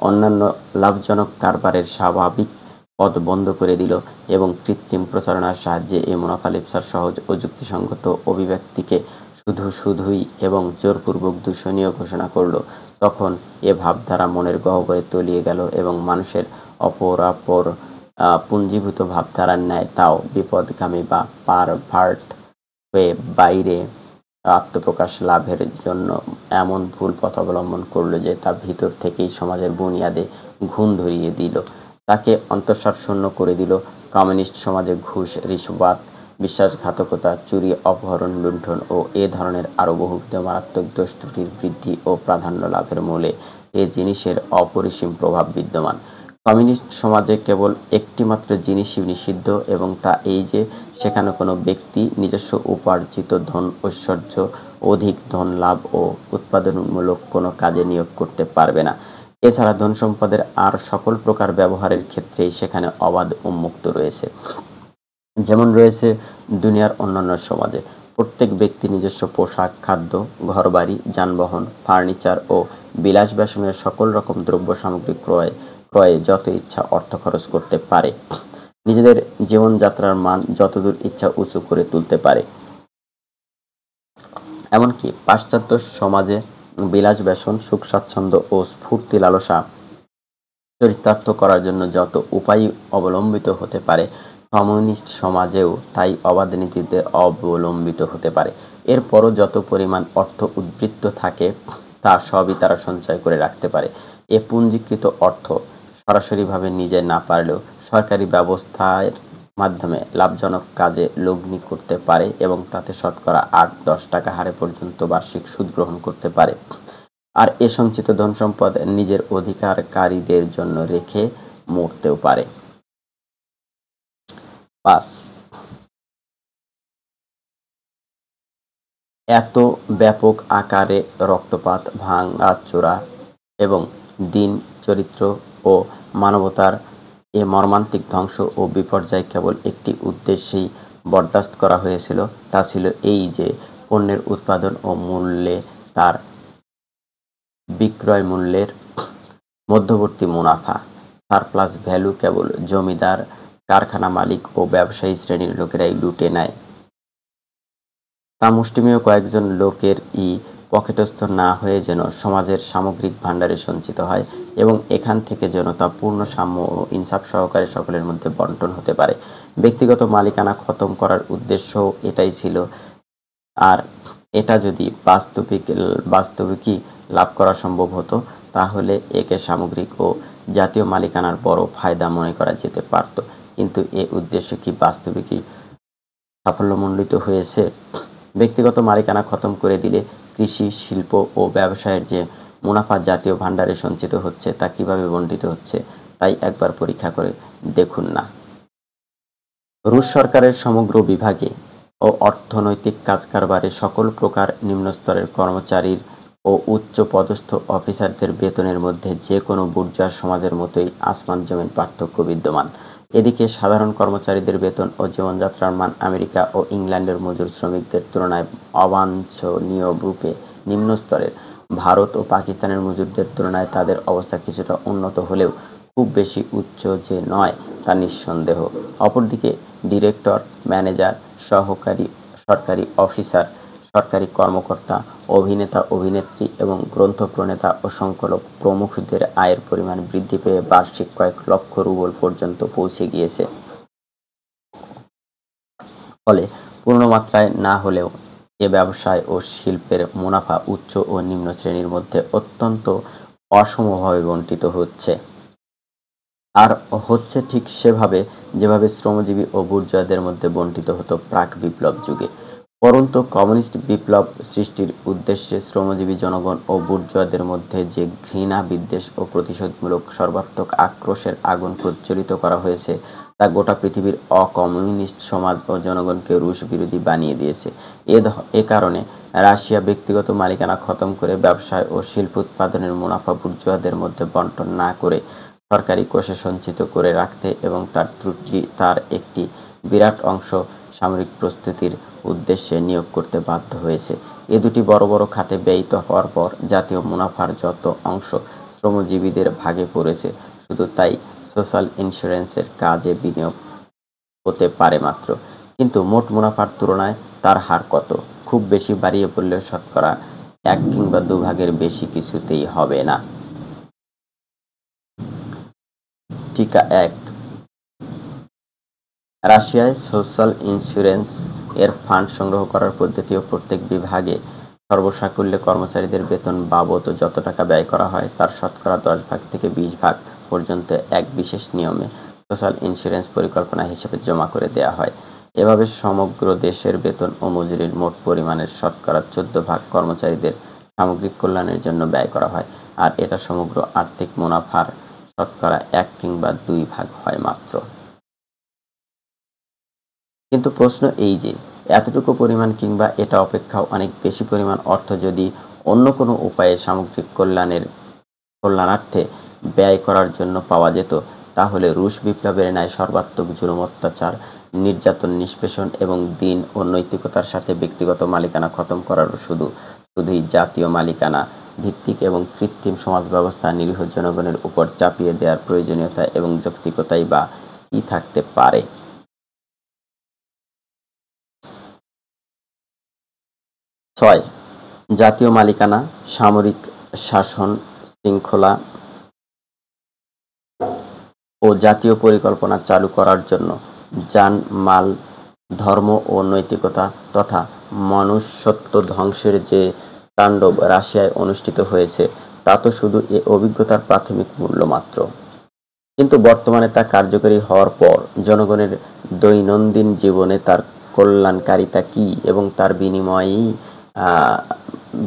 অন্যান্য লাভজনক কারবারের স্বাভাবিক পথ বন্ধ করে দিল এবং কৃত্রিম প্রচারণার সাহায্যে এই মুনাফা লিপ্সার সহজ ও যুক্তিসঙ্গত অভিব্যক্তিকে শুধুই এবং জোরপূর্বক দূষণীয় ঘোষণা করল, তখন এ ভাবধারা মনের গহ্বরে তলিয়ে গেল এবং মানুষের অপরাপর পুঞ্জীভূত ভাবধারার ন্যায় তাও বিপদগামী বা পারভার্ট হয়ে বাইরে আত্মপ্রকাশ লাভের জন্য এমন ভুল পথ অবলম্বন করল যে তা ভিতর থেকেই সমাজের বুনিয়াদে ঘুণ ধরিয়ে দিল, তাকে অন্তঃসারশূন্য করে দিল। কমিউনিস্ট সমাজে ঘুষ, রিশওয়াত, বিশ্বাসঘাতকতা, চুরি, অপহরণ, লুণ্ঠন ও এ ধরনের আরও বহুবিধ মারাত্মক দোষ ত্রুটির বৃদ্ধি ও প্রাধান্য লাভের মূলে এ জিনিসের অপরিসীম প্রভাব বিদ্যমান। কমিউনিস্ট সমাজে কেবল একটি মাত্র জিনিসই নিষিদ্ধ এবং তা এই যে সেখানে কোনো ব্যক্তি নিজস্ব উপার্জিত ধন ঐশ্বর্য অধিক ধন লাভ ও উৎপাদনমূলক কোনো কাজে নিয়োগ করতে পারবে না। এছাড়া ধন সম্পদের আর সকল প্রকার ব্যবহারের ক্ষেত্রেই সেখানে অবাধ উন্মুক্ত রয়েছে, যেমন রয়েছে দুনিয়ার অন্যান্য সমাজে। প্রত্যেক ব্যক্তি নিজস্ব পোশাক, খাদ্য, ঘরবাড়ি, যানবাহন, ফার্নিচার ও বিলাস বেশনের সকল রকম দ্রব্য সামগ্রী ক্রয়ে যত ইচ্ছা অর্থ খরচ করতে পারে, নিজেদের জীবনযাত্রার মান যতদূর ইচ্ছা উঁচু করে তুলতে পারে। এমনকি পাশ্চাত্য সমাজে বিলাস বেশন, সুখ স্বাচ্ছন্দ্য ও স্ফূর্তি লালসা চরিতার্থ করার জন্য যত উপায় অবলম্বিত হতে পারে, কমিউনিস্ট সমাজেও তাই অবাধ নীতিতে অবলম্বিত হতে পারে। এরপরও যত পরিমাণ অর্থ উদ্বৃত্ত থাকে তা সবই তারা সঞ্চয় করে রাখতে পারে। এ পুঞ্জীকৃত অর্থ সরাসরিভাবে নিজে না পারলেও সরকারি ব্যবস্থার মাধ্যমে লাভজনক কাজে লগ্নি করতে পারে এবং তাতে শতকরা ৮-১০ টাকা হারে পর্যন্ত বার্ষিক সুদ গ্রহণ করতে পারে। আর এ সঞ্চিত ধন সম্পদ নিজের অধিকারকারীদের জন্য রেখে মরতেও পারে। ৫ এত ব্যাপক আকারে রক্তপাত, ভাঙাচোরা এবং দিন চরিত্র ও মানবতার এ মর্মান্তিক ধ্বংস ও বিপর্যয় কেবল একটি উদ্দেশ্যেই বরদাস্ত করা হয়েছিল, তা ছিল এই যে পণ্যের উৎপাদন ও মূল্যে তার বিক্রয় মূল্যের মধ্যবর্তী মুনাফা, সারপ্লাস ভ্যালু কেবল জমিদার, কারখানা মালিক ও ব্যবসায়ী শ্রেণীর লোকেরাই লুটে নেয়। তা মুষ্টিমেয় কয়েকজন লোকের পকেটস্থ না হয়ে যেন সমাজের সামগ্রিক ভাণ্ডারে সঞ্চিত হয় এবং এখান থেকে যেন তা পূর্ণ সাম্য ও ইনসাফ সহকারে সকলের মধ্যে বন্টন হতে পারে। ব্যক্তিগত মালিকানা খতম করার উদ্দেশ্যও এটাই ছিল। আর এটা যদি বাস্তবিকই লাভ করা সম্ভব হতো, তাহলে একে সামগ্রিক ও জাতীয় মালিকানার বড় ফায়দা মনে করা যেতে পারত। কিন্তু এ উদ্দেশ্য কি বাস্তবিকই সাফল্যমণ্ডিত হয়েছে? ব্যক্তিগত মালিকানা খতম করে দিলে কৃষি, শিল্প ও ব্যবসায়ের যে মুনাফা জাতীয় ভাণ্ডারে সঞ্চিত হচ্ছে, তা কিভাবে বণ্টিত হচ্ছে তাই একবার পরীক্ষা করে দেখুন না। রুশ সরকারের সমগ্র বিভাগে ও অর্থনৈতিক কাজকারবারে সকল প্রকার নিম্নস্তরের কর্মচারীর ও উচ্চ পদস্থ অফিসারদের বেতনের মধ্যে যে কোনো বুর্জোয়া সমাজের মতোই আসমান জমিন পার্থক্য বিদ্যমান। এদিকে সাধারণ কর্মচারীদের বেতন ও জীবনযাত্রার মান আমেরিকা ও ইংল্যান্ডের মজুর শ্রমিকদের তুলনায় অবাঞ্ছনীয়রূপে নিম্নস্তরের। ভারত ও পাকিস্তানের মজুরদের তুলনায় তাদের অবস্থা কিছুটা উন্নত হলেও খুব বেশি উচ্চ যে নয় তা নিঃসন্দেহ। অপরদিকে ডিরেক্টর, ম্যানেজার, সহকারী সরকারি অফিসার, সরকারি কর্মকর্তা, অভিনেতা, অভিনেত্রী এবং গ্রন্থ প্রণেতা ও সংকলক প্রমুখদের আয়ের পরিমাণ বৃদ্ধি পেয়ে বার্ষিক কয়েক লক্ষ রুবল পর্যন্ত পৌঁছে গিয়েছে। ফলে পূর্ণমাত্রায় না হলেও এ ব্যবসায় ও শিল্পের মুনাফা উচ্চ ও নিম্ন শ্রেণীর মধ্যে অত্যন্ত অসমভাবে বণ্টিত হচ্ছে। আর হচ্ছে ঠিক সেভাবে যেভাবে শ্রমজীবী ও বুর্জোয়াদের মধ্যে বণ্টিত হতো প্রাক বিপ্লব যুগে। পরন্তু কমিউনিস্ট বিপ্লব সৃষ্টির উদ্দেশ্যে শ্রমজীবী জনগণ ও বুর্জোয়াদের মধ্যে যে ঘৃণা, বিদ্বেষ ও প্রতিশোধমূলক সর্বাত্মক আক্রোশের আগুন প্রজ্বলিত করা হয়েছে, তা গোটা পৃথিবীর অকমিউনিস্ট সমাজ ও জনগণকে রুশ বিরোধী বানিয়ে দিয়েছে। এ কারণে রাশিয়া ব্যক্তিগত মালিকানা খতম করে ব্যবসায় ও শিল্প উৎপাদনের মুনাফা বুর্জোয়াদের মধ্যে বণ্টন না করে সরকারি কোষে সঞ্চিত করে রাখতে এবং তার একটি বিরাট অংশ সামরিক প্রস্তুতির উদ্দেশ্যে নিয়োগ করতে বাধ্য হয়েছে। এ দুটি বড় বড় খাতে ব্যয়িত হওয়ার পর জাতীয় মুনাফার যত অংশ শ্রমজীবীদের ভাগে পড়েছে, শুধু তাই সোশ্যাল ইন্স্যুরেন্সের কাজে বিনিয়োগ হতে পারে মাত্র। কিন্তু মোট মুনাফার তুলনায় তার হার কত? খুব বেশি বাড়িয়ে বললেও শতকরা 1 কিংবা 2 ভাগের বেশি কিছুতেই হবে না। টিকা 1। রাশিয়ায় সোশ্যাল ইন্স্যুরেন্স এর ফান্ড সংগ্রহ করার পদ্ধতি ও প্রত্যেক বিভাগে সর্বসাকুল্যে কর্মচারীদের বেতন বাবদ যত টাকা ব্যয় করা হয়, তার শতকরা 10 ভাগ থেকে 20 ভাগ পর্যন্ত এক বিশেষ নিয়মে সোশ্যাল ইন্স্যুরেন্স পরিকল্পনা হিসেবে জমা করে দেয়া হয়। এভাবে সমগ্র দেশের বেতন ও মজুরির মোট পরিমাণের শতকরা 14 ভাগ কর্মচারীদের সামগ্রিক কল্যাণের জন্য ব্যয় করা হয়, আর এটা সমগ্র আর্থিক মুনাফার শতকরা 1 কিংবা 2 ভাগ হয় মাত্র। কিন্তু প্রশ্ন এই যে, এতটুকু পরিমাণ কিংবা এটা অপেক্ষাও অনেক বেশি পরিমাণ অর্থ যদি অন্য কোনো উপায়ে সামগ্রিক কল্যাণার্থে ব্যয় করার জন্য পাওয়া যেত, তাহলে রুশ বিপ্লবের ন্যায় সর্বাত্মক জুলুম, অত্যাচার, নির্যাতন, নিষ্পেষণ এবং দিন ও নৈতিকতার সাথে ব্যক্তিগত মালিকানা খতম করারও শুধুই জাতীয় মালিকানা ভিত্তিক এবং কৃত্রিম সমাজ ব্যবস্থা নিরীহ জনগণের উপর চাপিয়ে দেওয়ার প্রয়োজনীয়তা এবং যৌক্তিকতাই বা কি থাকতে পারে? 6. জাতীয় মালিকানা, সামরিক শাসন, শৃঙ্খলা ও জাতীয় পরিকল্পনা চালু করার জন্য জান, মাল, ধর্ম ও নৈতিকতা তথা মনুষ্যত্ব ধ্বংসের যে তাণ্ডব রাশিয়ায় অনুষ্ঠিত হয়েছে, তা তো শুধু এ অভিজ্ঞতার প্রাথমিক মূল্য মাত্র। কিন্তু বর্তমানে তা কার্যকরী হওয়ার পর জনগণের দৈনন্দিন জীবনে তার কল্যাণকারিতা কি এবং তার বিনিময়েই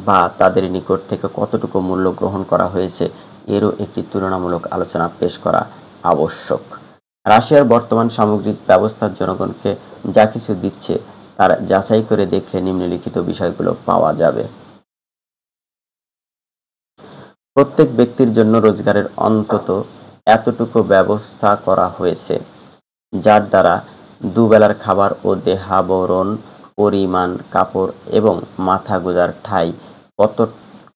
বা তাদের নিকট থেকে কতটুকু মূল্য গ্রহণ করা হয়েছে, এরও একটি তুলনামূলক আলোচনা পেশ করা আবশ্যক। রাশিয়ার বর্তমান সামগ্রিক ব্যবস্থা জনগণকে যা কিছু দিচ্ছে, তার যাচাই করে দেখলে নিম্নলিখিত বিষয়গুলো পাওয়া যাবে। প্রত্যেক ব্যক্তির জন্য রোজগারের অন্তত এতটুকু ব্যবস্থা করা হয়েছে যার দ্বারা দুবেলার খাবার ও দেহাবরণ, পরিমাণ কাপড় এবং মাথা গোঁজার ঠাঁই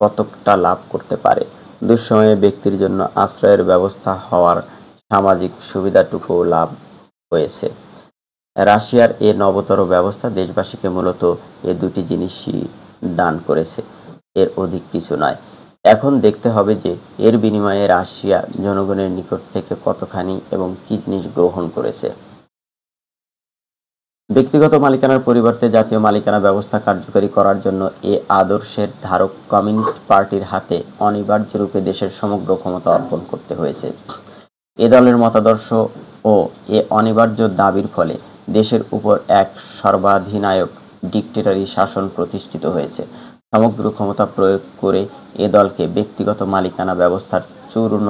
কতকটা লাভ করতে পারে। দুঃসময়ে ব্যক্তির জন্য আশ্রয়ের ব্যবস্থা হওয়ার সামাজিক সুবিধাটুকুও লাভ হয়েছে। রাশিয়ার এ নবতর ব্যবস্থা দেশবাসীকে মূলত এ দুটি জিনিসই দান করেছে, এর অধিক কিছু নয়। এখন দেখতে হবে যে এর বিনিময়ে রাশিয়া জনগণের নিকট থেকে কতখানি এবং কি জিনিস গ্রহণ করেছে। ব্যক্তিগত মালিকানার পরিবর্তে জাতীয় মালিকানা ব্যবস্থা কার্যকরী করার জন্য এ আদর্শের ধারক কমিউনিস্ট পার্টির হাতে অনিবার্য রূপে দেশের সমগ্র ক্ষমতা অর্পণ করতে হয়েছে। এ দলের মতাদর্শ ও এ অনিবার্য দাবির ফলে দেশের উপর এক সর্বাধিনায়ক ডিক্টেটরি শাসন প্রতিষ্ঠিত হয়েছে। সমগ্র ক্ষমতা প্রয়োগ করে এ দলকে ব্যক্তিগত মালিকানা ব্যবস্থার চূর্ণ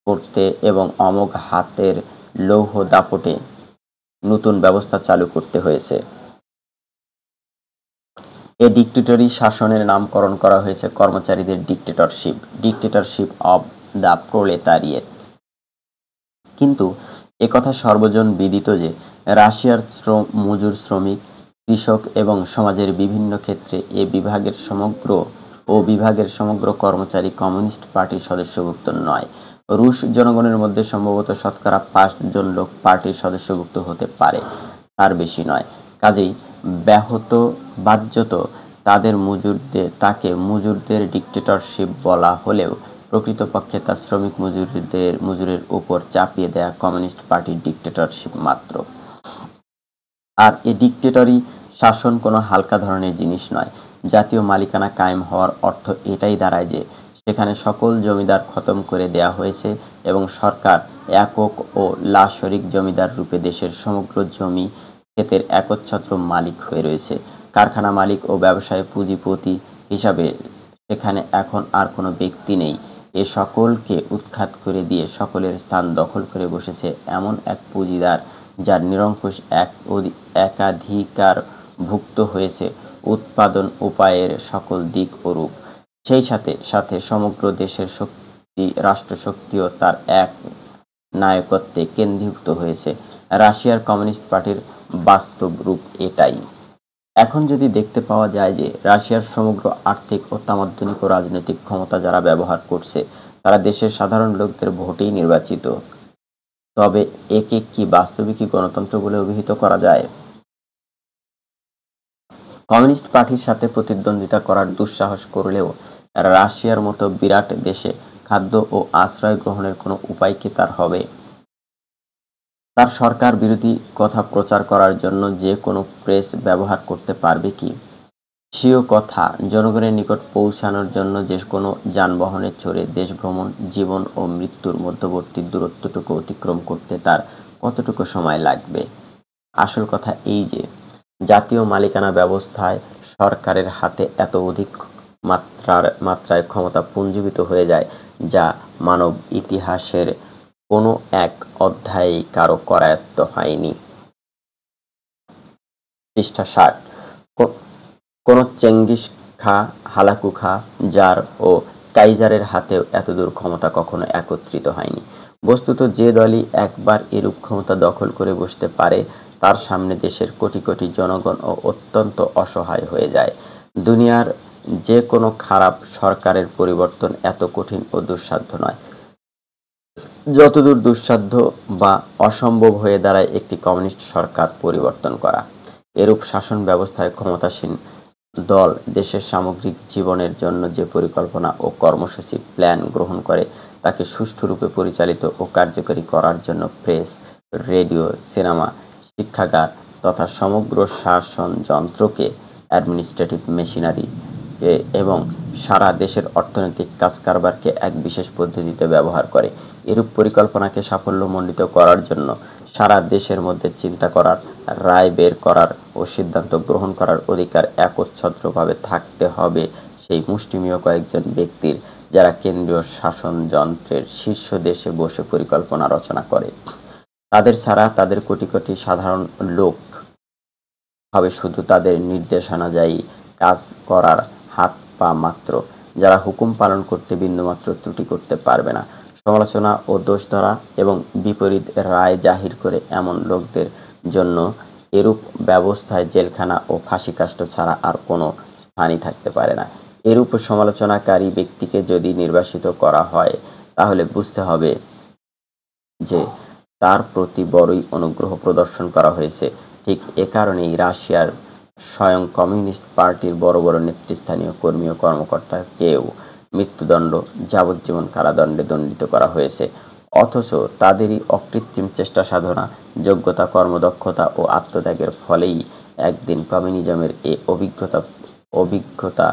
করতে এবং অমোঘ হাতের লৌহ দাপটে নতুন ব্যবস্থা চালু করতে হয়েছে। এ ডিক্টেটরি শাসনের নামকরণ করা হয়েছে কর্মচারীদের ডিক্টেটরশিপ অব দ্য প্রোলেতারিয়েট। কিন্তু একথা সর্বজন বিদিত যে রাশিয়ার মজুর, শ্রমিক, কৃষক এবং সমাজের বিভিন্ন ক্ষেত্রে এ বিভাগের সমগ্র কর্মচারী কমিউনিস্ট পার্টির সদস্যভুক্ত নয়। রুশ জনগণের মধ্যে সম্ভবত শতকরা 5 জন লোক পার্টির সদস্যভুক্ত হতে পারে, তার বেশি নয়। কাজেই বাহ্যত তাকে মুজুরদের ডিক্টেটরশিপ বলা হলেও প্রকৃতপক্ষে তা শ্রমিক মজুরের উপর চাপিয়ে দেয়া কমিউনিস্ট পার্টির ডিক্টেটরশিপ মাত্র। আর এ ডিক্টেটরি শাসন কোনো হালকা ধরনের জিনিস নয়। জাতীয় মালিকানা কায়েম হওয়ার অর্থ এটাই দাঁড়ায় যে সেখানে সকল জমিদার খতম করে দেয়া হয়েছে এবং সরকার একক ও লাশরিক জমিদার রূপে দেশের সমগ্র জমি ক্ষেতের একচ্ছত্র মালিক হয়ে রয়েছে। কারখানা মালিক ও ব্যবসায় পুঁজিপতি হিসাবে সেখানে এখন আর কোনো ব্যক্তি নেই। এ সকলকে উৎখাত করে দিয়ে সকলের স্থান দখল করে বসেছে এমন এক পুঁজিদার যার নিরঙ্কুশ একাধিকার ভুক্ত হয়েছে উৎপাদন উপায়ের সকল দিক ও রূপ। সেই সাথে সাথে সমগ্র দেশের রাষ্ট্রশক্তিও তার এক নায়কত্বে কেন্দ্রীভূত হয়েছে। রাশিয়ার কমিউনিস্ট পার্টির বাস্তব রূপ এটাই। এখন যদি দেখতে পাওয়া যায় যে রাশিয়ার সমগ্র আর্থিক ও তামাদ্দনিক ও রাজনৈতিক ক্ষমতা যারা ব্যবহার করছে তারা দেশের সাধারণ লোকদের ভোটেই নির্বাচিত, তবে একে কি বাস্তবিকই গণতন্ত্র বলে অভিহিত করা যায়? কমিউনিস্ট পার্টির সাথে প্রতিদ্বন্দ্বিতা করার দুঃসাহস করলেও রাশিয়ার মতো বিরাট দেশে খাদ্য ও আশ্রয় গ্রহণের কোনো উপায় কি তার হবে? তার সরকার বিরোধী কথা প্রচার করার জন্য যে কোনো প্রেস ব্যবহার করতে পারবে কি? স্বীয় কথা জনগণের নিকট পৌঁছানোর জন্য যে কোনো যানবাহনে চড়ে দেশ ভ্রমণ, জীবন ও মৃত্যুর মধ্যবর্তী দূরত্বটুকু অতিক্রম করতে তার কতটুকু সময় লাগবে? আসল কথা এই যে জাতীয় মালিকানা ব্যবস্থায় সরকারের হাতে এত অধিক মাত্রায় ক্ষমতা পুঞ্জীভূত হয়ে যায় যা মানব ইতিহাসের কোনো এক অধ্যায়ে কারো করায়ত্ত হয়নি। পৃষ্ঠা 60। কোনো চেঙ্গিস খা, হালাকু খা, জার ও কাইজারের হাতেও এতদূর ক্ষমতা কখনো একত্রিত হয়নি। বস্তুত যে দলই একবার এরূপ ক্ষমতা দখল করে বসতে পারে তার সামনে দেশের কোটি কোটি জনগণ ও অত্যন্ত অসহায় হয়ে যায়। দুনিয়ার যে কোনো খারাপ সরকারের পরিবর্তন এত কঠিন ও দুঃসাধ্য নয় যতদূর দুঃসাধ্য বা অসম্ভব হয়ে দাঁড়ায় একটি কমিউনিস্ট সরকার পরিবর্তন করা। এরূপ শাসন ব্যবস্থায় ক্ষমতাসীন দল দেশের সামগ্রিক জীবনের জন্য যে পরিকল্পনা ও কর্মসূচি প্ল্যান গ্রহণ করে তাকে সুষ্ঠুরূপে পরিচালিত ও কার্যকরী করার জন্য প্রেস, রেডিও, সিনেমা, শিক্ষাগার তথা সমগ্র শাসন যন্ত্রকে অ্যাডমিনিস্ট্রেটিভ মেশিনারি এবং সারা দেশের অর্থনৈতিক কাজকারবারকে এক বিশেষ পদ্ধতিতে ব্যবহার করে। এরূপ পরিকল্পনাকে সাফল্যমণ্ডিত করার জন্য সারা দেশের মধ্যে চিন্তা করার, রায় বের করার ও সিদ্ধান্ত গ্রহণ করার অধিকার একচ্ছত্রভাবে থাকতে হবে সেই মুষ্টিমেয় কয়েকজন ব্যক্তির যারা কেন্দ্রীয় শাসন যন্ত্রের শীর্ষ দেশে বসে পরিকল্পনা রচনা করে। তাদের ছাড়া তাদের কোটি কোটি সাধারণ লোক হবে শুধু তাদের নির্দেশানুযায়ী কাজ করার হাত পা মাত্র, যারা হুকুম পালন করতে বিন্দুমাত্র ত্রুটি করতে পারবে না। সমালোচনা ও দোষ ধরা এবং বিপরীত রায় জাহির করে এমন লোকদের জন্য এরূপ ব্যবস্থায় জেলখানা ও ফাঁসিকাষ্ঠ ছাড়া আর কোনো স্থানই থাকতে পারে না। এরূপ সমালোচনাকারী ব্যক্তিকে যদি নির্বাসিত করা হয়, তাহলে বুঝতে হবে যে তার প্রতি বড়ই অনুগ্রহ প্রদর্শন করা হয়েছে। ঠিক এ কারণেই রাশিয়ার স্বয়ং কমিউনিস্ট পার্টির বড় বড় নেতৃস্থানীয় কর্মী ও কর্মকর্তাকেও মৃত্যুদণ্ড, যাবজ্জীবন কারাদণ্ডে দণ্ডিত করা হয়েছে। অথচ তাদেরই অকৃত্রিম চেষ্টা সাধনা, যোগ্যতা, কর্মদক্ষতা ও আত্মত্যাগের ফলেই একদিন কমিউনিজমের এ অভিজ্ঞতা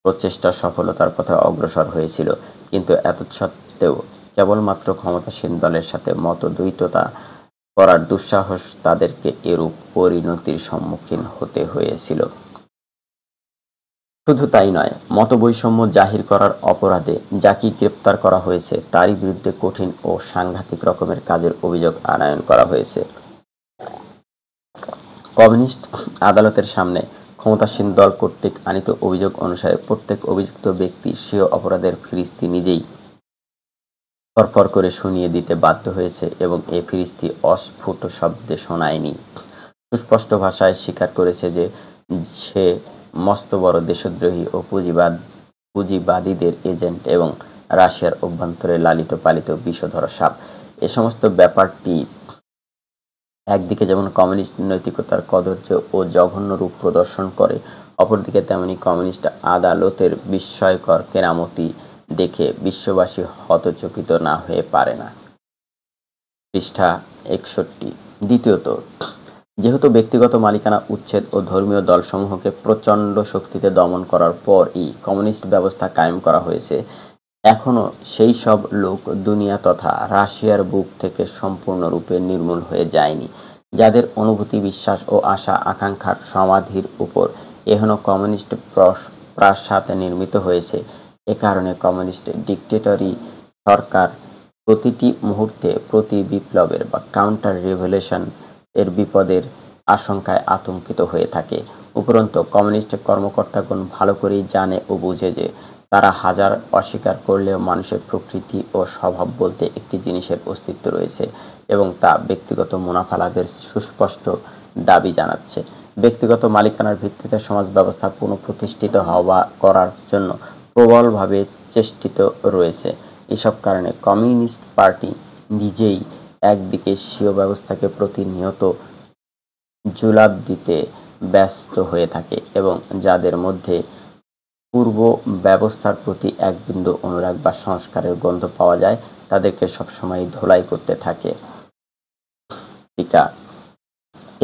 প্রচেষ্টা সফলতার পথে অগ্রসর হয়েছিল। কিন্তু এতৎসত্ত্বেও কেবলমাত্র ক্ষমতাসীন দলের সাথে মতদ্বৈততা করার দুঃসাহস তাদেরকে এরূপ পরিণতির সম্মুখীন হতে হয়েছিল। শুধু তাই নয়, মতবৈষম্য জাহির করার অপরাধে যাকে গ্রেপ্তার করা হয়েছে তারই বিরুদ্ধে কঠিন ও সাংঘাতিক রকমের কাজের অভিযোগ আনয়ন করা হয়েছে। কমিউনিস্ট আদালতের সামনে ক্ষমতাসীন দল কর্তৃক আনিত অভিযোগ অনুসারে প্রত্যেক অভিযুক্ত ব্যক্তি স্বীয় অপরাধের ফিরিস্তি নিজেই ফরফর করে শুনিয়ে দিতে বাধ্য হয়েছে এবং এ ফিরিস্তি অস্ফুট শব্দে শোনায়নি। সুস্পষ্ট ভাষায় স্বীকার করেছে যে সে মস্ত বড় দেশদ্রোহী ও পুঁজিবাদীদের এজেন্ট এবং রাশিয়ার অভ্যন্তরে লালিত পালিত বিষধর সাপ। এ সমস্ত ব্যাপারটি একদিকে যেমন কমিউনিস্ট নৈতিকতার কদর্য ও জঘন্য রূপ প্রদর্শন করে, অপরদিকে তেমনি কমিউনিস্ট আদালতের বিস্ময়কর কেরামতি দেখে বিশ্ববাসী হতচকিত না হয়ে পারে না। পৃষ্ঠা 61। দ্বিতীয়ত, যেহেতু ব্যক্তিগত মালিকানা উচ্ছেদ ও ধর্মীয় দলসমূহকে প্রচণ্ড শক্তিতে দমন করার পরই কমিউনিস্ট ব্যবস্থা কায়েম করা হয়েছে, এখনও সেই সব লোক দুনিয়া তথা রাশিয়ার বুক থেকে সম্পূর্ণরূপে নির্মূল হয়ে যায়নি, যাদের অনুভূতি, বিশ্বাস ও আশা আকাঙ্ক্ষার সমাধির উপর এখনও কমিউনিস্ট প্রাসাদ নির্মিত হয়েছে। এ কারণে কমিউনিস্ট ডিক্টেটরি সরকার প্রতিটি মুহূর্তে প্রতি বিপ্লবের বা কাউন্টার রিভলিউশন এর বিপদের আশঙ্কায় আতঙ্কিত হয়ে থাকে। উপরন্তু কমিউনিস্ট কর্মকর্তাগণ ভালো করেই জানে ও বুঝে যে তারা হাজার অস্বীকার করলেও মানুষের প্রকৃতি ও স্বভাব বলতে একটি জিনিসের অস্তিত্ব রয়েছে এবং তা ব্যক্তিগত মুনাফা লাভের সুস্পষ্ট দাবি জানাচ্ছে। ব্যক্তিগত মালিকানার ভিত্তিতে সমাজ ব্যবস্থা পুনঃপ্রতিষ্ঠিত করার জন্য প্রবলভাবে চেষ্টিত রয়েছে। এসব কারণে কমিউনিস্ট পার্টি নিজেই একদিকে স্বীয় ব্যবস্থাকে প্রতিনিয়ত জুলাপ দিতে ব্যস্ত হয়ে থাকে এবং যাদের মধ্যে পূর্ব ব্যবস্থার প্রতি এক বিন্দু অনুরাগ বা সংস্কারের গন্ধ পাওয়া যায় তাদেরকে সবসময় ধোলাই করতে থাকে। টিকা: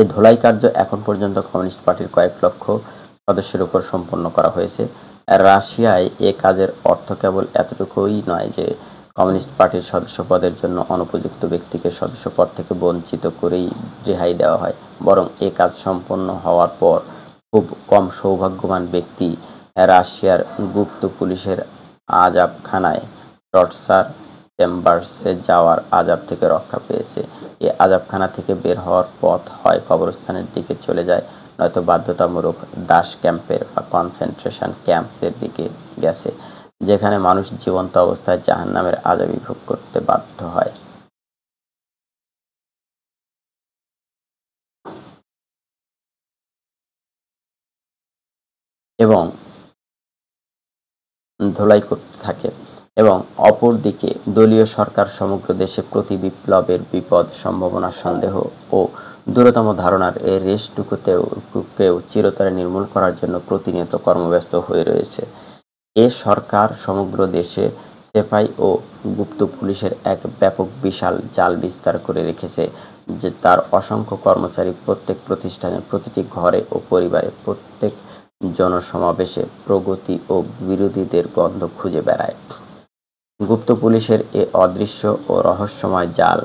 এ ধোলাই কার্য এখন পর্যন্ত কমিউনিস্ট পার্টির কয়েক লক্ষ সদস্যের উপর সম্পন্ন করা হয়েছে। রাশিয়ায় এ কাজের অর্থ কেবল এতটুকুই নয় যে কমিউনিস্ট পার্টির সদস্য পদের জন্য অনুপযুক্ত ব্যক্তিকে সদস্য পদ থেকে বঞ্চিত করেই রেহাই দেওয়া হয়, বরং এ কাজ সম্পন্ন হওয়ার পর খুব কম সৌভাগ্যবান ব্যক্তি রাশিয়ার গুপ্ত পুলিশের আজাবখানায় টর্চার চেম্বার্সে যাওয়ার আজাব থেকে রক্ষা পেয়েছে। এ আজাবখানা থেকে বের হওয়ার পথ হয় কবরস্থানের দিকে চলে যায়, নয়তো বাধ্যতামূলক দাস ক্যাম্পের বা কনসেন্ট্রেশন ক্যাম্পসের দিকে গেছে, যেখানে মানুষ জীবন্ত অবস্থায় জাহান্নামের আযাবই ভোগ করতে বাধ্য হয়। এবং ধোলাই করতে থাকে এবং অপরদিকে দলীয় সরকার সমগ্র দেশে প্রতি বিপ্লবের বিপদ, সম্ভাবনা, সন্দেহ ও দূরতম ধারণার এই রেশটুকুকেও চিরতরে নির্মূল করার জন্য প্রতিনিয়ত কর্মব্যস্ত হয়ে রয়েছে। এ সরকার সমগ্র দেশে সেফাই ও গুপ্ত পুলিশের এক ব্যাপক বিশাল জাল বিস্তার করে রেখেছে, যে তার অসংখ্য কর্মচারী প্রত্যেক প্রতিষ্ঠানে, প্রতিটি ঘরে ও পরিবারে, প্রত্যেক জনসমাবেশে প্রগতি ও বিরোধীদের গন্ধ খুঁজে বেড়ায়। গুপ্ত পুলিশের এ অদৃশ্য ও রহস্যময় জাল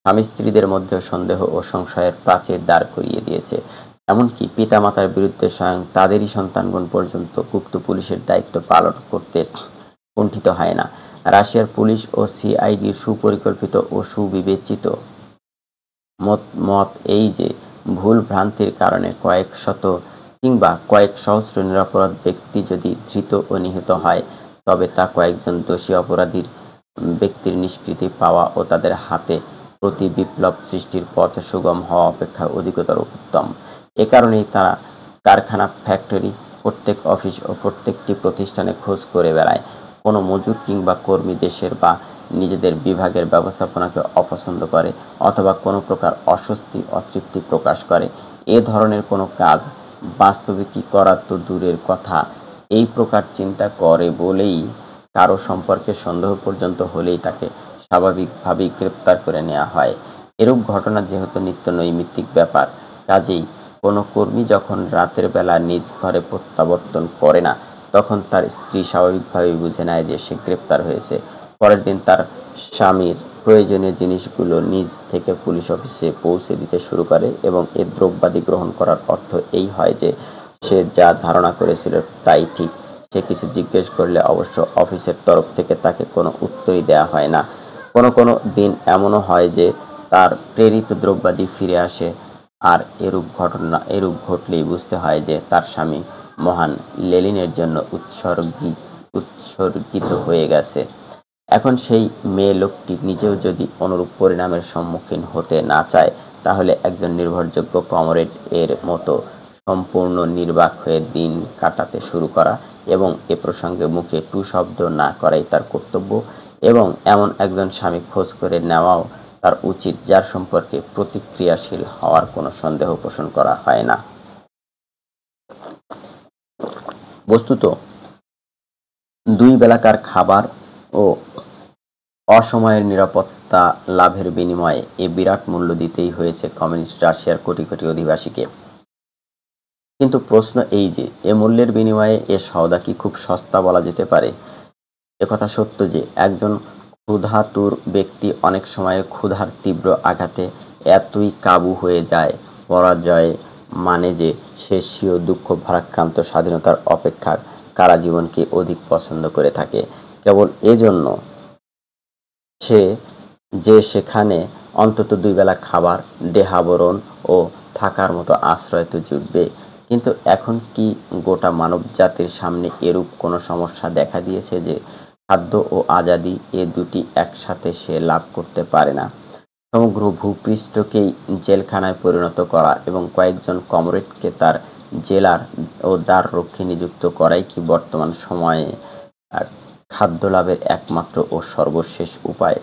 স্বামী স্ত্রীদের মধ্যে সন্দেহ ও সংশয়ের প্রাচীর দাঁড় করিয়ে দিয়েছে। এমনকি পিতামাতার বিরুদ্ধে স্বয়ং তাদেরই সন্তানগণ পর্যন্ত গুপ্ত পুলিশের দায়িত্ব পালন করতে কুণ্ঠিত হয় না। রাশিয়ার পুলিশ ও সিআইডির সুপরিকল্পিত ও সুবিবেচিত মত এই যে ভুল ভ্রান্তির কারণে কয়েক শত কিংবা কয়েক সহস্র নিরপরাধ ব্যক্তি যদি ধৃত ও নিহত হয়, তবে তা কয়েকজন দোষী অপরাধীর ব্যক্তির নিষ্কৃতি পাওয়া ও তাদের হাতে প্রতি বিপ্লব সৃষ্টির পথ সুগম হওয়া অপেক্ষা অধিকতর উত্তম। এ কারণেই তারা কারখানা, ফ্যাক্টরি, প্রত্যেক অফিস ও প্রত্যেকটি প্রতিষ্ঠানে খোঁজ করে বেড়ায়। কোনো মজুর কিংবা কর্মী দেশের বা নিজেদের বিভাগের ব্যবস্থাপনাকে অপছন্দ করে অথবা কোনো প্রকার অস্বস্তি, অতৃপ্তি প্রকাশ করে, এ ধরনের কোনো কাজ বাস্তবে কি করা তো দূরের কথা, এই প্রকার চিন্তা করে বলেই কারো সম্পর্কে সন্দেহ পর্যন্ত হলেই তাকে স্বাভাবিকভাবেই গ্রেপ্তার করে নেওয়া হয়। এরূপ ঘটনা যেহেতু নিত্য নৈমিত্তিক ব্যাপার, কাজেই কোনো কর্মী যখন রাতের বেলা নিজ ঘরে প্রত্যাবর্তন করে না, তখন তার স্ত্রী স্বাভাবিকভাবেই বুঝে নেয় যে সে গ্রেপ্তার হয়েছে। পরের দিন তার স্বামীর প্রয়োজনীয় জিনিসগুলো নিজ থেকে পুলিশ অফিসে পৌঁছে দিতে শুরু করে এবং এ দ্রব্যাদি গ্রহণ করার অর্থ এই হয় যে সে যা ধারণা করেছিল তাই ঠিক। সে কিছু জিজ্ঞেস করলে অবশ্য অফিসের তরফ থেকে তাকে কোনো উত্তরই দেওয়া হয় না। কোনো কোনো দিন এমনও হয় যে তার প্রেরিত দ্রব্যাদি ফিরে আসে, আর এরূপ ঘটলেই বুঝতে হয় যে তার স্বামী মহান লেনিনের জন্য উৎসর্গিত হয়ে গেছে। এখন সেই মেয়ে লোকটি নিজেও যদি অনুরূপ পরিণামের সম্মুখীন হতে না চায়, তাহলে একজন নির্ভরযোগ্য কমরেড এর মতো সম্পূর্ণ নির্বাক হয়ে দিন কাটাতে শুরু করা এবং এ প্রসঙ্গে মুখে টু শব্দ না করাই তার কর্তব্য, এবং এমন একজন স্বামী খোঁজ করে নেওয়াও তার উচিত যার সম্পর্কে প্রতিক্রিয়াশীল হওয়ার কোনো সন্দেহ পোষণ করা হয় না। বস্তুত দুই বেলাকার খাবার ও অসময়ের নিরাপত্তা লাভের বিনিময়ে এ বিরাট মূল্য দিতেই হয়েছে কমিউনিস্ট রাশিয়ার কোটি কোটি অধিবাসীকে। কিন্তু প্রশ্ন এই যে এ মূল্যের বিনিময়ে এ সওদা কি খুব সস্তা বলা যেতে পারে? একথা সত্য যে একজন ক্ষুধাতুর ব্যক্তি অনেক সময় ক্ষুধার তীব্র আঘাতে এতই কাবু হয়ে যায় পরাজয় মানে যে সে স্বীয় দুঃখ ভারাক্রান্ত স্বাধীনতার অপেক্ষা কারাজীবনকে অধিক পছন্দ করে থাকে। কেবল এজন্য সে যে সেখানে অন্তত দুই বেলা খাবার, দেহাবরণ ও থাকার মতো আশ্রয় তো জুটবে। কিন্তু এখন কি গোটা মানবজাতির সামনে এরূপ কোনো সমস্যা দেখা দিয়েছে যে খাদ্য ও আজাদী এ দুটি একসাথে সে লাভ করতে পারে না? সমগ্র ভূপৃষ্ঠকেই জেলখানায় পরিণত করা এবং কয়েকজন কমরেডকে তার জেলার ও দ্বাররক্ষী নিযুক্ত করাই কি বর্তমান সময়ে খাদ্য লাভের একমাত্র ও সর্বশেষ উপায়?